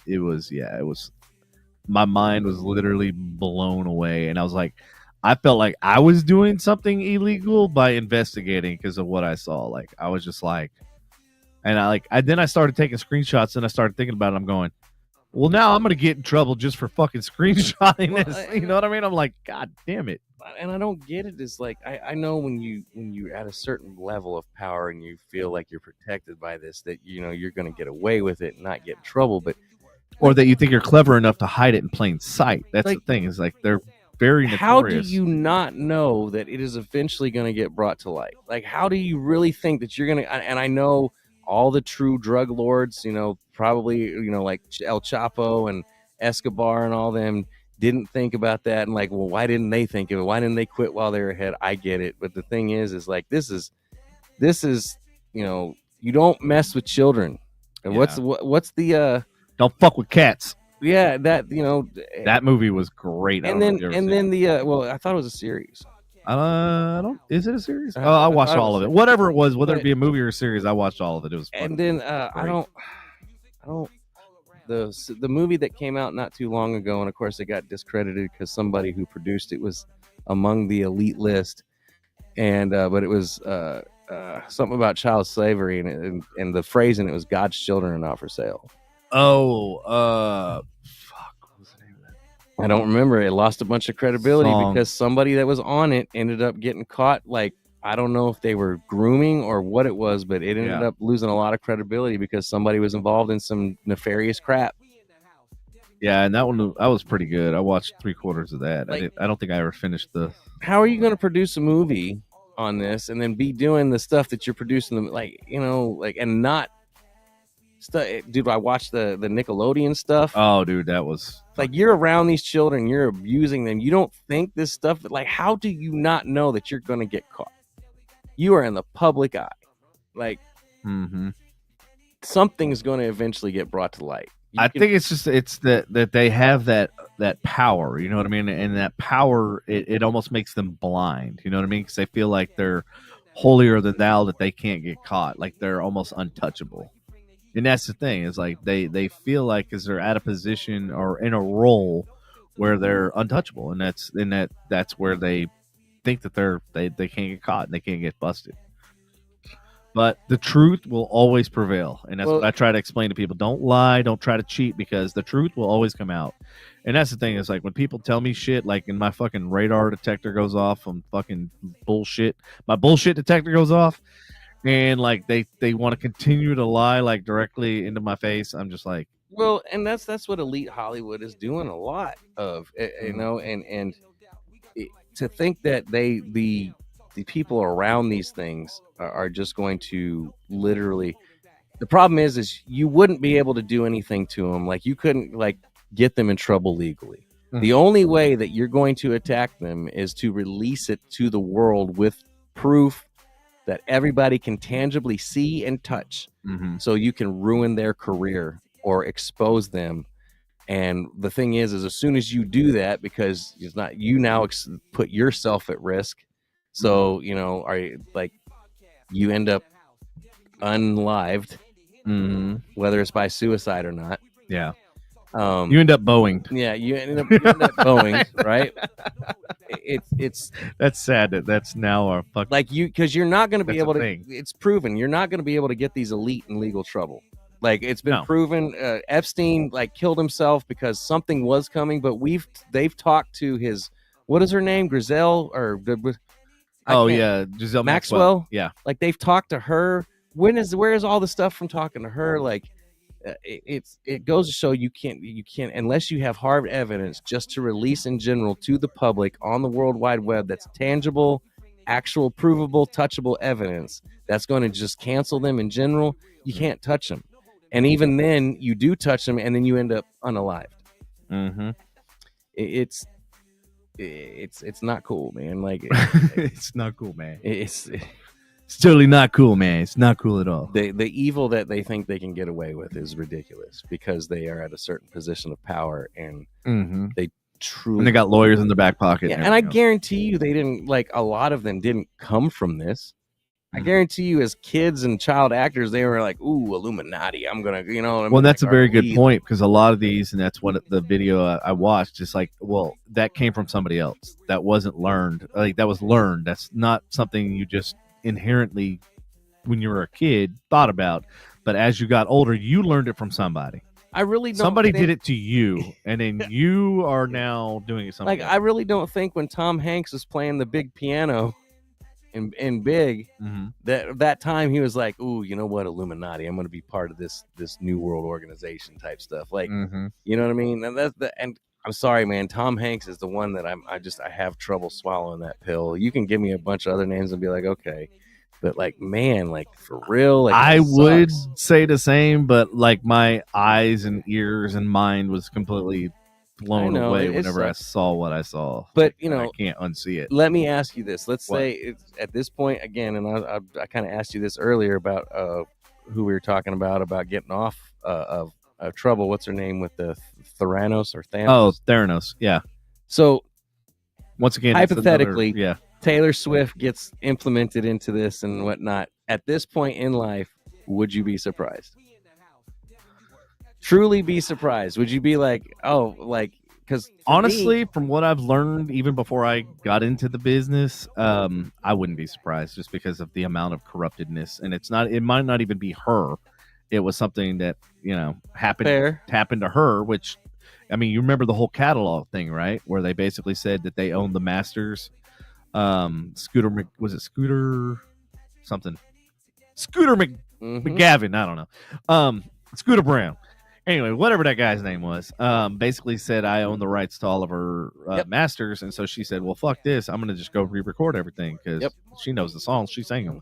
My mind was literally blown away, and I was like, I felt like I was doing something illegal by investigating because of what I saw. Like I was just like, and then I started taking screenshots, and I started thinking about it. I'm going, well, now I'm gonna get in trouble just for fucking screenshotting this. You know what I mean? I'm like, God damn it. And I don't get it. Is like I know when you're at a certain level of power and you feel like you're protected by this, that you're gonna get away with it and not get in trouble, or that you think you're clever enough to hide it in plain sight. That's the thing. Is like they're very notorious. How do you not know that it is eventually going to get brought to light? Like, how do you really think that you're going to? And I know all the true drug lords, probably, like El Chapo and Escobar and all them didn't think about that. And like, well, why didn't they think of it? Why didn't they quit while they were ahead? I get it. But the thing is like, this is, you don't mess with children. And what's the, don't fuck with cats. Yeah, that that movie was great. And then I thought it was a series. Is it a series? I watched all of it. Whatever it was, whether it be a movie or a series, I watched all of it. It was. And then I don't. The movie that came out not too long ago, and of course it got discredited because somebody who produced it was among the elite list, and but it was something about child slavery, and the phrase in it was God's children are not for sale. Oh, fuck, what was the name of that? I don't remember. It lost a bunch of credibility because somebody that was on it ended up getting caught. Like, I don't know if they were grooming or what it was, but it ended up losing a lot of credibility because somebody was involved in some nefarious crap. Yeah, and that was pretty good. I watched 3/4 of that. Like, I don't think I ever finished the. How are you going to produce a movie on this and then be doing the stuff that you're producing, and not? Dude, I watched the Nickelodeon stuff. Oh, dude, that was like, you're around these children, you're abusing them. You don't think this stuff, like, how do you not know that you're going to get caught? You are in the public eye. Like, something's going to eventually get brought to light. I think it's that they have that power, you know what I mean? And that power, it almost makes them blind, you know what I mean? Because they feel like they're holier than thou, that they can't get caught, like they're almost untouchable. And that's the thing, is like they feel like because they're at a position or in a role where they're untouchable, and that's where they think that they can't get caught and they can't get busted. But the truth will always prevail, and that's what I try to explain to people. Don't lie, don't try to cheat, because the truth will always come out. And that's the thing, is like when people tell me shit, like, and my fucking radar detector goes off on fucking bullshit, my bullshit detector goes off. And like they want to continue to lie, like, directly into my face. I'm just like, well, and that's what elite Hollywood is doing a lot of, and to think that the people around these things are just going to literally. The problem is you wouldn't be able to do anything to them. Like, you couldn't like get them in trouble legally. The only way that you're going to attack them is to release it to the world with proof that everybody can tangibly see and touch, so you can ruin their career or expose them. And the thing is as soon as you do that, because it's not you now put yourself at risk, so you end up unlived, whether it's by suicide or not. Yeah. You end up Boeing. Yeah, you end up Boeing, right? It's that's sad that's now our fuck. Like, because you're not going to be able to. It's proven you're not going to be able to get these elite in legal trouble. Like, it's been proven Epstein like killed himself because something was coming, but they've talked to his, what is her name, Griselle or Giselle Maxwell. Yeah, like they've talked to her. Where is all the stuff from talking to her? Like, it goes to show you can't unless you have hard evidence just to release in general to the public on the World Wide Web that's tangible, actual, provable, touchable evidence that's going to just cancel them in general. You can't touch them, and even then you do touch them, and then you end up unalived. Mm-hmm. It's not cool, man. Like it's not cool, man. It's totally not cool, man. It's not cool at all. The evil that they think they can get away with is ridiculous because they are at a certain position of power, and they truly, and they got lawyers in their back pocket. Yeah, and I guarantee you, they didn't, like, a lot of them didn't come from this. I guarantee you, as kids and child actors, they were like, "Ooh, Illuminati! I'm gonna," Well, that's a very good point, because a lot of these, and that's what the video I watched, is like, well, that came from somebody else. That wasn't learned. Like, that was learned. That's not something you just inherently, when you were a kid, thought about. But as you got older, you learned it from somebody. I really don't. Somebody did it to you, and then you are now doing it. Like, I really don't think when Tom Hanks was playing the big piano in Big, that time he was like, "Ooh, you know what, Illuminati? I'm going to be part of this new world organization type stuff." Like, you know what I mean? And and I'm sorry, man. Tom Hanks is the one that I have trouble swallowing that pill. You can give me a bunch of other names and be like, okay, but like, man, like, for real, like, I would say the same, but like, my eyes and ears and mind was completely blown away whenever I saw what I saw. But you know, I can't unsee it. Let me ask you this. Let's say it's at this point again, and I kind of asked you this earlier about who we were talking about getting off of trouble. What's her name with the Theranos or Thanos? Oh, Theranos. Yeah. So once again, hypothetically, Taylor Swift gets implemented into this and whatnot. At this point in life, would you be surprised? Truly be surprised? Would you be like, oh, like, because honestly, from what I've learned, even before I got into the business, I wouldn't be surprised, just because of the amount of corruptedness. And it might not even be her. It was something that, happened to her, which, I mean, you remember the whole catalog thing, right? Where they basically said that they owned the masters. Scooter McGavin? I don't know. Scooter Brown. Anyway, whatever that guy's name was, basically said, I own the rights to all of her masters. And so she said, well, fuck this. I'm going to just go re-record everything, because she knows the songs. She sang them.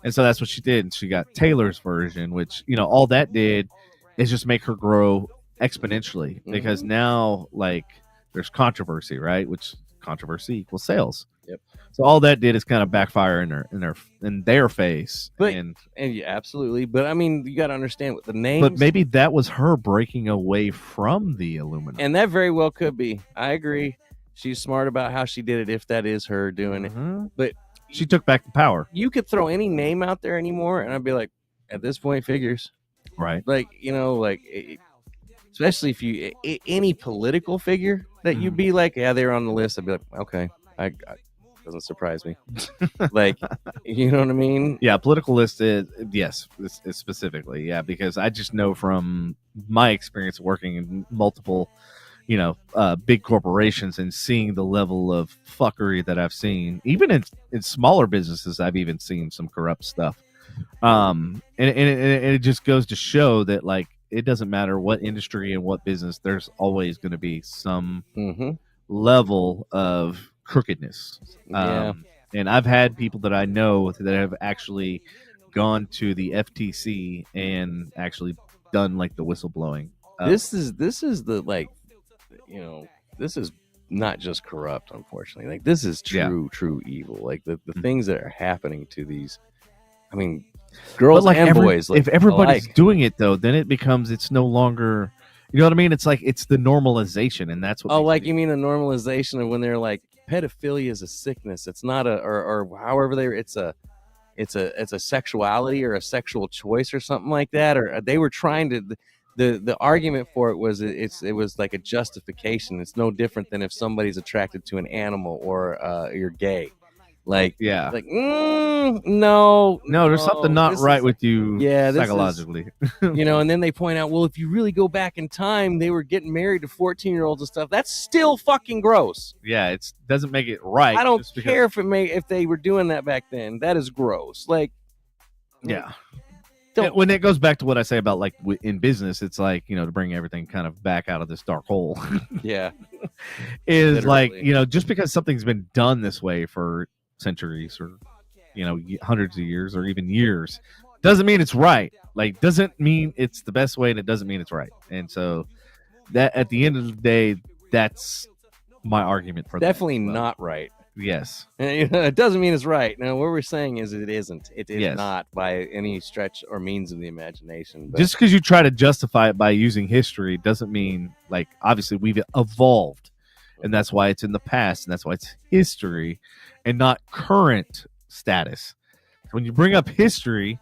And so that's what she did. And she got Taylor's version, which, all that did is just make her grow exponentially, because now, like, there's controversy, right? Which controversy equals sales. Yep. So all that did is kind of backfire in their face. But and yeah, absolutely. But I mean, you got to understand what the names. But maybe that was her breaking away from the Illuminati, and that very well could be. I agree. She's smart about how she did it, if that is her doing it. But she took back the power. You could throw any name out there anymore, and I'd be like, at this point, figures. Right. Like, especially if you any political figure that you'd be like, yeah, they're on the list. I'd be like, okay, I doesn't surprise me. Like, you know what I mean? Yeah, political list is, yes, specifically, yeah, because I just know from my experience working in multiple, big corporations, and seeing the level of fuckery that I've seen, even in smaller businesses. I've even seen some corrupt stuff. And it just goes to show that, like, it doesn't matter what industry and what business, there's always going to be some level of crookedness. And I've had people that I know that have actually gone to the FTC and actually done, like, the whistleblowing. This is the, like, this is not just corrupt, unfortunately. Like, this is true evil. Like, the things that are happening to these, I mean, girls and boys. Like, if everybody's alike. doing it, though, then it's no longer, you know what I mean? It's like, it's the normalization, and that's what. Oh, like, you mean the normalization of when they're like, pedophilia is a sickness. It's not or however it's a sexuality or a sexual choice or something like that. Or they were trying to. The argument for it was it was like a justification. It's no different than if somebody's attracted to an animal or you're gay. Like, Yeah. like no, there's something not right with you this psychologically. And then they point out, well, if you really go back in time, they were getting married to 14-year-olds and stuff. That's still fucking gross. Yeah, it doesn't make it right. I don't care if they were doing that back then. That is gross. Like, yeah. When it goes back to what I say about like in business, it's like, to bring everything kind of back out of this dark hole. Yeah. Is literally. Like, just because something's been done this way for centuries or, hundreds of years or even years doesn't mean it's right. Like, doesn't mean it's the best way, and it doesn't mean it's right. And so that at the end of the day, that's my argument for definitely not right. Yes. It doesn't mean it's right. Now, what we're saying is it isn't. It is not by any stretch or means of the imagination. But just because you try to justify it by using history doesn't mean, like, obviously we've evolved, and that's why it's in the past, and that's why it's history and not current status. When you bring up history,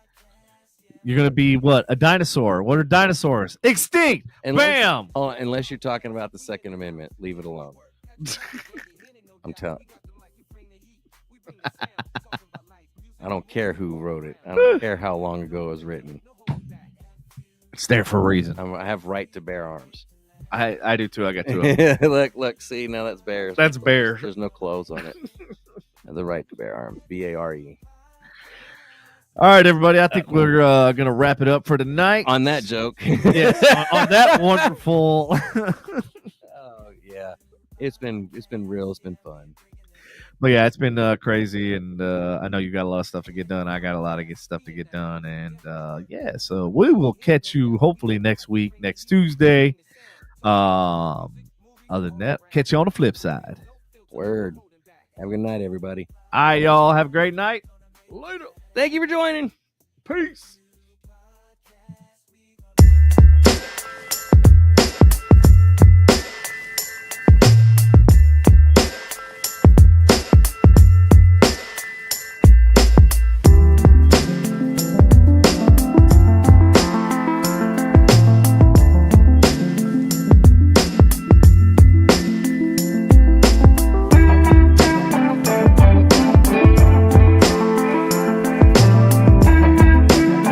you're going to be what? A dinosaur. What are dinosaurs? Extinct. Bam. Unless you're talking about the Second Amendment, leave it alone. I'm telling. I don't care who wrote it. I don't care how long ago it was written. It's there for a reason. I have right to bear arms. I do too. I got two of them. Look, see, now that's bears. That's bear. There's no clothes on it. The right to bear arms. BARE. All right, everybody. I think we're going to wrap it up for tonight. On that joke. Yes, on that wonderful. Oh, yeah. It's been real. It's been fun. But yeah, it's been crazy, and I know you got a lot of stuff to get done. I got a lot of stuff to get done, and so we will catch you hopefully next week, next Tuesday. Other than that, catch you on the flip side. Word. Have a good night, everybody. All right, y'all. Have a great night. Later. Thank you for joining. Peace.